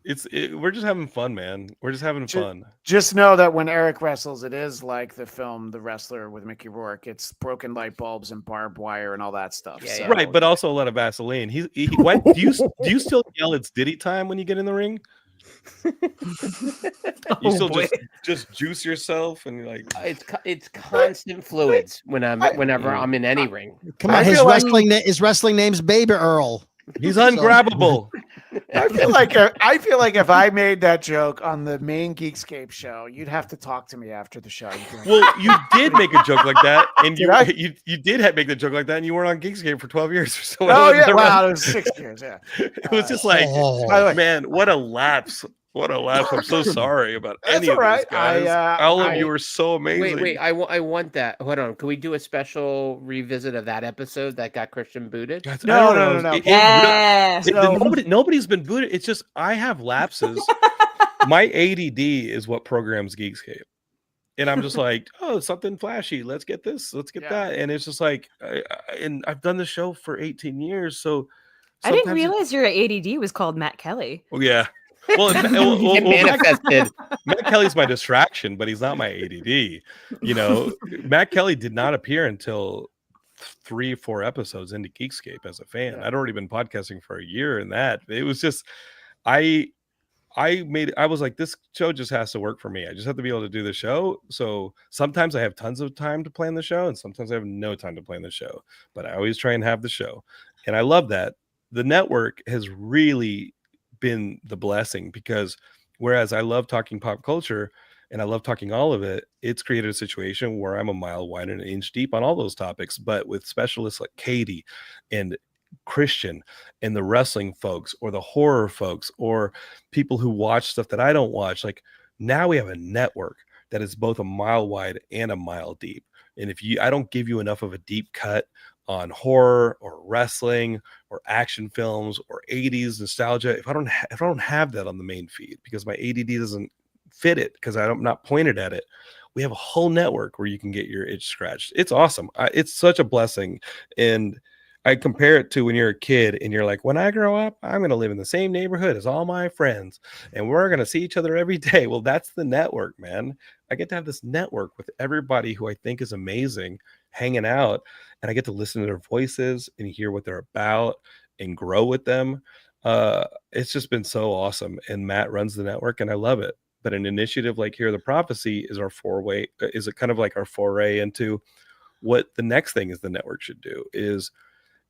Just- We're just having fun, man. We're just having Ju- fun. just know that when Eric wrestles, it is like the film The Wrestler with Mickey Rourke. It's broken light bulbs and barbed wire and all that stuff. Yeah, so- yeah. Right, but also a lot of Vaseline. Why do you still yell it's Diddy time when you get in the ring? You still boy. just juice yourself and you're like, It's constant fluids whenever I'm in any ring. Come I on, his feel like- his wrestling name's Baby Earl. he's ungrabbable. I feel like if I made that joke on the main Geekscape show, you'd have to talk to me after the show. You'd be like, Well, you did make a joke like that, and Did I? you did make the joke like that, and you were on Geekscape for 12 years or so. oh yeah, wow, it was 6 years. Yeah. It was just like, Oh. By the way, man, what a lapse What a laugh. I'm so sorry about That's any of all right. these guys. All of you are so amazing. Wait, I want that. Hold on. Can we do a special revisit of that episode that got Christian booted? Guys, No, I don't no, know. no, no. Yeah. Nobody's been booted. It's just I have lapses. My ADD is what programs Geekscape. And I'm just like, oh, something flashy. Let's get this. Let's get that. And it's just like, and I've done the show for 18 years. So I didn't realize your ADD was called Matt Kelly. Oh, yeah. Well, It manifested. Matt Kelly's my distraction, but he's not my ADD. You know, Matt Kelly did not appear until 3-4 episodes into Geekscape as a fan. I'd already been podcasting for a year, and that it was just I was like, this show just has to work for me. I just have to be able to do the show. So sometimes I have tons of time to plan the show, and sometimes I have no time to plan the show. But I always try and have the show, and I love that. The network has really been the blessing, because whereas I love talking pop culture and I love talking all of it, it's created a situation where I'm a mile wide and an inch deep on all those topics, but with specialists like Katie and Christian and the wrestling folks or the horror folks or people who watch stuff that I don't watch. Like, now we have a network that is both a mile wide and a mile deep. And if I don't give you enough of a deep cut on horror or wrestling or action films or 80s nostalgia, if I don't have that on the main feed because my ADD doesn't fit it, because I'm not pointed at it, we have a whole network where you can get your itch scratched. It's awesome. It's such a blessing. And I compare it to when you're a kid and you're like, when I grow up, I'm going to live in the same neighborhood as all my friends and we're going to see each other every day. Well, that's the network, man. I get to have this network with everybody who I think is amazing hanging out, and I get to listen to their voices and hear what they're about and grow with them. It's just been so awesome. And Matt runs the network and I love it. But an initiative like Hear the Prophecy is is it kind of like our foray into what the next thing is the network should do, is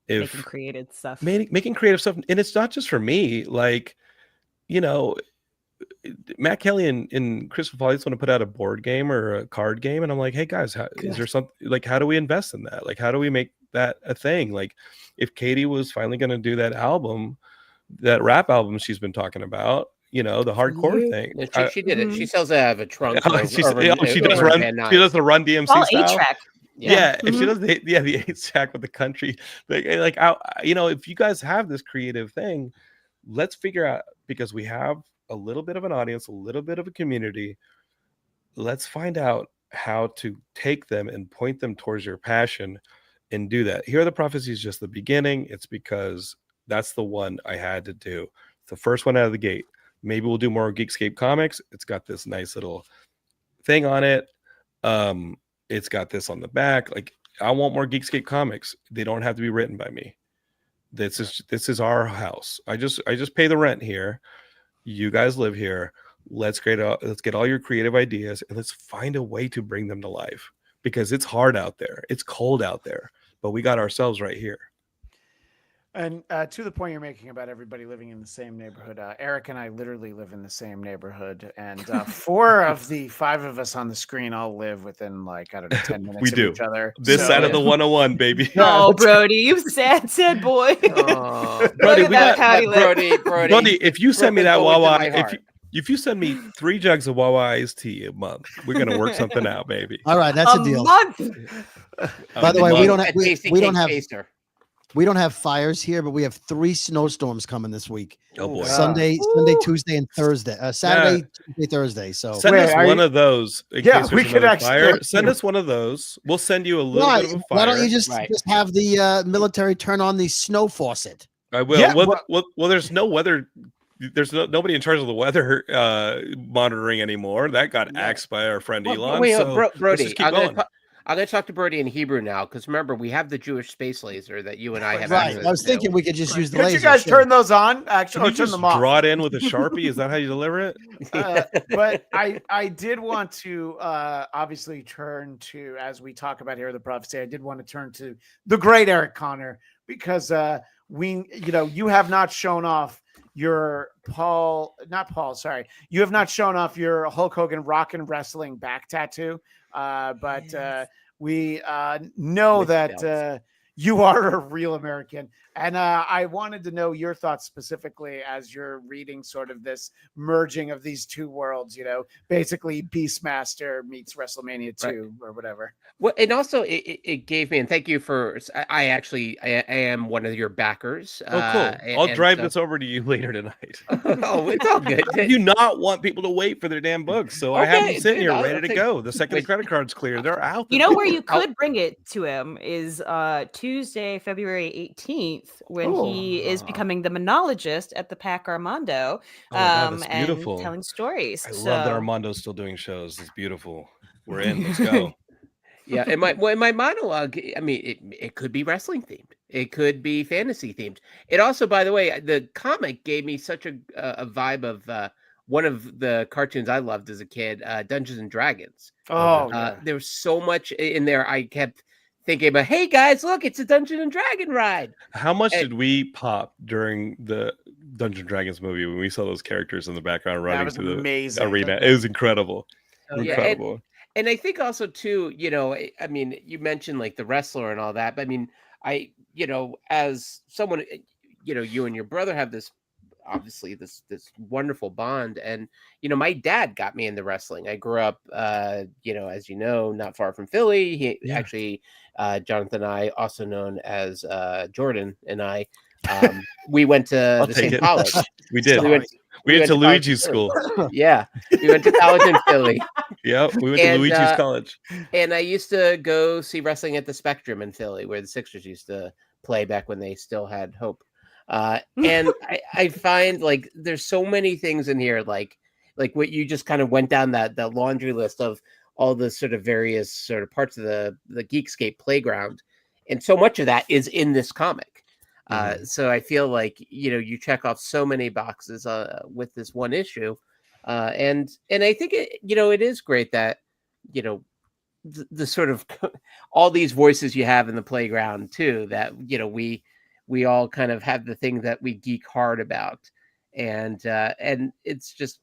Making creative stuff. Making creative stuff. And it's not just for me. Like, you know, Matt Kelly and Crystal Follies want to put out a board game or a card game. And I'm like, hey guys, is there something like, how do we invest in that? Like, how do we make that a thing? Like, if Katie was finally going to do that album, that rap album she's been talking about, you know, the hardcore thing. She did it. She sells it out of a trunk. She does the Run DMC all style. 8-track. Yeah, if she does the 8-track with the country, like you know, if you guys have this creative thing, let's figure out, because we have a little bit of an audience, a little bit of a community. Let's find out how to take them and point them towards your passion and do that. Hear the Prophecy is just the beginning. It's because that's the one I had to do. It's the first one out of the gate. Maybe we'll do more Geekscape comics. It's got this nice little thing on it. It's got this on the back. Like, I want more Geekscape comics. They don't have to be written by me. This is our house. I just pay the rent here. You guys live here. Let's get all your creative ideas and let's find a way to bring them to life, because it's hard out there. It's cold out there, but we got ourselves right here. And to the point you're making about everybody living in the same neighborhood, Eric and I literally live in the same neighborhood, and 4 of the 5 of us on the screen all live within, like, I don't know, 10 minutes We of do. each other. This side of the 101, baby. Oh, Brody, you sad boy. Brody, Brody, if you send me that Broken Wawa, into my heart. if you send me 3 jugs of Wawa iced tea a month, we're gonna work something out, baby. All right, that's a deal. Month. By the way, we don't A have Tasty we don't Cake have taster. we don't have fires here, but we have 3 snowstorms coming this week. Oh boy. Sunday, Tuesday, and Thursday. Saturday, Tuesday, Thursday. So Send us one of those. In Yeah, case we there's could another actually- fire. Send us one of those. We'll send you a little bit of a fire. why don't you just Right. have the military turn on the snow faucet? I will. Yeah, well, there's no weather. There's nobody in charge of the weather monitoring anymore. That got axed by our friend Elon. Wait, so let's Brody, just keep going. I'm going to talk to Brody in Hebrew now, because remember, we have the Jewish space laser that you and I have Right. access I was to. thinking we could just use the Could laser. you guys sure. turn those on? Actually, Can or you turn just them off? draw it in with a Sharpie? Is that how you deliver it? But I did want to obviously turn to, as we talk about Hear the Prophecy, I did want to turn to the great Eric Connor, because you have not shown off your you have not shown off your Hulk Hogan rock and wrestling back tattoo, but we know With that bells. you are a real American. And I wanted to know your thoughts specifically as you're reading sort of this merging of these two worlds, basically Beastmaster meets WrestleMania 2 or whatever. Well, and also it gave me, and thank you for. I am one of your backers. Oh, cool. I'll drive this over to you later tonight. Oh, it's all good. I do not want people to wait for their damn books, so I have them sitting here ready to go. The second the credit card's clear, they're out. You know where you could bring it to him is Tuesday, February 18th, when he is becoming the monologist at the Pac Armando, that's and beautiful. telling stories. I love that Armando's still doing shows. It's beautiful. We're in. Let's go. Yeah, in my monologue, I mean, it could be wrestling themed. It could be fantasy themed. It also, by the way, the comic gave me such a vibe of one of the cartoons I loved as a kid, Dungeons and Dragons. There was so much in there. I kept thinking about, hey guys, look, it's a Dungeon and Dragon ride. How much did we pop during the Dungeons and Dragons movie when we saw those characters in the background running through the arena? It was incredible. Incredible. And I think also too, I mean, you mentioned like the wrestler and all that, but I mean, as someone, you and your brother have this, obviously this wonderful bond. And, my dad got me into wrestling. I grew up, as you know, not far from Philly. He actually, Jonathan and I, also known as Jordan and I, we went to the same college. We did. So we went to Luigi's school. Yeah. We went to college in Philly. Yeah, we went to Luigi's college. And I used to go see wrestling at the Spectrum in Philly, where the Sixers used to play back when they still had hope. And I find like there's so many things in here, like what you just kind of went down that laundry list of all the sort of various sort of parts of the Geekscape playground. And so much of that is in this comic. So I feel like, you check off so many boxes with this one issue. And I think it is great that, the sort of all these voices you have in the playground too, that, we all kind of have the thing that we geek hard about. And it's just,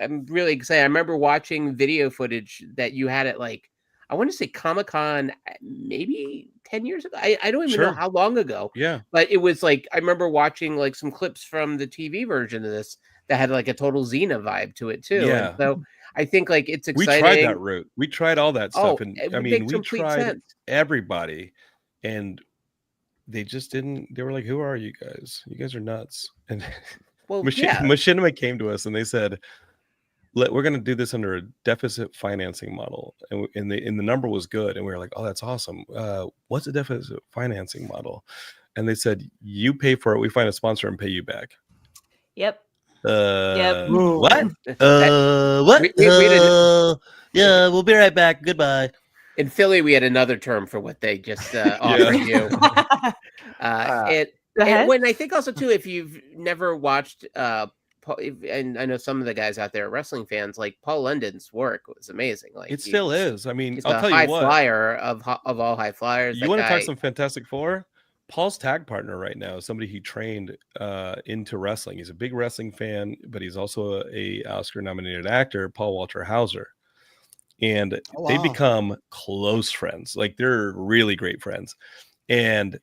I'm really excited. I remember watching video footage that you had at I want to say Comic-Con maybe 10 years ago. I don't even know how long ago. Yeah. But it was I remember watching some clips from the TV version of this that had a total Xena vibe to it too. Yeah. And so I think it's exciting. We tried that route. We tried all that stuff. And I mean, we tried sense. Everybody, and they just didn't. They were like, "Who are you guys? You guys are nuts." And Machinima came to us and they said, we're going to do this under a deficit financing model. And the number was good. And we were like, oh, that's awesome. What's a deficit financing model? And they said, you pay for it. We find a sponsor and pay you back. Yep. What? What? Yeah, we'll be right back. Goodbye. In Philly, we had another term for what they just offered you. And when I think also too, if you've never watched, and I know some of the guys out there are wrestling fans, Paul London's work was amazing. It still is. I mean, he's I'll tell high you what. flyer of all high flyers. You want to talk some Fantastic Four? Paul's tag partner right now is somebody he trained into wrestling. He's a big wrestling fan, but he's also a Oscar-nominated actor, Paul Walter Hauser. And they become close friends. They're really great friends. And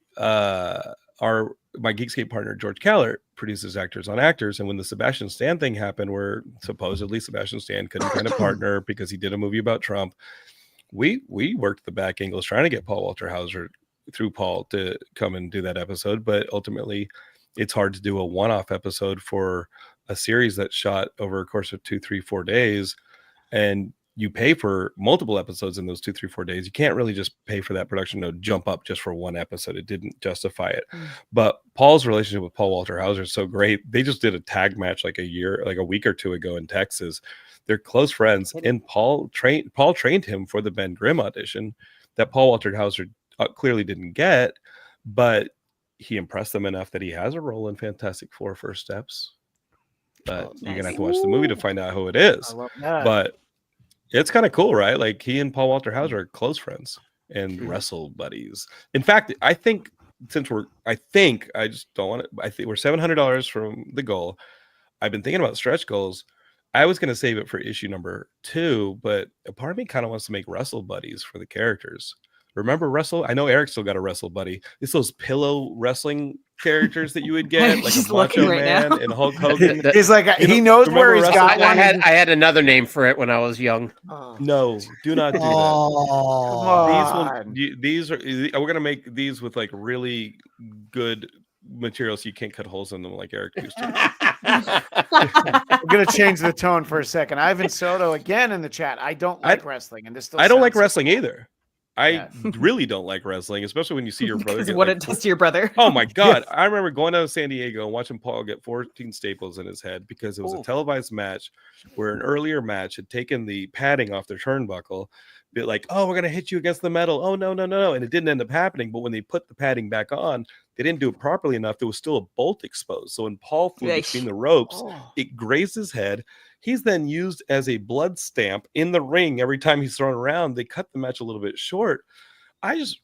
my Geekscape partner, George Keller, produces Actors on Actors. And when the Sebastian Stan thing happened, where supposedly Sebastian Stan couldn't find a partner because he did a movie about Trump, we worked the back angles trying to get Paul Walter Hauser through Paul to come and do that episode. But ultimately, it's hard to do a one-off episode for a series that's shot over a course of 2, 3, 4 days. And you pay for multiple episodes in those 2, 3, 4 days. You can't really just pay for that production to jump up just for one episode. It didn't justify it. But Paul's relationship with Paul Walter Hauser is so great. They just did a tag match a week or two ago in Texas. They're close friends. And Paul trained him for the Ben Grimm audition that Paul Walter Hauser clearly didn't get, but he impressed them enough that he has a role in Fantastic Four First Steps. But you're going to have to watch the movie to find out who it is. But it's kind of cool, right? He and Paul Walter Hauser are close friends and wrestle buddies. In fact, I think I just don't want to. I think we're $700 from the goal. I've been thinking about stretch goals. I was going to save it for issue number 2, but a part of me kind of wants to make wrestle buddies for the characters. Remember Wrestle? I know Eric still got a Wrestle Buddy. It's those pillow wrestling characters that you would get, like Just a Macho looking right Man now. and Hulk Hogan. He's like, You he know, knows where remember he's Wrestle got I one. had another name for it when I was young. No, do not do that. Oh, These are we're gonna make these with like really good material so you can't cut holes in them like Eric used to. I'm gonna change the tone for a second. Ivan Soto again in the chat. I don't like wrestling, and this still I don't like sounds- wrestling either. I Yeah. really don't like wrestling, especially when you see your brother Because get what like, it does to your brother. oh my god. I remember going down to San Diego and watching Paul get 14 staples in his head because it was a televised match where an earlier match had taken the padding off their turnbuckle, be like, oh, we're gonna hit you against the metal. Oh no, and it didn't end up happening. But when they put the padding back on, they didn't do it properly enough. There was still a bolt exposed. So when Paul flew between the ropes, it grazed his head. He's then used as a blood stamp in the ring every time he's thrown around. They cut the match a little bit short. I just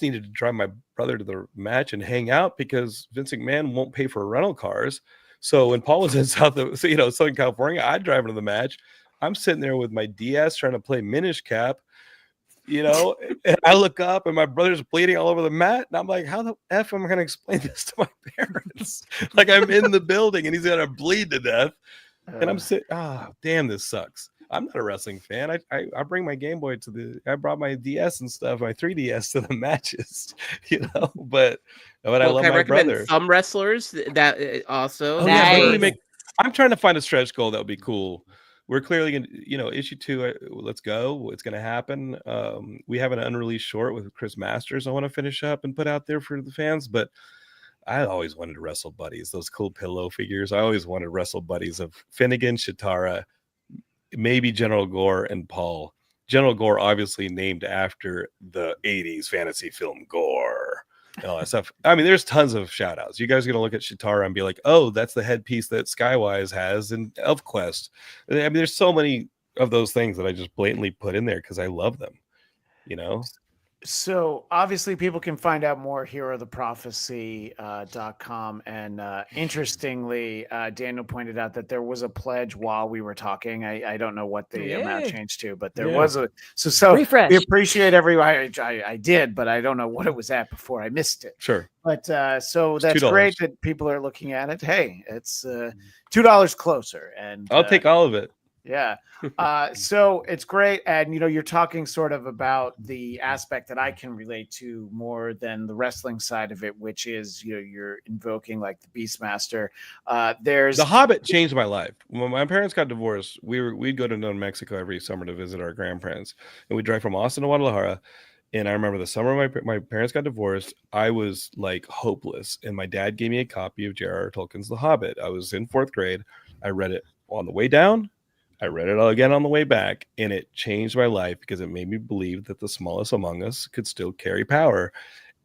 needed to drive my brother to the match and hang out because Vince McMahon won't pay for rental cars. So when Paul was in Southern California, I'd drive him to the match. I'm sitting there with my DS trying to play Minish Cap, and I look up and my brother's bleeding all over the mat. And I'm like, how the F am I going to explain this to my parents? Like I'm in the building and he's going to bleed to death. And I'm sitting, damn, this sucks. I'm not a wrestling fan. I bring my Game Boy I brought my DS and stuff, my 3DS to the matches, but I love my brother. Some wrestlers that also. Oh, Nice. yeah, I'm trying to find a stretch goal that would be cool. We're clearly going to, issue 2, let's go. It's going to happen. We have an unreleased short with Chris Masters I want to finish up and put out there for the fans, but I always wanted to wrestle buddies, those cool pillow figures. I always wanted wrestle buddies of Finnegan, Shitara, maybe General Gore and Paul. General Gore obviously named after the 80s fantasy film Gore and all that stuff. I mean, there's tons of shout outs. You guys are going to look at Shitara and be like, oh, that's the headpiece that Skywise has in ElfQuest. I mean, there's so many of those things that I just blatantly put in there because I love them, So obviously people can find out more herotheprophecy.com. And interestingly, Daniel pointed out that there was a pledge while we were talking. I don't know what the amount changed to, but there was a so Refresh. We appreciate everybody. I did, but I don't know what it was at before. I missed it. Sure. But so that's $2. great that people are looking at it. Hey, it's $2 closer. And I'll take all of it. Yeah. So it's great. And, you're talking sort of about the aspect that I can relate to more than the wrestling side of it, which is, you're invoking like the Beastmaster. There's The Hobbit changed my life. When my parents got divorced, we'd go to New Mexico every summer to visit our grandparents, and we'd drive from Austin to Guadalajara. And I remember the summer my parents got divorced, I was like hopeless. And my dad gave me a copy of J.R.R. Tolkien's The Hobbit. I was in 4th grade. I read it on the way down. I read it again on the way back, and it changed my life because it made me believe that the smallest among us could still carry power.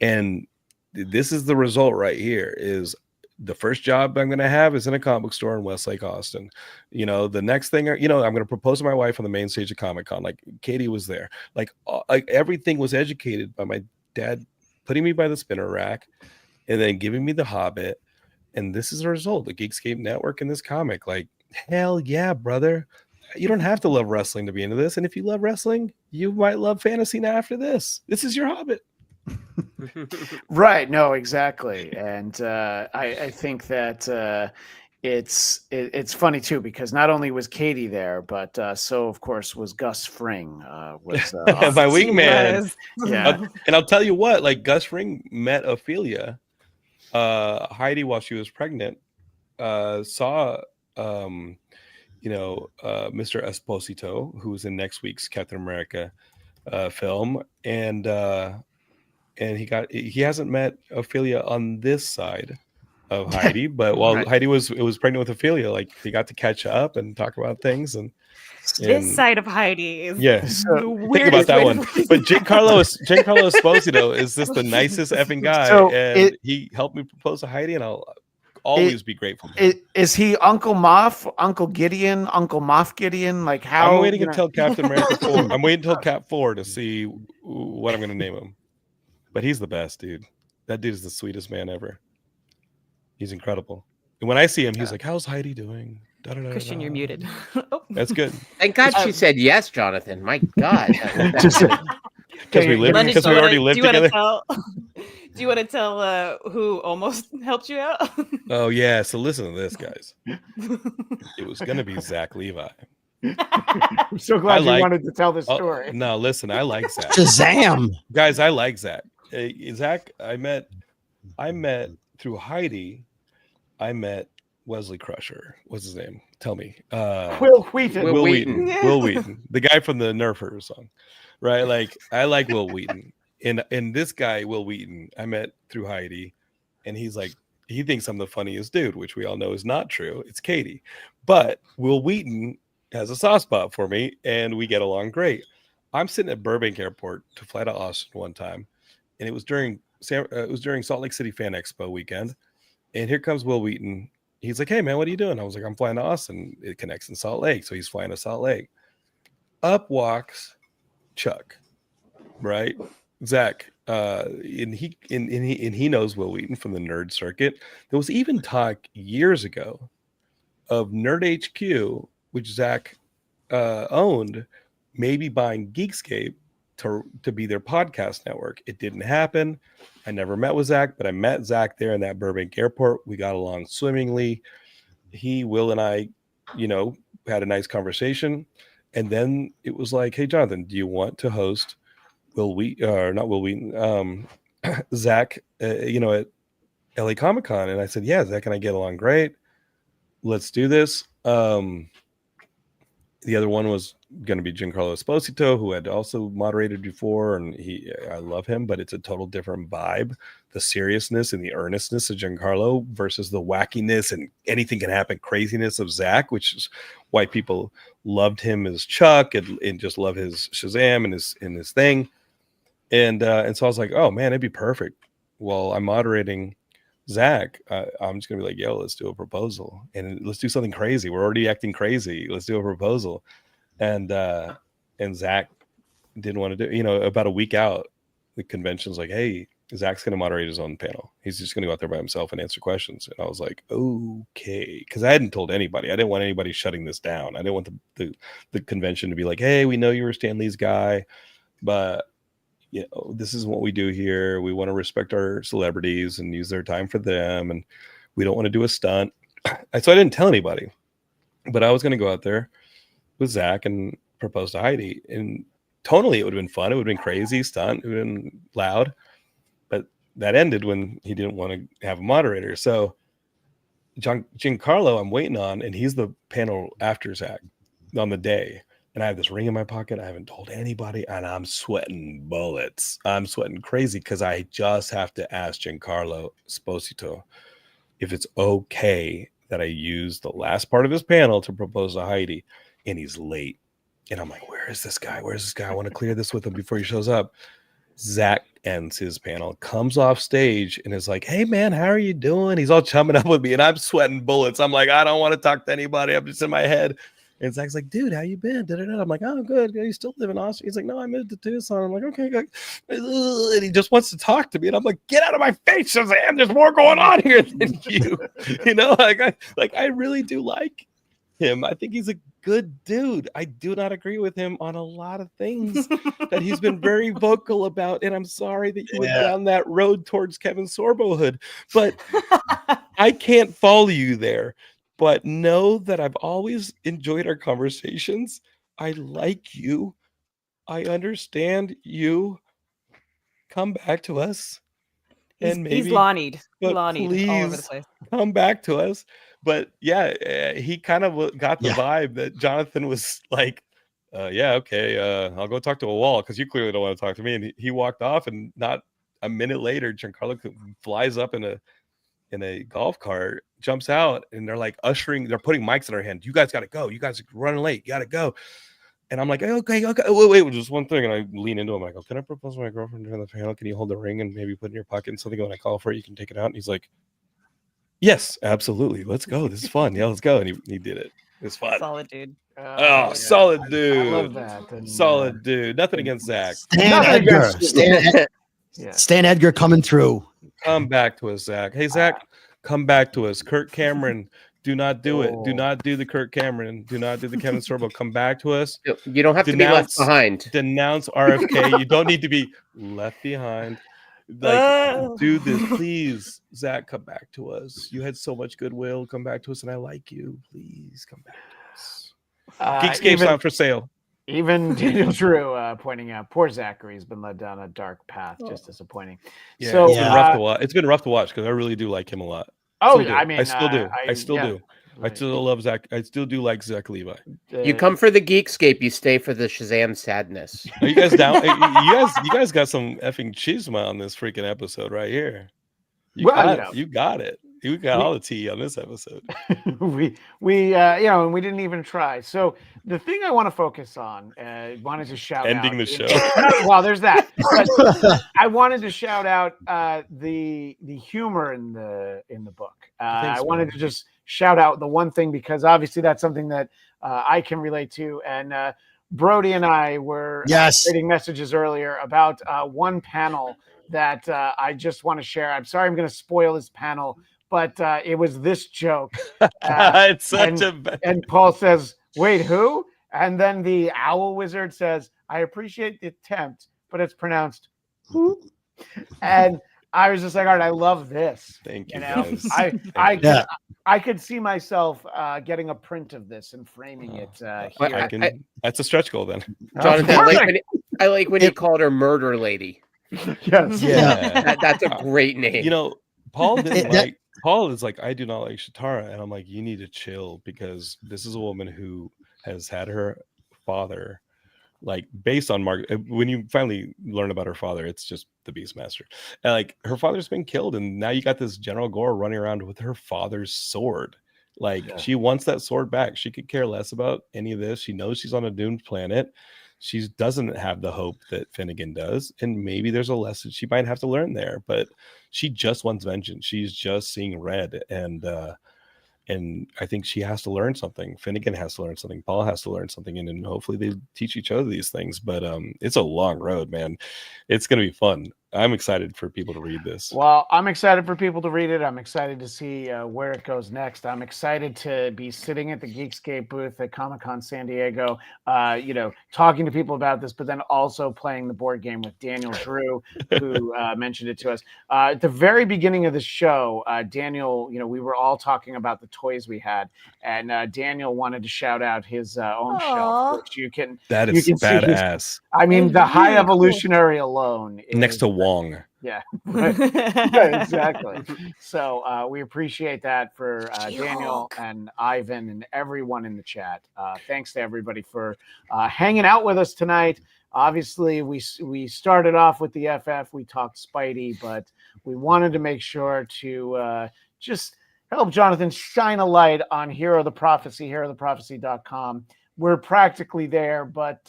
And this is the result right here is the first job I'm going to have is in a comic book store in Westlake, Austin. The next thing, I'm going to propose to my wife on the main stage of Comic-Con. Like Katie was there. Like everything was educated by my dad putting me by the spinner rack and then giving me The Hobbit. And this is a result, the Geekscape Network and this comic. Like, hell yeah, brother. You don't have to love wrestling to be into this. And if you love wrestling, you might love fantasy now after this. This is your Hobbit. Right. No, exactly. And I think that it's funny too, because not only was Katie there, but so of course was Gus Fring was my wingman. Yeah. And I'll tell you what, like Gus Fring met Ophelia, Heidi while she was pregnant, saw Mr. Esposito, who was in next week's Captain America film, and he hasn't met Ophelia on this side of Heidi, but while Right. Heidi was pregnant with Ophelia, like they got to catch up and talk about things and This side of Heidi is yeah. the So, Think about weirdest that way one. to- But Giancarlo Esposito is just the nicest effing guy, So and he helped me propose to Heidi, and I'll always be grateful. To him. Is he Uncle Moff, Uncle Gideon, Uncle Moff Gideon? Like how? I'm waiting until Captain America 4. I'm waiting until Cap 4 to see what I'm going to name him. But he's the best, dude. That dude is the sweetest man ever. He's incredible. And when I see him, he's like, "How's Heidi doing?" Da-da-da-da-da. Christian, you're muted. Oh. That's good. Thank God she said yes, Jonathan. My God. Just- Because we live, London, because we already live do you want to together. tell? Do you want to tell who almost helped you out? Oh yeah. So listen to this, guys. It was gonna be Zach Levi. I'm so glad you wanted to tell the story. No, listen, I like Zach. Shazam! Guys, I like Zach. Zach, I met through Heidi. I met Wesley Crusher. What's his name? Tell me. Will Wheaton. Will Wheaton. Will Wheaton, the guy from the Nerfer song, right? Like I like Will Wheaton, and this guy Will Wheaton, I met through Heidi, and he's like he thinks I'm the funniest dude, which we all know is not true. It's Katie, but Will Wheaton has a soft spot for me, and we get along great. I'm sitting at Burbank Airport to fly to Austin one time, and it was during Salt Lake City Fan Expo weekend, and here comes Will Wheaton. He's like, "Hey man, what are you doing?" I was like, "I'm flying to Austin. It connects in Salt Lake," so he's flying to Salt Lake. Up walks Chuck, right? Zach, and he knows Will Wheaton from the nerd circuit. There was even talk years ago of Nerd HQ, which Zach owned, maybe buying Geekscape to be their podcast network. It didn't happen. I never met with Zach, but I met Zach there in that Burbank airport. We got along swimmingly. Will and I, had a nice conversation. And then it was like, "Hey, Jonathan, do you want to host Zach, at LA Comic Con?" And I said, "Yeah, Zach and I get along great. Let's do this." The other one was going to be Giancarlo Esposito, who had also moderated before, and I love him, but it's a total different vibe. The seriousness and the earnestness of Giancarlo versus the wackiness and anything can happen craziness of Zach, which is why people loved him as Chuck and just love his Shazam and his thing. And so I was like, oh man, it'd be perfect. Well, I'm moderating Zach. I'm just gonna be like, yo, let's do a proposal and let's do something crazy. We're already acting crazy. Let's do a proposal. And Zach didn't want to do, about a week out, the convention's like, hey, Zach's going to moderate his own panel. He's just going to go out there by himself and answer questions. And I was like, okay. Because I hadn't told anybody. I didn't want anybody shutting this down. I didn't want the convention to be like, hey, we know you were Stan Lee's guy, but this is what we do here. We want to respect our celebrities and use their time for them. And we don't want to do a stunt. So I didn't tell anybody, but I was going to go out there with Zach and propose to Heidi. And tonally, it would have been fun. It would have been crazy, stunt. It would have been loud. But that ended when he didn't want to have a moderator. So Giancarlo, I'm waiting on, and he's the panel after Zach on the day. And I have this ring in my pocket. I haven't told anybody, and I'm sweating bullets. I'm sweating crazy because I just have to ask Giancarlo Esposito if it's okay that I use the last part of his panel to propose to Heidi. And he's late. And I'm like, where is this guy? Where's this guy? I want to clear this with him before he shows up. Zach ends his panel, comes off stage, and is like, hey, man, how are you doing? He's all chumming up with me, and I'm sweating bullets. I'm like, I don't want to talk to anybody. I'm just in my head. And Zach's like, dude, how you been? Da-da-da. I'm like, oh, good. You still live in Austin? He's like, no, I moved to Tucson. I'm like, okay, good. And he just wants to talk to me. And I'm like, get out of my face, Shazam. There's more going on here than you. I really do like him. I think he's a good dude. I do not agree with him on a lot of things that he's been very vocal about, and I'm sorry that you went down that road towards Kevin Sorbohood, but I can't follow you there. But know that I've always enjoyed our conversations. I like you. I understand you. Come back to us. And maybe he's Lonnied. But Lonnied all over the place. come back to us. But yeah, he kind of got the vibe that Jonathan was like, yeah, okay, I'll go talk to a wall because you clearly don't want to talk to me. And he walked off, and not a minute later, Giancarlo flies up in a golf cart, jumps out, and they're like they're putting mics in our hand. You guys got to go. You guys are running late. You got to go. And I'm like, okay. Wait, just one thing. And I lean into him. I go, can I propose to my girlfriend during the panel? Can you hold the ring and maybe put it in your pocket and something? When I call for it, you can take it out. And he's like, yes, absolutely. Let's go. This is fun. Yeah, let's go. And he did it. It was fun. Solid dude. Solid dude. I love that. And, solid dude. Nothing against Zach. Stan Edgar coming through. Come back to us, Zach. Hey, Zach, come back to us. Kirk Cameron Do not do it. Do Oh. not do the Kirk Cameron. Do not do the Kevin Sorbo. Come back to us. You don't have to be left behind. Denounce RFK. You don't need to be left behind. Like, do this, please. Zach, come back to us. You had so much goodwill. Come back to us, and I like you. Please come back to us. Geekscape's not for sale. Even Daniel Drew pointing out, poor Zachary's been led down a dark path. Just disappointing. Yeah, So it's been rough to watch. It's been rough to watch because I really do like him a lot. Oh, I mean, I still do. I still yeah. do. I still love Zach. I still do like Zach Levi. You come for the Geekscape, you stay for the Shazam sadness. Are you guys down? You guys got some effing chisma on this freaking episode right here. You got it. You got all the tea on this episode. we and we didn't even try. So the thing I want to focus on, wanted to shout Ending out the show. Well, there's that. But I wanted to shout out the humor in the book. Thanks, I wanted man. to just shout out the one thing because obviously that's something that I can relate to. And Brody and I were trading messages earlier about one panel that I just want to share. I'm sorry I'm going to spoil this panel, but it was this joke. It's such a bad... And Paul says, "Wait, who?" And then the owl wizard says, "I appreciate the attempt, but it's pronounced who." And I was just like, "All right, I love this." Thank you. Guys. I could see myself getting a print of this and framing it here. That's a stretch goal then. Jonathan, I like when you called her Murder Lady. Yes. Yeah. That's a great name. You know, Paul is like, I do not like Shatara. And I'm like, you need to chill because this is a woman who has had her father, like based on Margaret. When you finally learn about her father, it's just the Beastmaster. And like her father's been killed. And now you got this General Gore running around with her father's sword. Like she wants that sword back. She could care less about any of this. She knows she's on a doomed planet. She doesn't have the hope that Finnegan does. And maybe there's a lesson she might have to learn there, but she just wants vengeance. She's just seeing red. And I think she has to learn something. Finnegan has to learn something. Paul has to learn something. And then hopefully they teach each other these things. But it's a long road, man. It's going to be fun. I'm excited for people to read this. Well, I'm excited for people to read it. I'm excited to see where it goes next. I'm excited to be sitting at the Geekscape booth at Comic-Con San Diego, talking to people about this, but then also playing the board game with Daniel Drew, who mentioned it to us. At the very beginning of the show, Daniel, we were all talking about the toys we had, and Daniel wanted to shout out his own shelf, which you can. That is badass. I mean, the High Evolutionary alone is, next to Wong. Yeah, yeah, exactly. So we appreciate that for Daniel and Ivan and everyone in the chat. Thanks to everybody for hanging out with us tonight. Obviously, we started off with the FF. We talked Spidey, but we wanted to make sure to just help Jonathan shine a light on Hero the Prophecy, HeroTheProphecy.com. We're practically there, but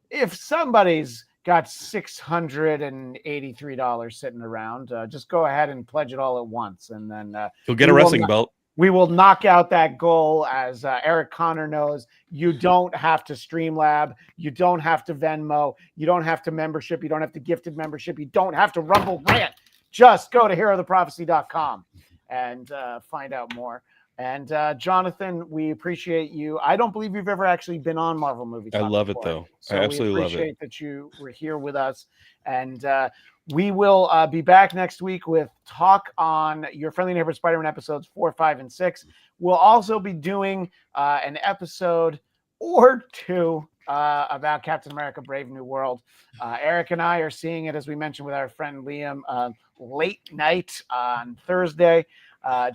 if somebody's got $683 sitting around, just go ahead and pledge it all at once, and then you'll get a wrestling belt. We will knock out that goal. As Eric Connor knows, you don't have to Streamlab, you don't have to Venmo, you don't have to membership, you don't have to gifted membership, you don't have to Rumble Rant. Just go to HeroTheProphecy.com and find out more. And Jonathan, we appreciate you. I don't believe you've ever actually been on Marvel Movie Talk I love before. it though. So I absolutely love it. We appreciate that you were here with us, and we will be back next week with talk on Your Friendly Neighborhood Spider-Man episodes 4, 5, and 6. We'll also be doing an episode or two about Captain America: Brave New World. Eric and I are seeing it, as we mentioned, with our friend Liam late night on Thursday.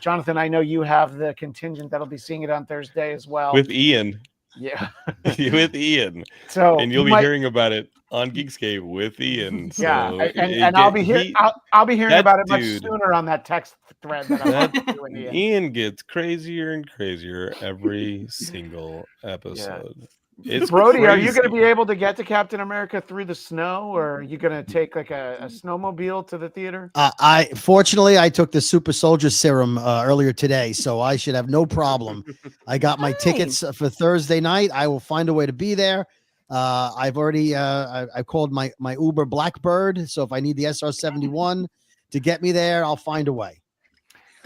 Jonathan, I know you have the contingent that'll be seeing it on Thursday as well. With Ian. Yeah. With Ian. So and you'll be hearing about it on Geekscape with Ian. So and I'll be here. I'll be hearing about it much sooner on that text thread that I'm doing. Ian gets crazier and crazier every single episode. Yeah. It's Brody, crazy. are you going to be able to get to Captain America through the snow, or are you going to take like a snowmobile to the theater? Fortunately I took the super soldier serum earlier today, so I should have no problem. I got my tickets for Thursday night. I will find a way to be there. I've already I called my Uber Blackbird, so if I need the SR-71 to get me there, I'll find a way.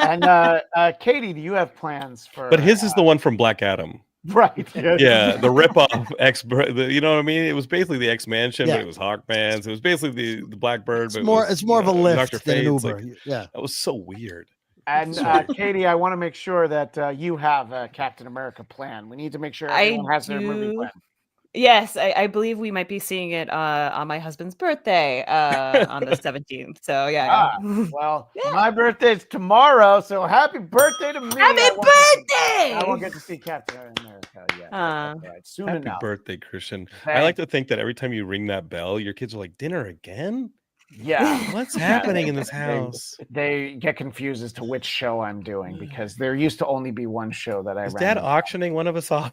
And Katie, do you have plans for? But his is the one from Black Adam. Right. Yeah, the ripoff you know what I mean? It was basically the X Mansion, Yeah. but it was Hawkman's. It was basically the Blackbird. It's but more. it was, It's more of a lift Dr. than an Fate's, Uber. like, Yeah. that was so weird. And Katie, I want to make sure that you have a Captain America plan. We need to make sure I everyone has their movie do. plan. Yes, I believe we might be seeing it on my husband's birthday on the 17th. So yeah. Well, Yeah. my birthday's tomorrow, so happy birthday to me. Happy I won't birthday! get to see Captain America yet. That's Uh, all right. Soon Happy enough. birthday, Christian. I Thanks. like to think that every time you ring that bell, your kids are like, dinner again? Yeah. What's happening in this house? They get confused as to which show I'm doing because there used to only be one show that I Is ran. Dad auctioning one of us off?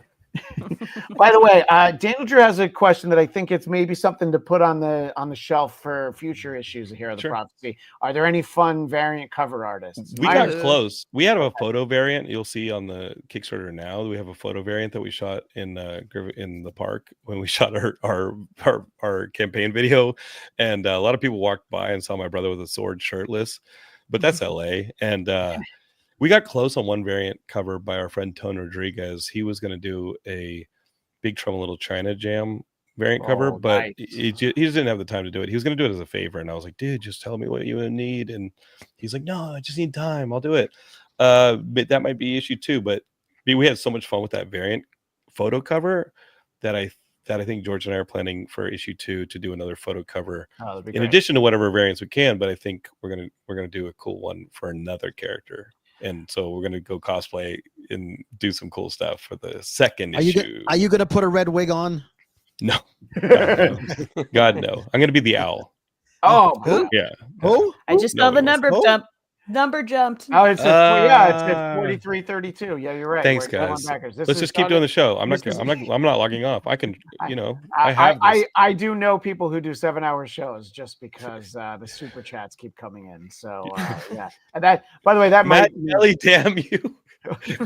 By the way, Daniel Drew has a question that I think it's maybe something to put on the shelf for future issues here of the Sure. Prophecy. Are there any fun variant cover artists? We My- got close. We had a photo variant. You'll see on the Kickstarter now. We have a photo variant that we shot in the park when we shot our campaign video, and a lot of people walked by and saw my brother with a sword, shirtless. But that's LA, and we got close on one variant cover by our friend Tone Rodriguez. He was going to do a Big Trouble in Little China Jam variant cover, Oh, but nice. he just didn't have the time to do it. He was going to do it as a favor, and I was like, dude, just tell me what you need. And he's like, no, I just need time. I'll do it. But that might be issue 2. But we had so much fun with that variant photo cover that I think George and I are planning for issue 2 to do another photo cover Oh, that'd be in great. addition to whatever variants we can. But I think we're gonna do a cool one for another character. And so we're gonna go cosplay and do some cool stuff for the second issue. Are you gonna put a red wig on? No, God no. I'm gonna be the owl. Oh, Who? Yeah. Who? I just saw Nobody the wants number to- jump. Number jumped. Oh, it's Uh, 4332. Yeah, you're right. Thanks, We're going guys. backwards. This Let's is just keep doing the show. I'm this is- not logging off. I can, I I, have this. I do know people who do 7-hour shows just because the super chats keep coming in. So yeah, and that. By the way, that Matt might Kelly, damn you.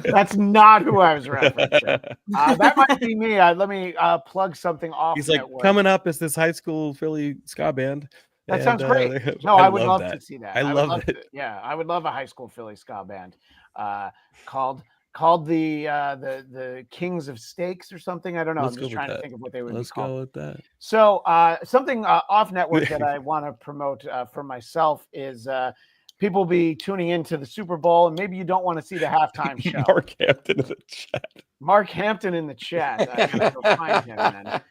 that's not who I was referencing. That might be me. Let me plug something off. He's like, network. coming up is this high school Philly ska band. That And, sounds great. No, I would love to see that. I would love love it. to- yeah, I would love a high school Philly ska band called the Kings of Steaks or something. I don't know. Let's I'm go just with trying to that. think of what they would Let's be called. go with that. So something off network that I want to promote for myself is people be tuning into the Super Bowl, and maybe you don't want to see the halftime show. Mark Hampton in the chat. Mark Hampton in the chat. I gotta go find him then.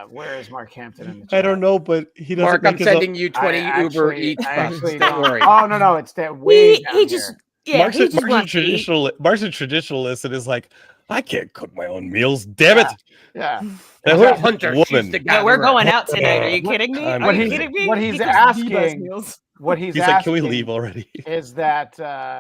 Where is Mark Hampton in the chat? I don't know, but he doesn't. Mark, I'm make his own- sending you 20 Uber Eats I bucks. actually Don't don't. worry. Oh no, it's that way He down just here. yeah. Mark's, he a, just wants to eat. Mark's a traditionalist and is like, I can't cook my own meals. Damn it! Yeah. That We're woman- Hunter. She's woman. the Yeah, we're gatherer. going out tonight. Are you kidding me? I'm Are you kidding. kidding me? What he's He cooks the best asking- meals. What he's He's like, can we asking leave already? is that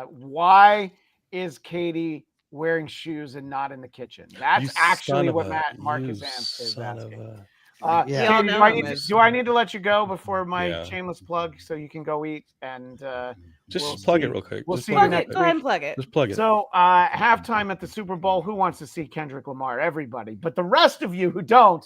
why is Katie wearing shoes and not in the kitchen? That's You actually son what of a- Mark you is son of asking. a- Yeah. Katie, We all do, know I him need to, as- do I need to let you go before my Yeah. shameless plug so you can go eat and Just we'll plug see. it real quick. We'll Just see plug you Plug it. next it. Go ahead and plug it. Just plug it. So halftime at the Super Bowl, who wants to see Kendrick Lamar? Everybody. But the rest of you who don't,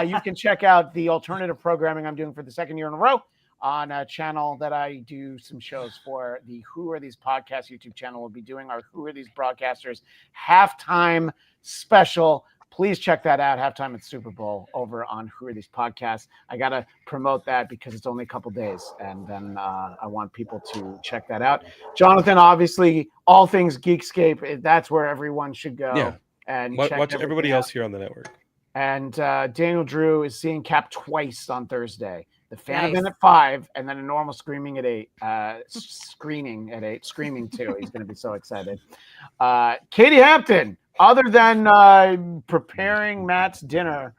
you can check out the alternative programming I'm doing for the second year in a row on a channel that I do some shows for. The Who Are These Podcasts YouTube channel will be doing our Who Are These Broadcasters halftime special. Please check that out, halftime at Super Bowl over on Who Are These Podcasts. I got to promote that because it's only a couple days, and then I want people to check that out. Jonathan, obviously, all things Geekscape, that's where everyone should go. Yeah. And Watch check everybody everything else out. here on the network. And Daniel Drew is seeing Cap twice on Thursday. The fan event Nice. at 5, and then a normal screaming at 8. Screening at 8. Screaming too. He's going to be so excited. Katie Hampton, other than preparing Mark's dinner,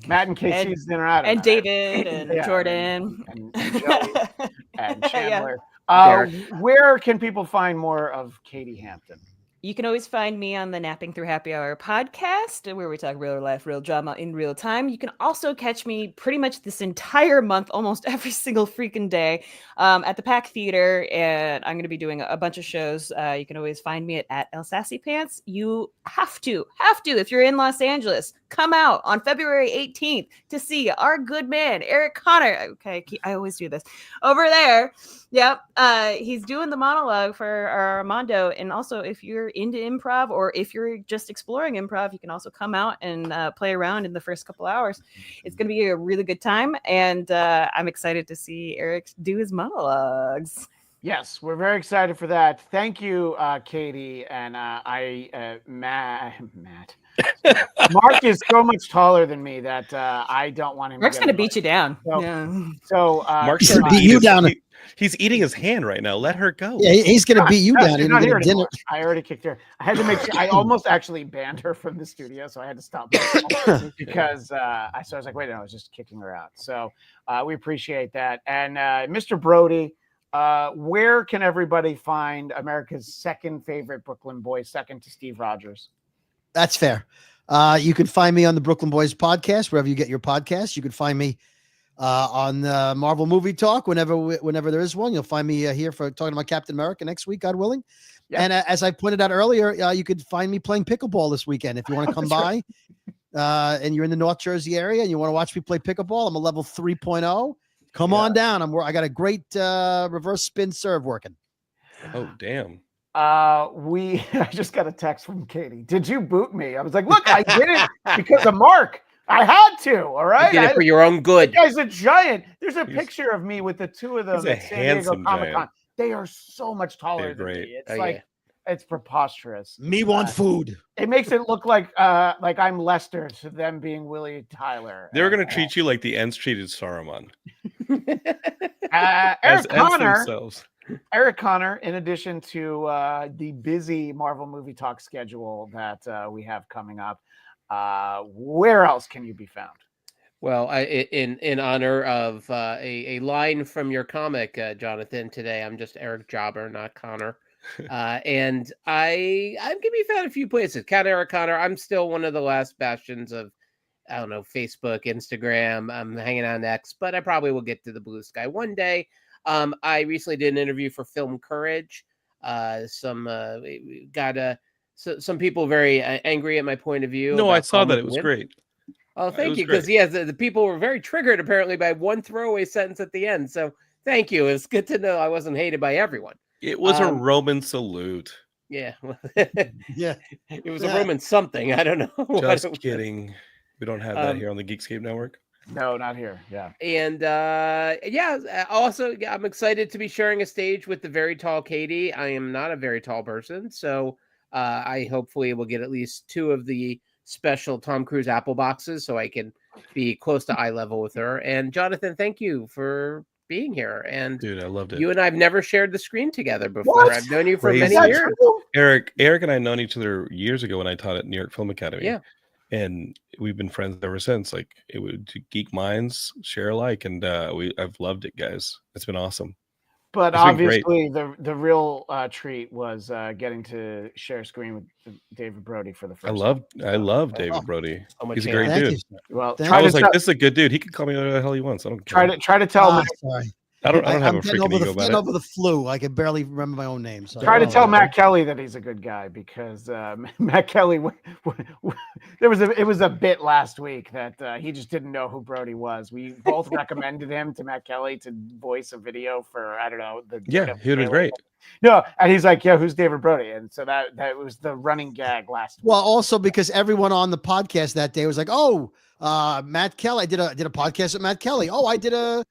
Matt and Casey's dinner, I don't And know. David and Yeah, Jordan. and Joey and Yeah. Chandler. Derek. Where can people find more of Katie Hampton? You can always find me on the Napping Through Happy Hour podcast, where we talk real life, real drama in real time. You can also catch me pretty much this entire month, almost every single freaking day, at the Pack Theater, and I'm going to be doing a bunch of shows. You can always find me at El Sassy Pants. You have to, if you're in Los Angeles, come out on February 18th to see our good man, Eric Connor. Okay, I always do this. Over there. Yep. He's doing the monologue for Armando. And also, if you're into improv or if you're just exploring improv, you can also come out and play around in the first couple hours. It's going to be a really good time. And I'm excited to see Eric do his monologues. Yes, we're very excited for that. Thank you, Katie. And Matt. Mark is so much taller than me that I don't want him. Mark's going to beat you down. So, yeah. So Mark's gonna gonna beat you down. He's eating his hand right now. Let her go. Yeah, he's going to beat you down. She's You're not gonna here get dinner. anymore. I already kicked her. I had to make sure. I almost actually banned her from the studio, so I had to stop because I was like, wait, no, I was just kicking her out. So we appreciate that. And Mr. Brody, where can everybody find America's second favorite Brooklyn boy, second to Steve Rogers? That's fair. You can find me on the Brooklyn Boys podcast, wherever you get your podcasts. You can find me on Marvel Movie Talk whenever there is one. You'll find me here for talking about Captain America next week, God willing. Yep. And as I pointed out earlier, you could find me playing pickleball this weekend if you want to come by. Right. And you're in the North Jersey area and you want to watch me play pickleball. I'm a level 3.0. Come on down. I got a great reverse spin serve working. Oh, damn. I just got a text from Katie. Did you boot me? I was like, look, I did it because of Mark. I had to. All right. You did it for your own good. The guy's a giant. There's a picture of me with the two of them He's a at San Diego handsome Comic-Con. giant. They are so much taller than me. It's it's preposterous. Me want food. It makes it look like I'm Lester to them being Willie Tyler. They were going to treat you like the Ents treated Saruman. Eric Connor, in addition to the busy Marvel Movie Talk schedule that we have coming up, where else can you be found? Well, in honor of a line from your comic, Jonathan, today, I'm just Eric Jobber, not Connor. And I'm going to be found a few places. Count Eric Connor. I'm still one of the last bastions of, I don't know, Facebook, Instagram. I'm hanging on X, but I probably will get to the blue sky one day. I recently did an interview for Film Courage. Some people very angry at my point of view. No, I saw that. It was great. Oh, thank you. Because the people were very triggered apparently by one throwaway sentence at the end. So thank you. It's good to know I wasn't hated by everyone. It was a Roman salute. Yeah. Yeah. It was a Roman something. I don't know. Just kidding. We don't have that here on the Geekscape Network. No, not here. Yeah. And also, I'm excited to be sharing a stage with the very tall Katie. I am not a very tall person. So I hopefully will get at least 2 of the special Tom Cruise Apple boxes so I can be close to eye level with her. And Jonathan, thank you for being here. And dude, I loved it. You and I have never shared the screen together before. What? I've known you for many years. Eric and I known each other years ago when I taught at New York Film Academy. Yeah. And we've been friends ever since. Like it would geek minds share alike, and I've loved it, guys. It's been awesome. But obviously, the real treat was getting to share screen with David Brody for the first time. I love David Brody. He's a great Thank dude. you. Well, I was like, this is a good dude. He can call me whatever the hell he wants. I don't care. Try to tell me. Sorry. I don't have I'm a freaking ego about it. over the flu. I can barely remember my own name. So Try to tell Matt Kelly that he's a good guy because Matt Kelly, it was a bit last week that he just didn't know who Brody was. We both recommended him to Matt Kelly to voice a video for, I don't know. He would be great. No, and he's like, yeah, who's David Brody? And so that was the running gag last week. Well, also because everyone on the podcast that day was like, oh, Matt Kelly. I did a podcast with Matt Kelly. Oh, I did a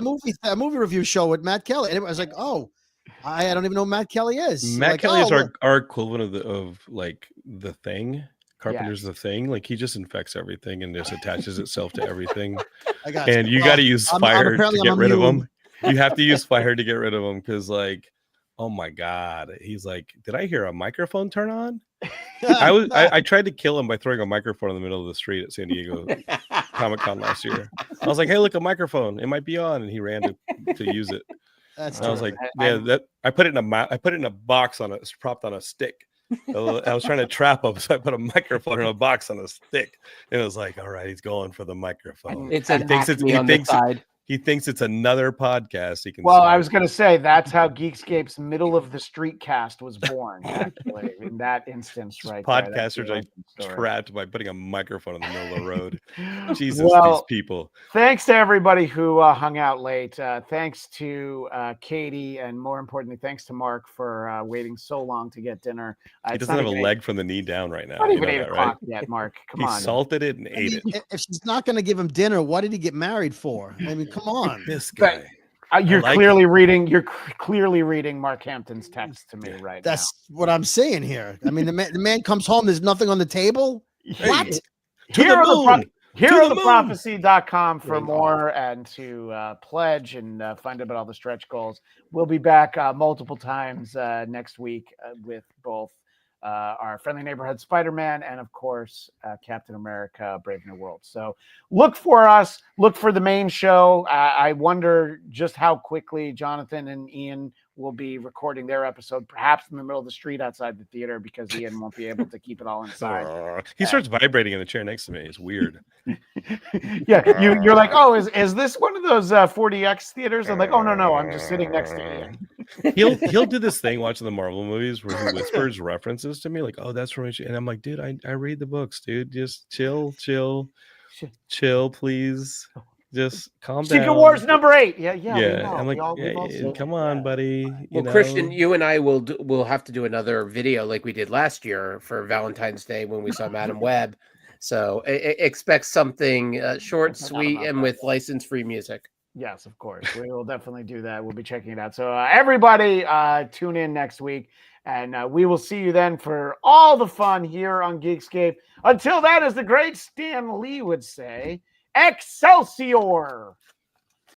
movie review show with Matt Kelly. And I was like, oh, I don't even know who Matt Kelly is. Matt Kelly is our equivalent of like The Thing. Carpenter's The Thing. Like he just infects everything and just attaches itself to everything. And you got to use fire to get rid of him. You have to use fire to get rid of him because like, oh my God. He's like, did I hear a microphone turn on? I tried to kill him by throwing a microphone in the middle of the street at San Diego Comic-Con last year. I was like, hey, look, a microphone. It might be on. And he ran to use it. I was like, yeah, I put it in a box propped on a stick. I was trying to trap him, so I put a microphone in a box on a stick. And it was like, all right, he's going for the microphone. It's an Acme on the side. He thinks it's another podcast. He can. Well, I start. was going to say that's how Geekscape's middle of the street cast was born. Actually, in that instance, right? there. That's the Podcasters are origin story. trapped by putting a microphone in the middle of the road. Jesus, Well, these people. thanks to everybody who hung out late. Thanks to Katie, and more importantly, thanks to Mark for waiting so long to get dinner. He It's doesn't not have a even leg from the knee down right now. Not You even know 8 that, o'clock right? yet, Mark. Come He on. salted it and I ate mean, it. if she's not going to give him dinner, what did he get married for? I mean, come on. This But- guy. You're like clearly reading. You're clearly reading Mark Hampton's text to me right That's what I'm saying here. I mean, the man comes home. There's nothing on the table. now. What? To the moon. HeroTheProphecy.com for Right on. more and to pledge and find out about all the stretch goals. We'll be back multiple times next week with both our friendly neighborhood Spider-Man and, of course, Captain America: Brave New World. So look for us. Look for the main show. I wonder just how quickly Jonathan and Ian will be recording their episode, perhaps in the middle of the street outside the theater, because Ian won't be able to keep it all inside. He starts vibrating in the chair next to me. It's weird. Yeah, you're like, oh, is this one of those 4DX theaters? I'm like, oh no, I'm just sitting next to you. He'll do this thing watching the Marvel movies where he whispers references to me, like, "Oh, that's from," and I'm like, "Dude, I read the books, dude. Just chill, please. Just calm down." Secret Wars #8. Yeah. Yeah, we know. I'm like, We've all "Yeah, seen come it. on, Yeah. buddy." Well, Christian, you and I will have to do another video like we did last year for Valentine's Day when we saw Madam Web. So expect something short, I forgot sweet, about and that. with license-free music. Yes, of course. We will definitely do that. We'll be checking it out. So everybody tune in next week, and we will see you then for all the fun here on Geekscape. Until then, as the great Stan Lee would say, Excelsior!